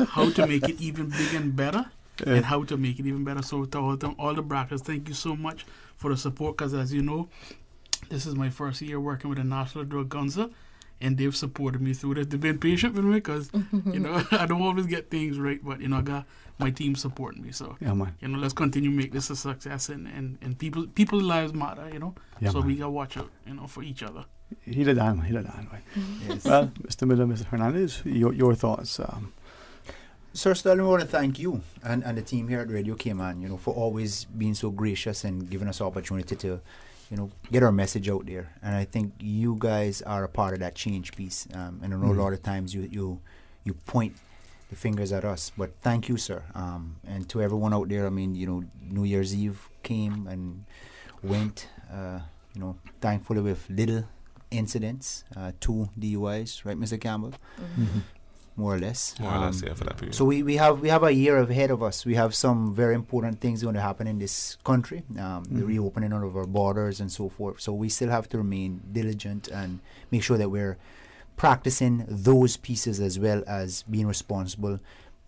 [SPEAKER 13] How to make it even bigger and better, and how to make it even better. So to all the BRACers, thank you so much for the support, because as you know, this is my first year working with the National Drug Council, and they've supported me through this. They've been patient with me because, I don't always get things right, but, I got my team supporting me. So, let's continue to make this a success, and people's lives matter, so we got to watch out, for each other.
[SPEAKER 4] He did that, right? Yes. Well, Mr. Miller, Mr. Hernandez, your thoughts?
[SPEAKER 3] Sir Sterling, I want to thank you and the team here at Radio Cayman, for always being so gracious and giving us the opportunity to, get our message out there. And I think you guys are a part of that change piece. And I know a lot of times you point the fingers at us, but thank you, sir. And to everyone out there, New Year's Eve came and went, thankfully with little incidents, 2 DUIs, right, Mr. Campbell? More or less.
[SPEAKER 8] More or less, yeah, for that period.
[SPEAKER 3] So we have a year ahead of us. We have some very important things going to happen in this country, the reopening of our borders and so forth. So we still have to remain diligent and make sure that we're practicing those pieces as well as being responsible,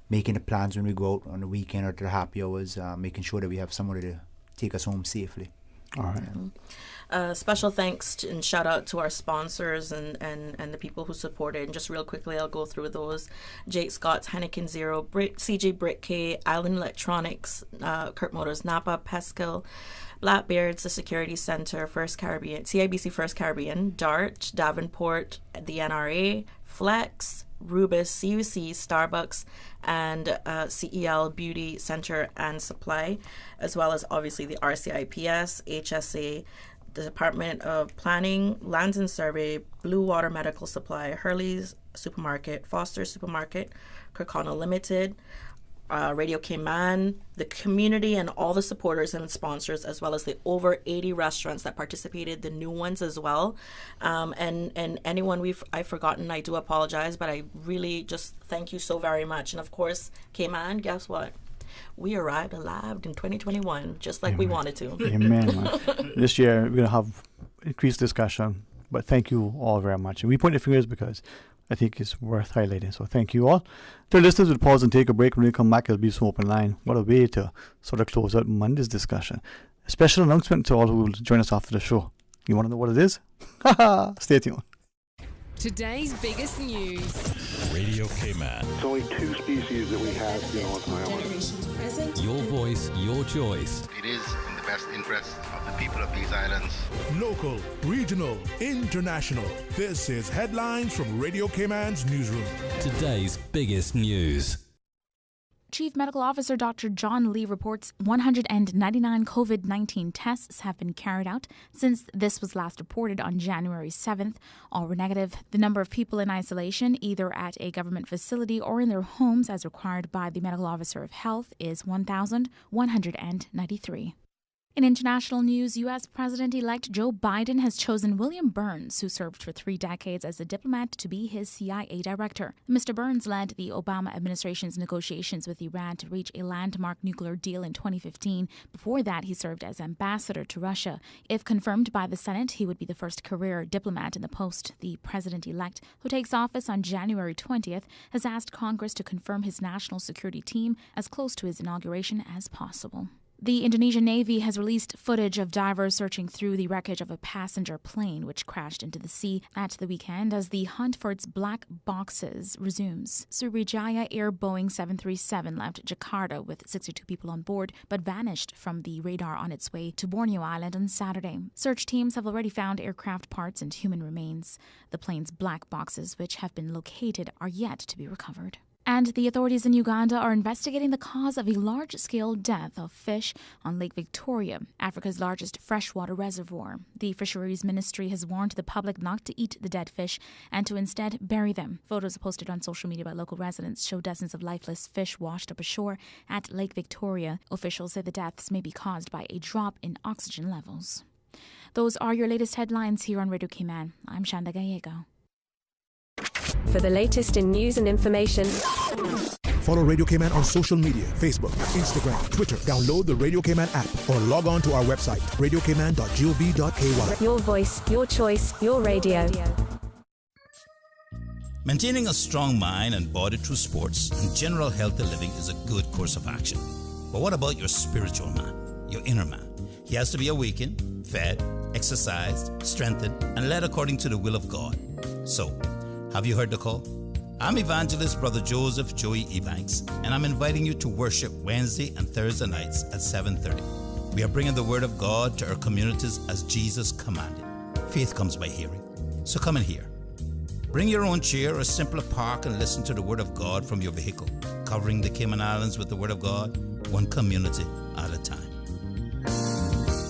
[SPEAKER 3] making the plans when we go out on the weekend or to the happy hours, making sure that we have somebody to take us home safely.
[SPEAKER 4] All right.
[SPEAKER 29] Special thanks and shout out to our sponsors and the people who supported. And just real quickly, I'll go through those. Jake Scott's, Heineken Zero, CJ Brick K, Island Electronics, Kurt Motors, Napa, Peskel, Blackbeards, the Security Center, First Caribbean, CIBC First Caribbean, Dart, Davenport, the NRA, Flex, Rubis, CUC, Starbucks, and CEL Beauty Center and Supply, as well as obviously the RCIPS, HSA, the Department of Planning, Lands and Survey, Blue Water Medical Supply, Hurley's Supermarket, Foster's Supermarket, Kirkconnell Limited, Radio Cayman, the community and all the supporters and sponsors, as well as the over 80 restaurants that participated, the new ones as well. And anyone I've forgotten, I do apologize, but I really just thank you so very much. And of course, Cayman, guess what? We arrived alive in 2021, just like we wanted to.
[SPEAKER 4] Amen, man. This year, we're going to have increased discussion, but thank you all very much. And we point the fingers because I think it's worth highlighting. So thank you all. To our listeners, we'll pause and take a break. When we come back, it'll be some open line. What a way to sort of close out Monday's discussion. A special announcement to all who will join us after the show. You want to know what it is? Stay tuned.
[SPEAKER 27] Today's biggest news.
[SPEAKER 10] Radio Cayman.
[SPEAKER 24] It's only 2 species that we have here on island.
[SPEAKER 20] Your voice, your choice.
[SPEAKER 24] It is in the best interest of the people of these islands.
[SPEAKER 1] Local, regional, international. This is Headlines from Radio Cayman's newsroom.
[SPEAKER 20] Today's biggest news.
[SPEAKER 11] Chief Medical Officer Dr. John Lee reports 199 COVID-19 tests have been carried out since this was last reported on January 7th. All were negative. The number of people in isolation, either at a government facility or in their homes as required by the Medical Officer of Health, is 1,193. In international news, U.S. President-elect Joe Biden has chosen William Burns, who served for 3 decades as a diplomat, to be his CIA director. Mr. Burns led the Obama administration's negotiations with Iran to reach a landmark nuclear deal in 2015. Before that, he served as ambassador to Russia. If confirmed by the Senate, he would be the first career diplomat in the post. The president-elect, who takes office on January 20th, has asked Congress to confirm his national security team as close to his inauguration as possible. The Indonesian Navy has released footage of divers searching through the wreckage of a passenger plane which crashed into the sea at the weekend as the hunt for its black boxes resumes. Sriwijaya Air Boeing 737 left Jakarta with 62 people on board but vanished from the radar on its way to Borneo Island on Saturday. Search teams have already found aircraft parts and human remains. The plane's black boxes, which have been located, are yet to be recovered. And the authorities in Uganda are investigating the cause of a large-scale death of fish on Lake Victoria, Africa's largest freshwater reservoir. The Fisheries Ministry has warned the public not to eat the dead fish and to instead bury them. Photos posted on social media by local residents show dozens of lifeless fish washed up ashore at Lake Victoria. Officials say the deaths may be caused by a drop in oxygen levels. Those are your latest headlines here on Radio Cayman. I'm Shanda Gallego.
[SPEAKER 5] For the latest in news and information,
[SPEAKER 1] follow Radio Cayman on social media, Facebook, Instagram, Twitter. Download the Radio Cayman app or log on to our website, radiocayman.gov.ky.
[SPEAKER 5] Your voice, your choice, your radio.
[SPEAKER 16] Maintaining a strong mind and body through sports and general healthy living is a good course of action. But what about your spiritual man, your inner man? He has to be awakened, fed, exercised, strengthened, and led according to the will of God. So, have you heard the call? I'm evangelist Brother Joseph Joey Ebanks, and I'm inviting you to worship Wednesday and Thursday nights at 7:30. We are bringing the Word of God to our communities as Jesus commanded. Faith comes by hearing, so come and hear. Bring your own chair or simply park and listen to the Word of God from your vehicle, covering the Cayman Islands with the Word of God, one community at a time.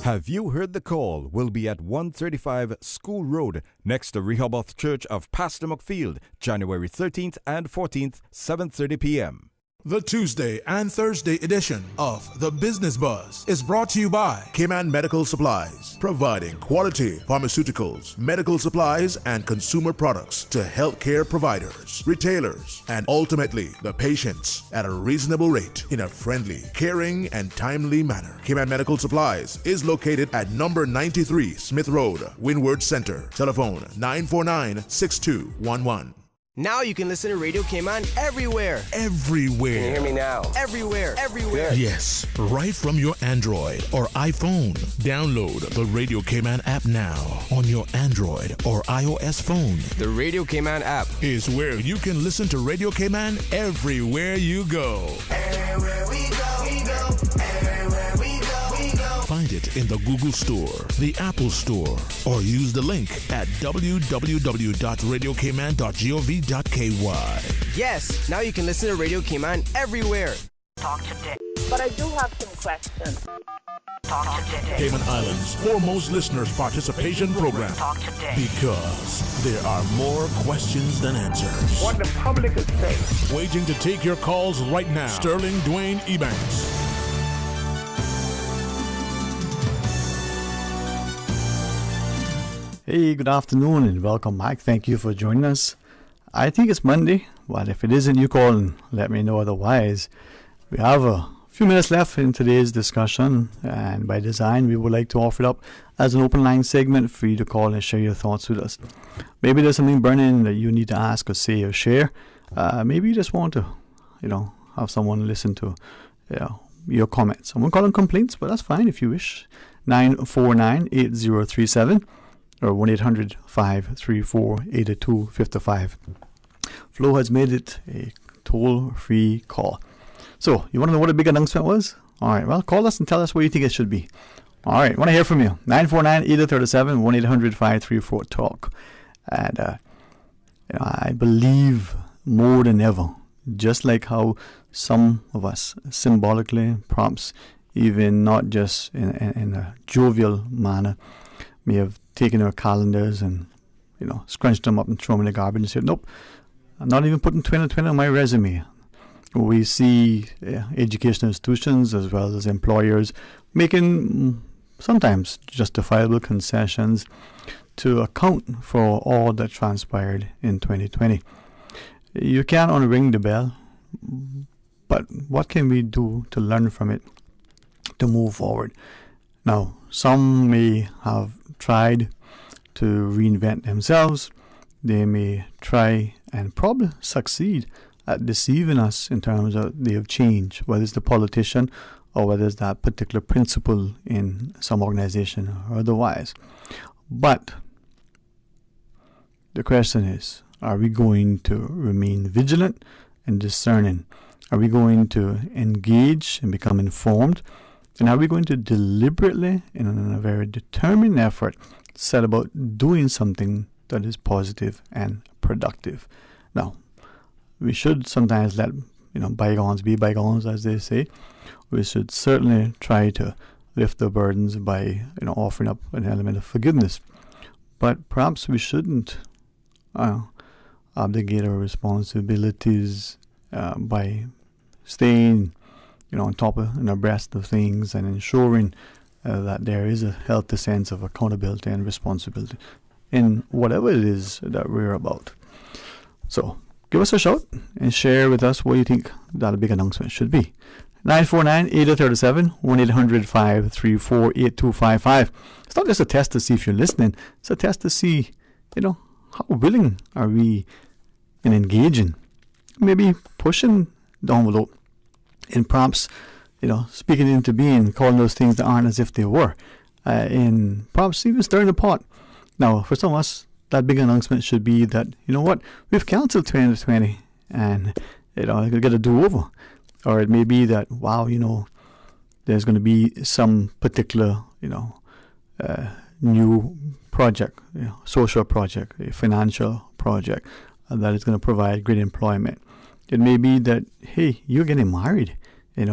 [SPEAKER 17] Have You Heard the Call will be at 135 School Road next to Rehoboth Church of Pastor McField, January 13th and 14th, 7:30 p.m.
[SPEAKER 1] The Tuesday and Thursday edition of The Business Buzz is brought to you by Cayman Medical Supplies, providing quality pharmaceuticals, medical supplies, and consumer products to healthcare providers, retailers, and ultimately the patients at a reasonable rate in a friendly, caring, and timely manner. Cayman Medical Supplies is located at number 93 Smith Road, Windward Center. Telephone 949-6211.
[SPEAKER 15] Now you can listen to Radio Cayman everywhere.
[SPEAKER 1] Everywhere.
[SPEAKER 15] Can you hear me now? Everywhere. Everywhere.
[SPEAKER 1] Yes, right from your Android or iPhone. Download the Radio Cayman app now on your Android or iOS phone.
[SPEAKER 15] The Radio Cayman app
[SPEAKER 1] is where you can listen to Radio Cayman everywhere you go.
[SPEAKER 15] Everywhere we go, we go. Everywhere we go, we go.
[SPEAKER 1] Find it in the Google Store, the Apple Store, or use the link at www.radiocayman.gov.ky.
[SPEAKER 15] Yes, now you can listen to Radio Cayman everywhere.
[SPEAKER 7] Talk today. But I do have some questions. Talk today.
[SPEAKER 1] Cayman Islands' foremost listeners participation program.
[SPEAKER 7] Talk today.
[SPEAKER 1] Because there are more questions than answers.
[SPEAKER 7] What the public is saying.
[SPEAKER 1] Waiting to take your calls right now. Sterling Dwayne Ebanks.
[SPEAKER 4] Hey, good afternoon and welcome back. Thank you for joining us. I think it's Monday, but if it isn't, you call and let me know otherwise. We have a few minutes left in today's discussion, and by design, we would like to offer it up as an open line segment for you to call and share your thoughts with us. Maybe there's something burning that you need to ask or say or share. Maybe you just want to, have someone listen to your comments. I won't call them complaints, but that's fine if you wish. 949-8037 or 1-800-534-8255. Flo has made it a toll-free call. So, you want to know what a big announcement was? All right, well, call us and tell us what you think it should be. All right, want to hear from you. 949-8037, 1-800-534-TALK. And I believe more than ever, just like how some of us symbolically, perhaps even not just in a jovial manner, may have taken our calendars and, scrunched them up and thrown them in the garbage and said, nope, I'm not even putting 2020 on my resume. We see educational institutions as well as employers making sometimes justifiable concessions to account for all that transpired in 2020. You can't unring the bell, but what can we do to learn from it, to move forward? Now, some may have tried to reinvent themselves. They may try and probably succeed at deceiving us in terms of they have changed, whether it's the politician or whether it's that particular principle in some organization or otherwise. But the question is, are we going to remain vigilant and discerning? Are we going to engage and become informed? And are we going to deliberately, in a very determined effort, set about doing something that is positive and productive? Now, we should sometimes let bygones be bygones, as they say. We should certainly try to lift the burdens by offering up an element of forgiveness. But perhaps we shouldn't abdicate our responsibilities by staying on top of and abreast of things and ensuring that there is a healthy sense of accountability and responsibility in whatever it is that we're about. So give us a shout and share with us what you think that a big announcement should be. 949-8037, 1-800-534-8255. It's not just a test to see if you're listening. It's a test to see, how willing are we in engaging, maybe pushing the envelope, and perhaps, speaking into being, calling those things that aren't as if they were, and perhaps even stirring the pot. Now, for some of us, that big announcement should be that, we've cancelled 2020 and, we'll get a do-over. Or it may be that, there's going to be some particular, new project, social project, a financial project that is going to provide great employment. It may be that, hey, you're getting married.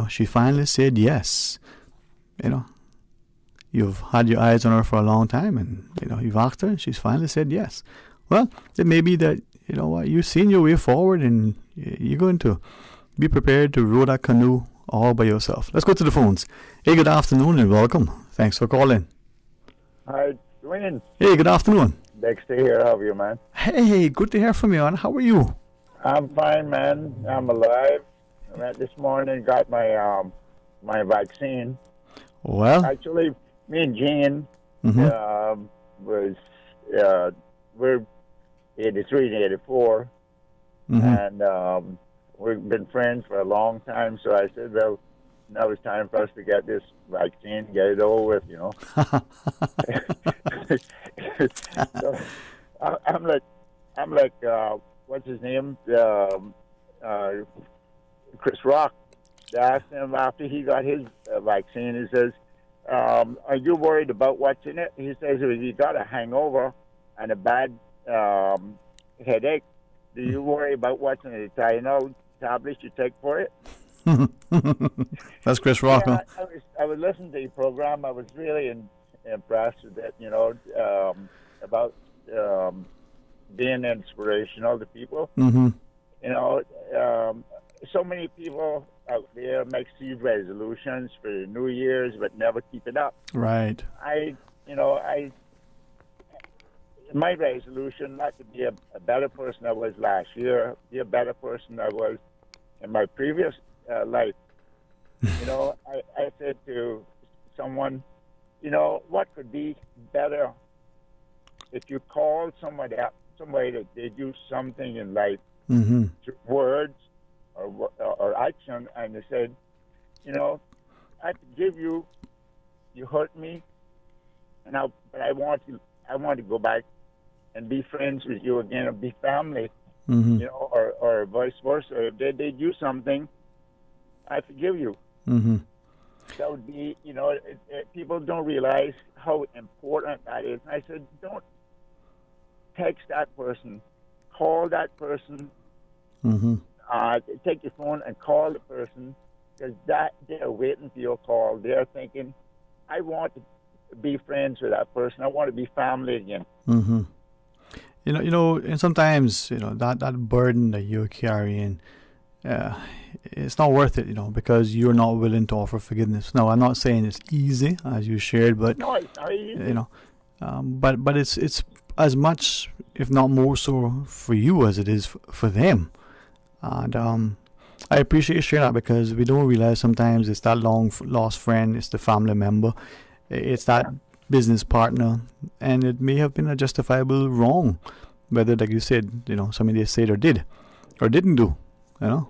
[SPEAKER 4] She finally said yes. You've had your eyes on her for a long time and, you've asked her and she's finally said yes. Well, it may be that, you've seen your way forward and you're going to be prepared to row that canoe all by yourself. Let's go to the phones. Hey, good afternoon and welcome. Thanks for calling.
[SPEAKER 2] Hi, Dwayne.
[SPEAKER 4] Hey, good afternoon.
[SPEAKER 2] Next to hear of you, man.
[SPEAKER 4] Hey, good to hear from you, man. How are you?
[SPEAKER 2] I'm fine, man. I'm alive. I went this morning, got my my vaccine.
[SPEAKER 4] Well,
[SPEAKER 2] actually, me and Jean was we're 83 and 84, and we've been friends for a long time. So I said, well, now it's time for us to get this vaccine, get it over with, So I'm like, what's his name? Chris Rock. I asked him after he got his vaccine. He says, are you worried about what's in it? He says, if you got a hangover and a bad headache, do you worry about what's in the Tylenol tablets you take for it?
[SPEAKER 4] That's Chris Rock,
[SPEAKER 2] yeah,
[SPEAKER 4] huh?
[SPEAKER 2] I was listening to your program. I was really impressed with it, you know, about being inspirational to people.
[SPEAKER 4] Mm-hmm.
[SPEAKER 2] You know, so many people out there make these resolutions for the New Year's but never keep it up.
[SPEAKER 4] Right.
[SPEAKER 2] My resolution not to be a better person I was last year, be a better person I was in my previous life. You know, I said to someone, you know, what could be better if you called somebody that they do something in life,
[SPEAKER 4] mm-hmm.
[SPEAKER 2] through words or action, and they said, you know, I forgive you, you hurt me, but I want to go back and be friends with you again, or be family,
[SPEAKER 4] mm-hmm.
[SPEAKER 2] you know, or vice versa. If they do something, I forgive you.
[SPEAKER 4] Mm-hmm.
[SPEAKER 2] That would be, you know, people don't realize how important that is. And I said, don't text that person, call that person,
[SPEAKER 4] mm-hmm.
[SPEAKER 2] Take your phone and call the person, because they're waiting for your call. They're thinking, I want to be friends with that person. I want to be family again.
[SPEAKER 4] Mm-hmm. You know, and sometimes, you know, that burden that you're carrying, it's not worth it, you know, because you're not willing to offer forgiveness. Now, I'm not saying it's easy, as you shared, but
[SPEAKER 2] no, it's not easy.
[SPEAKER 4] You know, but it's as much, if not more so, for you as it is for them. And I appreciate you sharing that, because we don't realize sometimes it's that long lost friend, it's the family member, it's that business partner, and it may have been a justifiable wrong, whether, like you said, you know, something they said or did or didn't do, you know.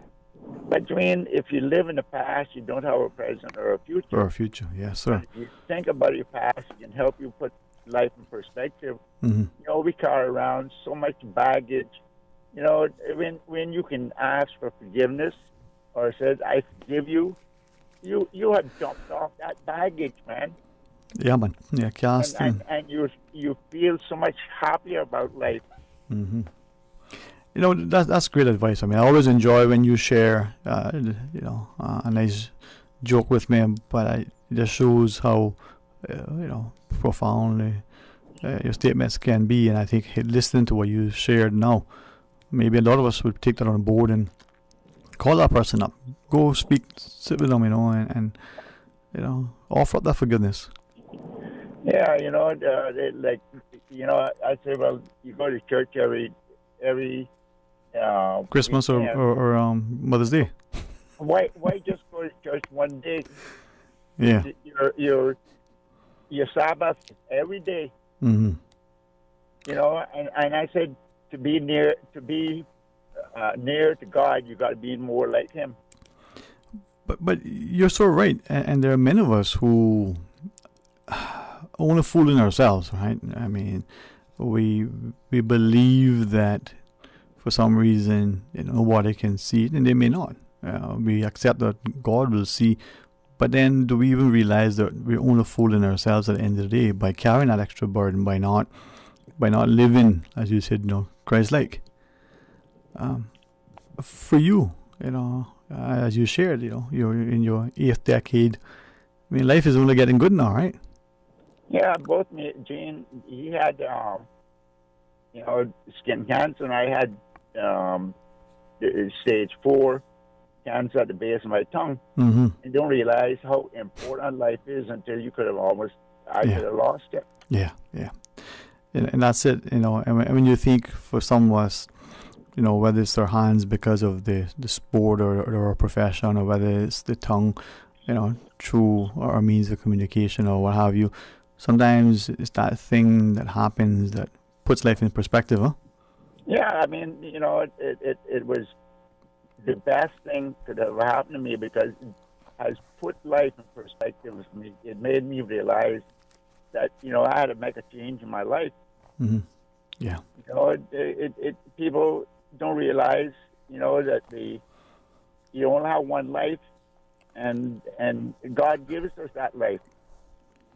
[SPEAKER 2] But I mean, if you live in the past, you don't have a present or a future.
[SPEAKER 4] Or a future, yes, sir.
[SPEAKER 2] If you think about your past, it can help you put life in perspective.
[SPEAKER 4] Mm-hmm.
[SPEAKER 2] You know, we carry around so much baggage. You know, when you can ask for forgiveness or says, I forgive you, you have dumped off that baggage, man.
[SPEAKER 4] Yeah, man. Yeah,
[SPEAKER 2] and you feel so much happier about life.
[SPEAKER 4] Mm-hmm. You know, that's great advice. I mean, I always enjoy when you share, you know, a nice joke with me, but it just shows how, you know, profoundly your statements can be. And I think listening to what you shared now, maybe a lot of us would take that on board and call that person up, go sit with them, you know, and you know, offer up that forgiveness.
[SPEAKER 2] Yeah, you know, like, you know, I say, well, you go to church every
[SPEAKER 4] Christmas or Mother's Day.
[SPEAKER 2] Why just go to church one day?
[SPEAKER 4] Yeah.
[SPEAKER 2] Your Sabbath is every day.
[SPEAKER 4] Mm-hmm.
[SPEAKER 2] You know, and I said, to be near to God, you got to be more like Him.
[SPEAKER 4] But you're so right, and there are many of us who only fooling ourselves, right? I mean, we believe that for some reason, you know, nobody can see it, and they may not. We accept that God will see, but then do we even realize that we're only fooling ourselves at the end of the day by carrying that extra burden, by not living, as you said, you know, Christ-like. For you, you know, as you shared, you know, you're in your 8th decade. I mean, life is only getting good now, right?
[SPEAKER 2] Yeah, both me, Gene, he had, you know, skin cancer, and I had stage 4 cancer at the base of my tongue.
[SPEAKER 4] Mm-hmm.
[SPEAKER 2] You don't realize how important life is until you could have I could have lost it.
[SPEAKER 4] Yeah. And that's it, you know. And when you think, for some of us, you know, whether it's their hands because of the sport or a profession, or whether it's the tongue, you know, through our means of communication or what have you, sometimes it's that thing that happens that puts life in perspective, huh?
[SPEAKER 2] Yeah, I mean, you know, it was the best thing could have happened to me, because it has put life in perspective for me. It made me realize that, you know, I had to make a change in my life.
[SPEAKER 4] Mm-hmm. Yeah.
[SPEAKER 2] You know, people don't realize, you know, that you only have one life, and God gives us that life.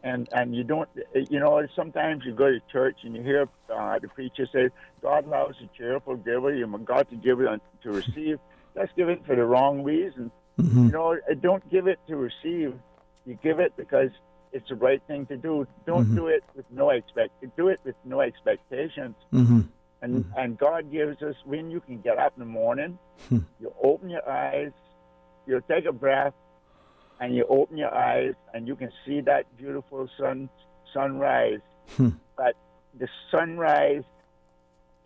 [SPEAKER 2] and you don't, you know, sometimes you go to church and you hear the preacher say, God loves a cheerful giver. You got to give it to receive. That's given for the wrong reason. You know, don't give it to receive. You give it because it's the right thing to do. Don't do it with no expectations. And God gives us, when you can get up in the morning, you open your eyes, you take a breath, and you open your eyes, and you can see that beautiful sunrise. But the sunrise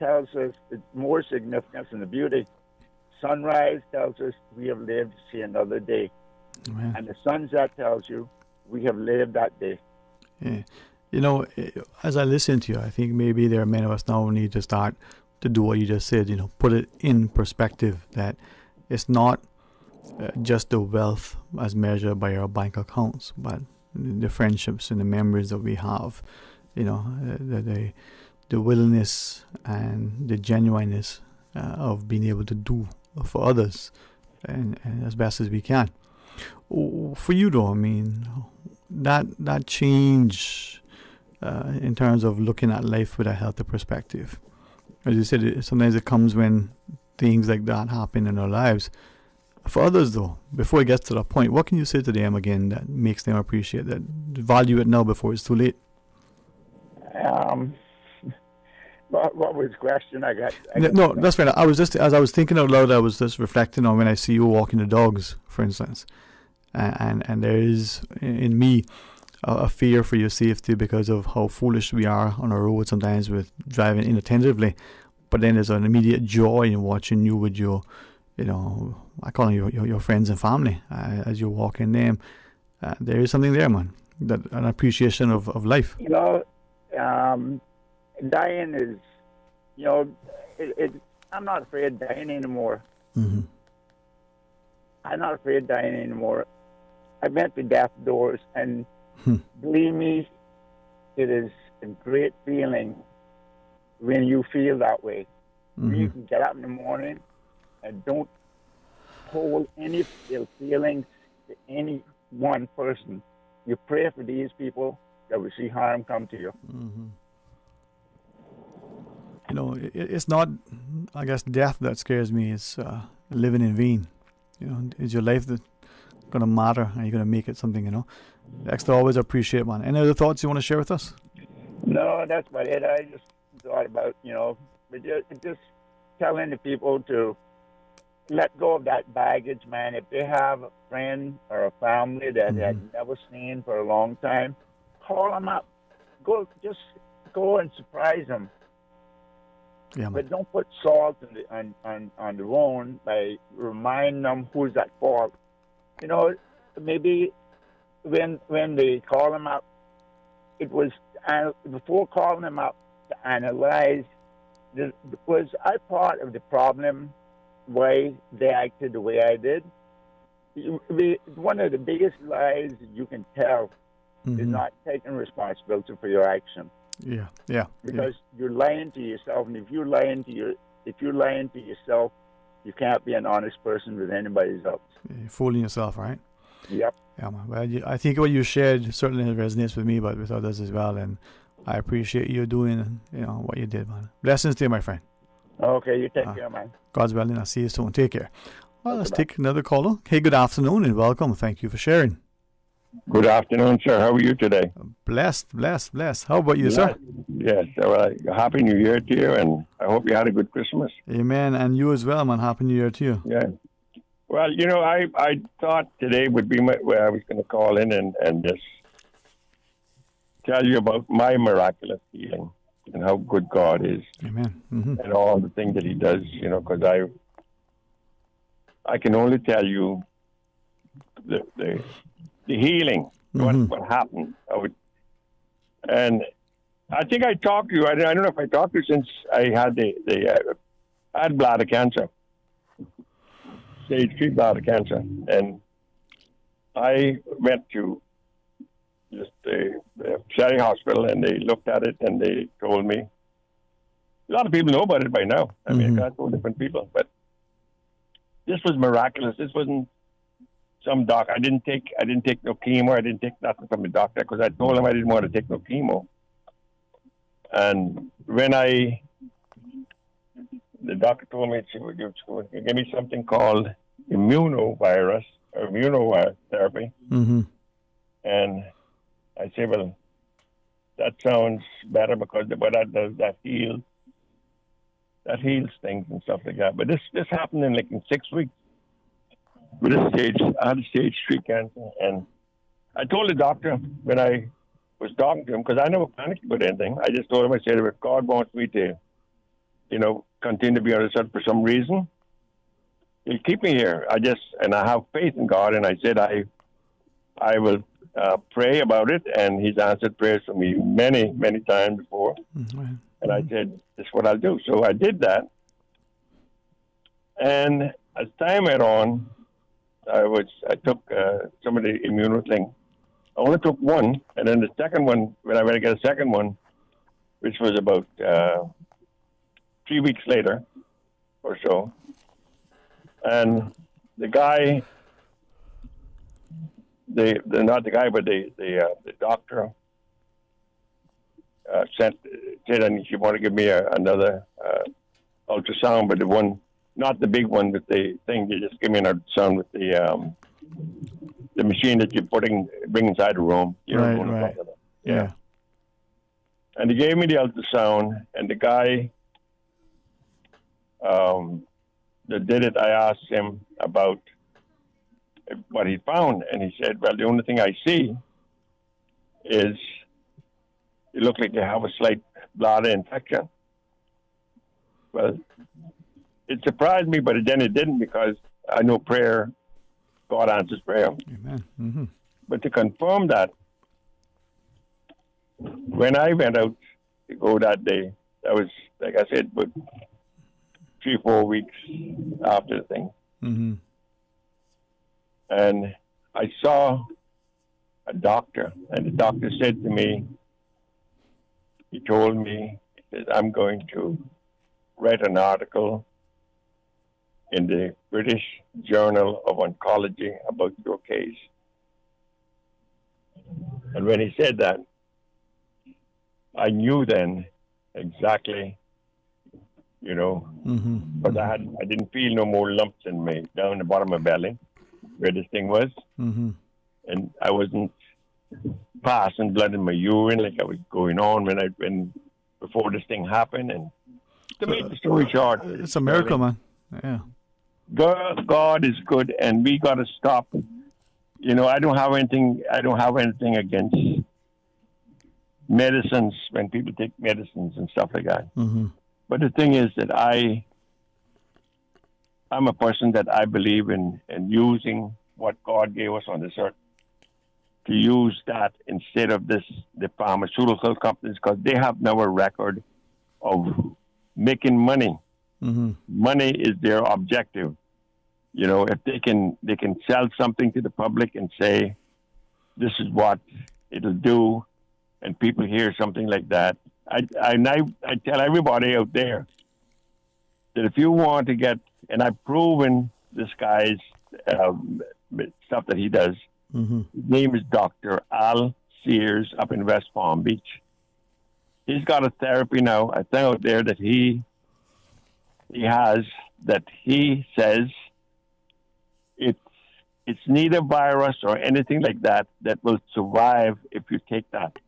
[SPEAKER 2] tells us it's more significance than the beauty. Sunrise tells us we have lived to see another day.
[SPEAKER 4] Amen.
[SPEAKER 2] And the sunset tells you we have lived that day.
[SPEAKER 4] Yeah. You know, as I listen to you, I think maybe there are many of us now who need to start to do what you just said, you know, put it in perspective, that it's not just the wealth as measured by our bank accounts, but the friendships and the memories that we have, you know, the willingness and the genuineness of being able to do for others and as best as we can. For you though, I mean, that change in terms of looking at life with a healthy perspective. As you said, sometimes it comes when things like that happen in our lives. For others though, before it gets to that point, what can you say to them again that makes them appreciate that, value it now before it's too late?
[SPEAKER 2] What was the question?
[SPEAKER 4] No, that's fine. I was just, as I was thinking out loud, I was just reflecting on when I see you walking the dogs, for instance, and there is in me a fear for your safety because of how foolish we are on our road sometimes with driving inattentively. But then there's an immediate joy in watching you with your, you know, I call them your friends and family as you're walking them. There is something there, man, that an appreciation of life.
[SPEAKER 2] You know, dying is, you know, I'm not afraid of dying anymore. I'm not afraid of dying anymore. I went to death doors, and believe me, it is a great feeling when you feel that way. When you can get up in the morning and don't hold any ill feelings to any one person. You pray for these people that will see harm come to you.
[SPEAKER 4] You know, it's not, I guess, death that scares me. It's living in vain. You know, is your life going to matter? Are you going to make it something, you know? Extra always appreciate, man. Any other thoughts you want to share with us?
[SPEAKER 2] No, that's about it. I just thought about, you know, but just telling the people to let go of that baggage, man. If they have a friend or a family that they had never seen for a long time, call them up. Just go and surprise them.
[SPEAKER 4] Yeah,
[SPEAKER 2] but don't put salt on the wound by reminding them who's at fault. You know, maybe when they call them up, it was before calling them up to analyze. Was I part of the problem? Why they acted the way I did? One of the biggest lies you can tell is not taking responsibility for your action.
[SPEAKER 4] Yeah.
[SPEAKER 2] Because you're lying to yourself, and if you're lying to yourself, you can't be an honest person with anybody else.
[SPEAKER 4] You're fooling yourself, right?
[SPEAKER 2] Yep.
[SPEAKER 4] Yeah, man. Well, I think what you shared certainly resonates with me, but with others as well. And I appreciate you doing, you know, what you did, man. Blessings to you, my friend.
[SPEAKER 2] Okay, you take care, man.
[SPEAKER 4] God's willing. I'll see you soon. Take care. Well, let's take another caller. Hey, good afternoon and welcome. Thank you for sharing.
[SPEAKER 9] Good afternoon, sir. How are you today?
[SPEAKER 4] Blessed. How about you, sir?
[SPEAKER 9] Yes. Well, Happy New Year to you, and I hope you had a good Christmas.
[SPEAKER 4] Amen. And you as well, man. Happy New Year to you.
[SPEAKER 9] Yeah. Well, you know, I thought today would be where I was going to call in and just tell you about my miraculous healing and how good God is.
[SPEAKER 4] Amen.
[SPEAKER 9] And all the things that He does, you know, because I can only tell you the healing, what happened. And I think I talked to you. I don't know if I talked to you since I had I had bladder cancer, stage 3 bladder cancer, and I went to just the Surrey Hospital, and they looked at it and they told me. A lot of people know about it by now. I mean, I told different people, but this was miraculous. This wasn't some doc. I didn't take no chemo. I didn't take nothing from the doctor because I told him I didn't want to take no chemo. And when the doctor told me she would give me something called immunovirus or immunotherapy.
[SPEAKER 4] Mm-hmm.
[SPEAKER 9] And I said, well, that sounds better because what that does, that heals things and stuff like that. But this happened in 6 weeks. With this stage, I had stage 3 cancer, and I told the doctor when I was talking to him, because I never panicked about anything. I just told him, I said, if God wants me to, continue to be on this earth for some reason, He'll keep me here. I have faith in God, and I said I will pray about it, and He's answered prayers for me many, many times before.
[SPEAKER 4] Mm-hmm.
[SPEAKER 9] And I said, this is what I'll do. So I did that, and as time went on, I took some of the immuno thing. I only took one, and then the second one, when I went to get a second one, which was about 3 weeks later or so, and the guy, not the guy, but the doctor said she wanted to give me another ultrasound, but the one. Not the big one with the thing. You just give me an ultrasound with the machine that you bring inside the room.
[SPEAKER 4] Right. Yeah.
[SPEAKER 9] And he gave me the ultrasound, and the guy that did it, I asked him about what he found, and he said, well, the only thing I see is you look like you have a slight bladder infection. Well, it surprised me, but then it didn't, because I know prayer, God answers prayer.
[SPEAKER 4] Amen. Mm-hmm.
[SPEAKER 9] But to confirm that, when I went out to go that day, that was, like I said, but 3-4 weeks after the thing.
[SPEAKER 4] Mm-hmm.
[SPEAKER 9] And I saw a doctor, and the doctor said to me, he told me, he said, I'm going to write an article in the British Journal of Oncology about your case. And when he said that, I knew then exactly,
[SPEAKER 4] mm-hmm.
[SPEAKER 9] but I didn't feel no more lumps in me down the bottom of my belly where this thing was.
[SPEAKER 4] Mm-hmm.
[SPEAKER 9] And I wasn't passing blood in my urine like I was going on when before this thing happened. And to make the story short,
[SPEAKER 4] it's a miracle, man. Yeah.
[SPEAKER 9] God is good, and we got to stop. I don't have anything against medicines when people take medicines and stuff like that.
[SPEAKER 4] Mm-hmm.
[SPEAKER 9] But the thing is that I'm a person that I believe in using what God gave us on this earth to use that instead of the pharmaceutical companies, because they have now a record of making money.
[SPEAKER 4] Mm-hmm.
[SPEAKER 9] Money is their objective. If they can sell something to the public and say, this is what it'll do, and people hear something like that. I tell everybody out there that if you want to get, and I've proven this guy's stuff that he does.
[SPEAKER 4] Mm-hmm.
[SPEAKER 9] His name is Dr. Al Sears up in West Palm Beach. He's got a therapy now, I think out there that he has, that he says it's neither virus or anything like that will survive if you take that.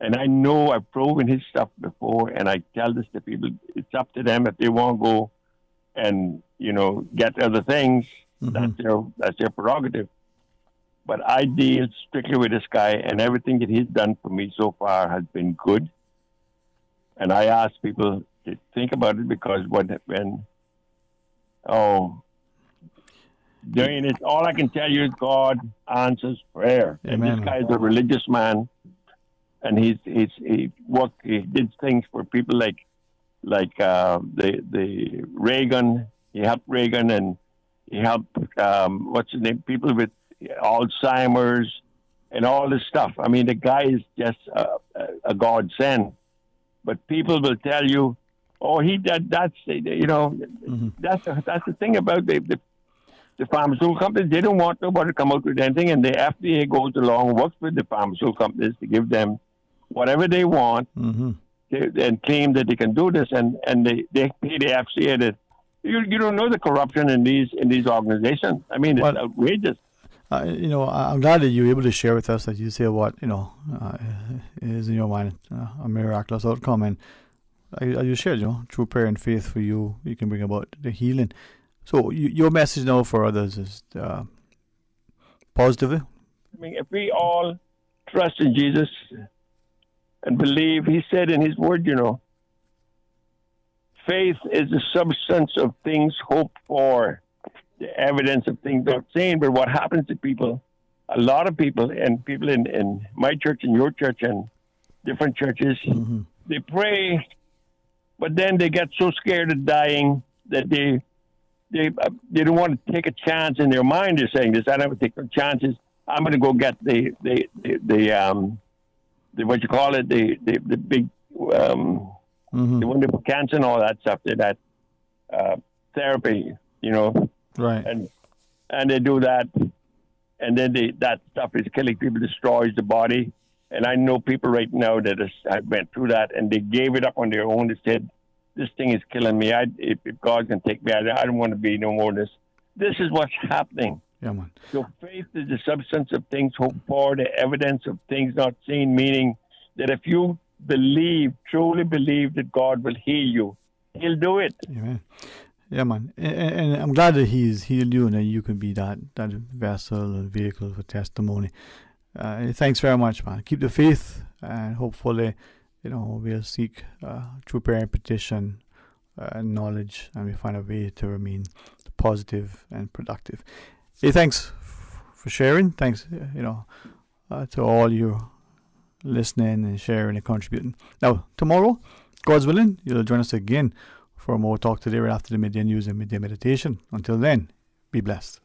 [SPEAKER 9] And I know I've proven his stuff before, and I tell this to people. It's up to them if they want to go and get other things.
[SPEAKER 4] Mm-hmm.
[SPEAKER 9] That's their prerogative. But I deal strictly with this guy, and everything that he's done for me so far has been good. And I ask people to think about it, because during it, all I can tell you is God answers prayer.
[SPEAKER 4] Amen.
[SPEAKER 9] And this guy is a religious man, and he did things for people like the Reagan. He helped Reagan, and he helped people with Alzheimer's and all this stuff. I mean, the guy is just a godsend. But people will tell you, "Oh, he did." That's
[SPEAKER 4] Mm-hmm.
[SPEAKER 9] that's the thing about the the pharmaceutical companies, they don't want nobody to come out with anything, and the FDA goes along, works with the pharmaceutical companies to give them whatever they want, and claim that they can do this, and they pay the FCA that you don't know the corruption in these organizations. I mean, it's outrageous.
[SPEAKER 4] I'm glad that you were able to share with us that you say what is in your mind a miraculous outcome, and you shared, through prayer and faith for you can bring about the healing. So your message now for others is positive.
[SPEAKER 9] I mean, if we all trust in Jesus and believe, He said in His Word, faith is the substance of things hoped for, the evidence of things not seen. But what happens to people, a lot of people, and people in my church and your church and different churches, they pray, but then they get so scared of dying that they don't want to take a chance in their mind. They're saying this, I don't take no chances. I'm going to go get the what you call it, the big the one for cancer and all that stuff, that therapy,
[SPEAKER 4] right?
[SPEAKER 9] And they do that, and then that stuff is killing people, destroys the body. And I know people right now that have went through that, and they gave it up on their own. They said, "This thing is killing me. If God can take me, I don't want to be no more of this." This is what's happening.
[SPEAKER 4] Yeah, man.
[SPEAKER 9] So faith is the substance of things hoped for, the evidence of things not seen, meaning that if you truly believe that God will heal you, He'll do it.
[SPEAKER 4] Amen. Yeah, man. And I'm glad that He's healed you and that you can be that vessel and vehicle for testimony. Thanks very much, man. Keep the faith, and hopefully, we'll seek through prayer and petition and knowledge, and we find a way to remain positive and productive. Hey, thanks for sharing. Thanks, to all you listening and sharing and contributing. Now, tomorrow, God's willing, you'll join us again for more Talk Today right after the midday news and midday meditation. Until then, be blessed.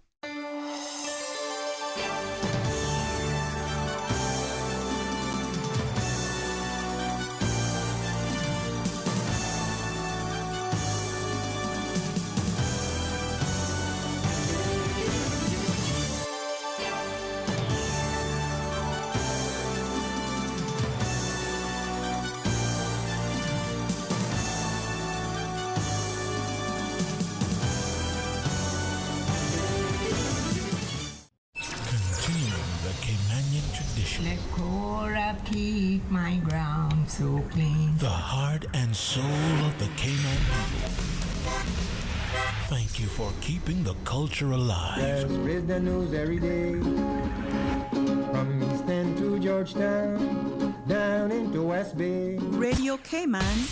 [SPEAKER 10] Let Korah keep my ground so clean.
[SPEAKER 1] The heart and soul of the Cayman people. Thank you for keeping the culture alive.
[SPEAKER 10] There's spread the news every day. From East End to Georgetown, down into West Bay.
[SPEAKER 12] Radio Cayman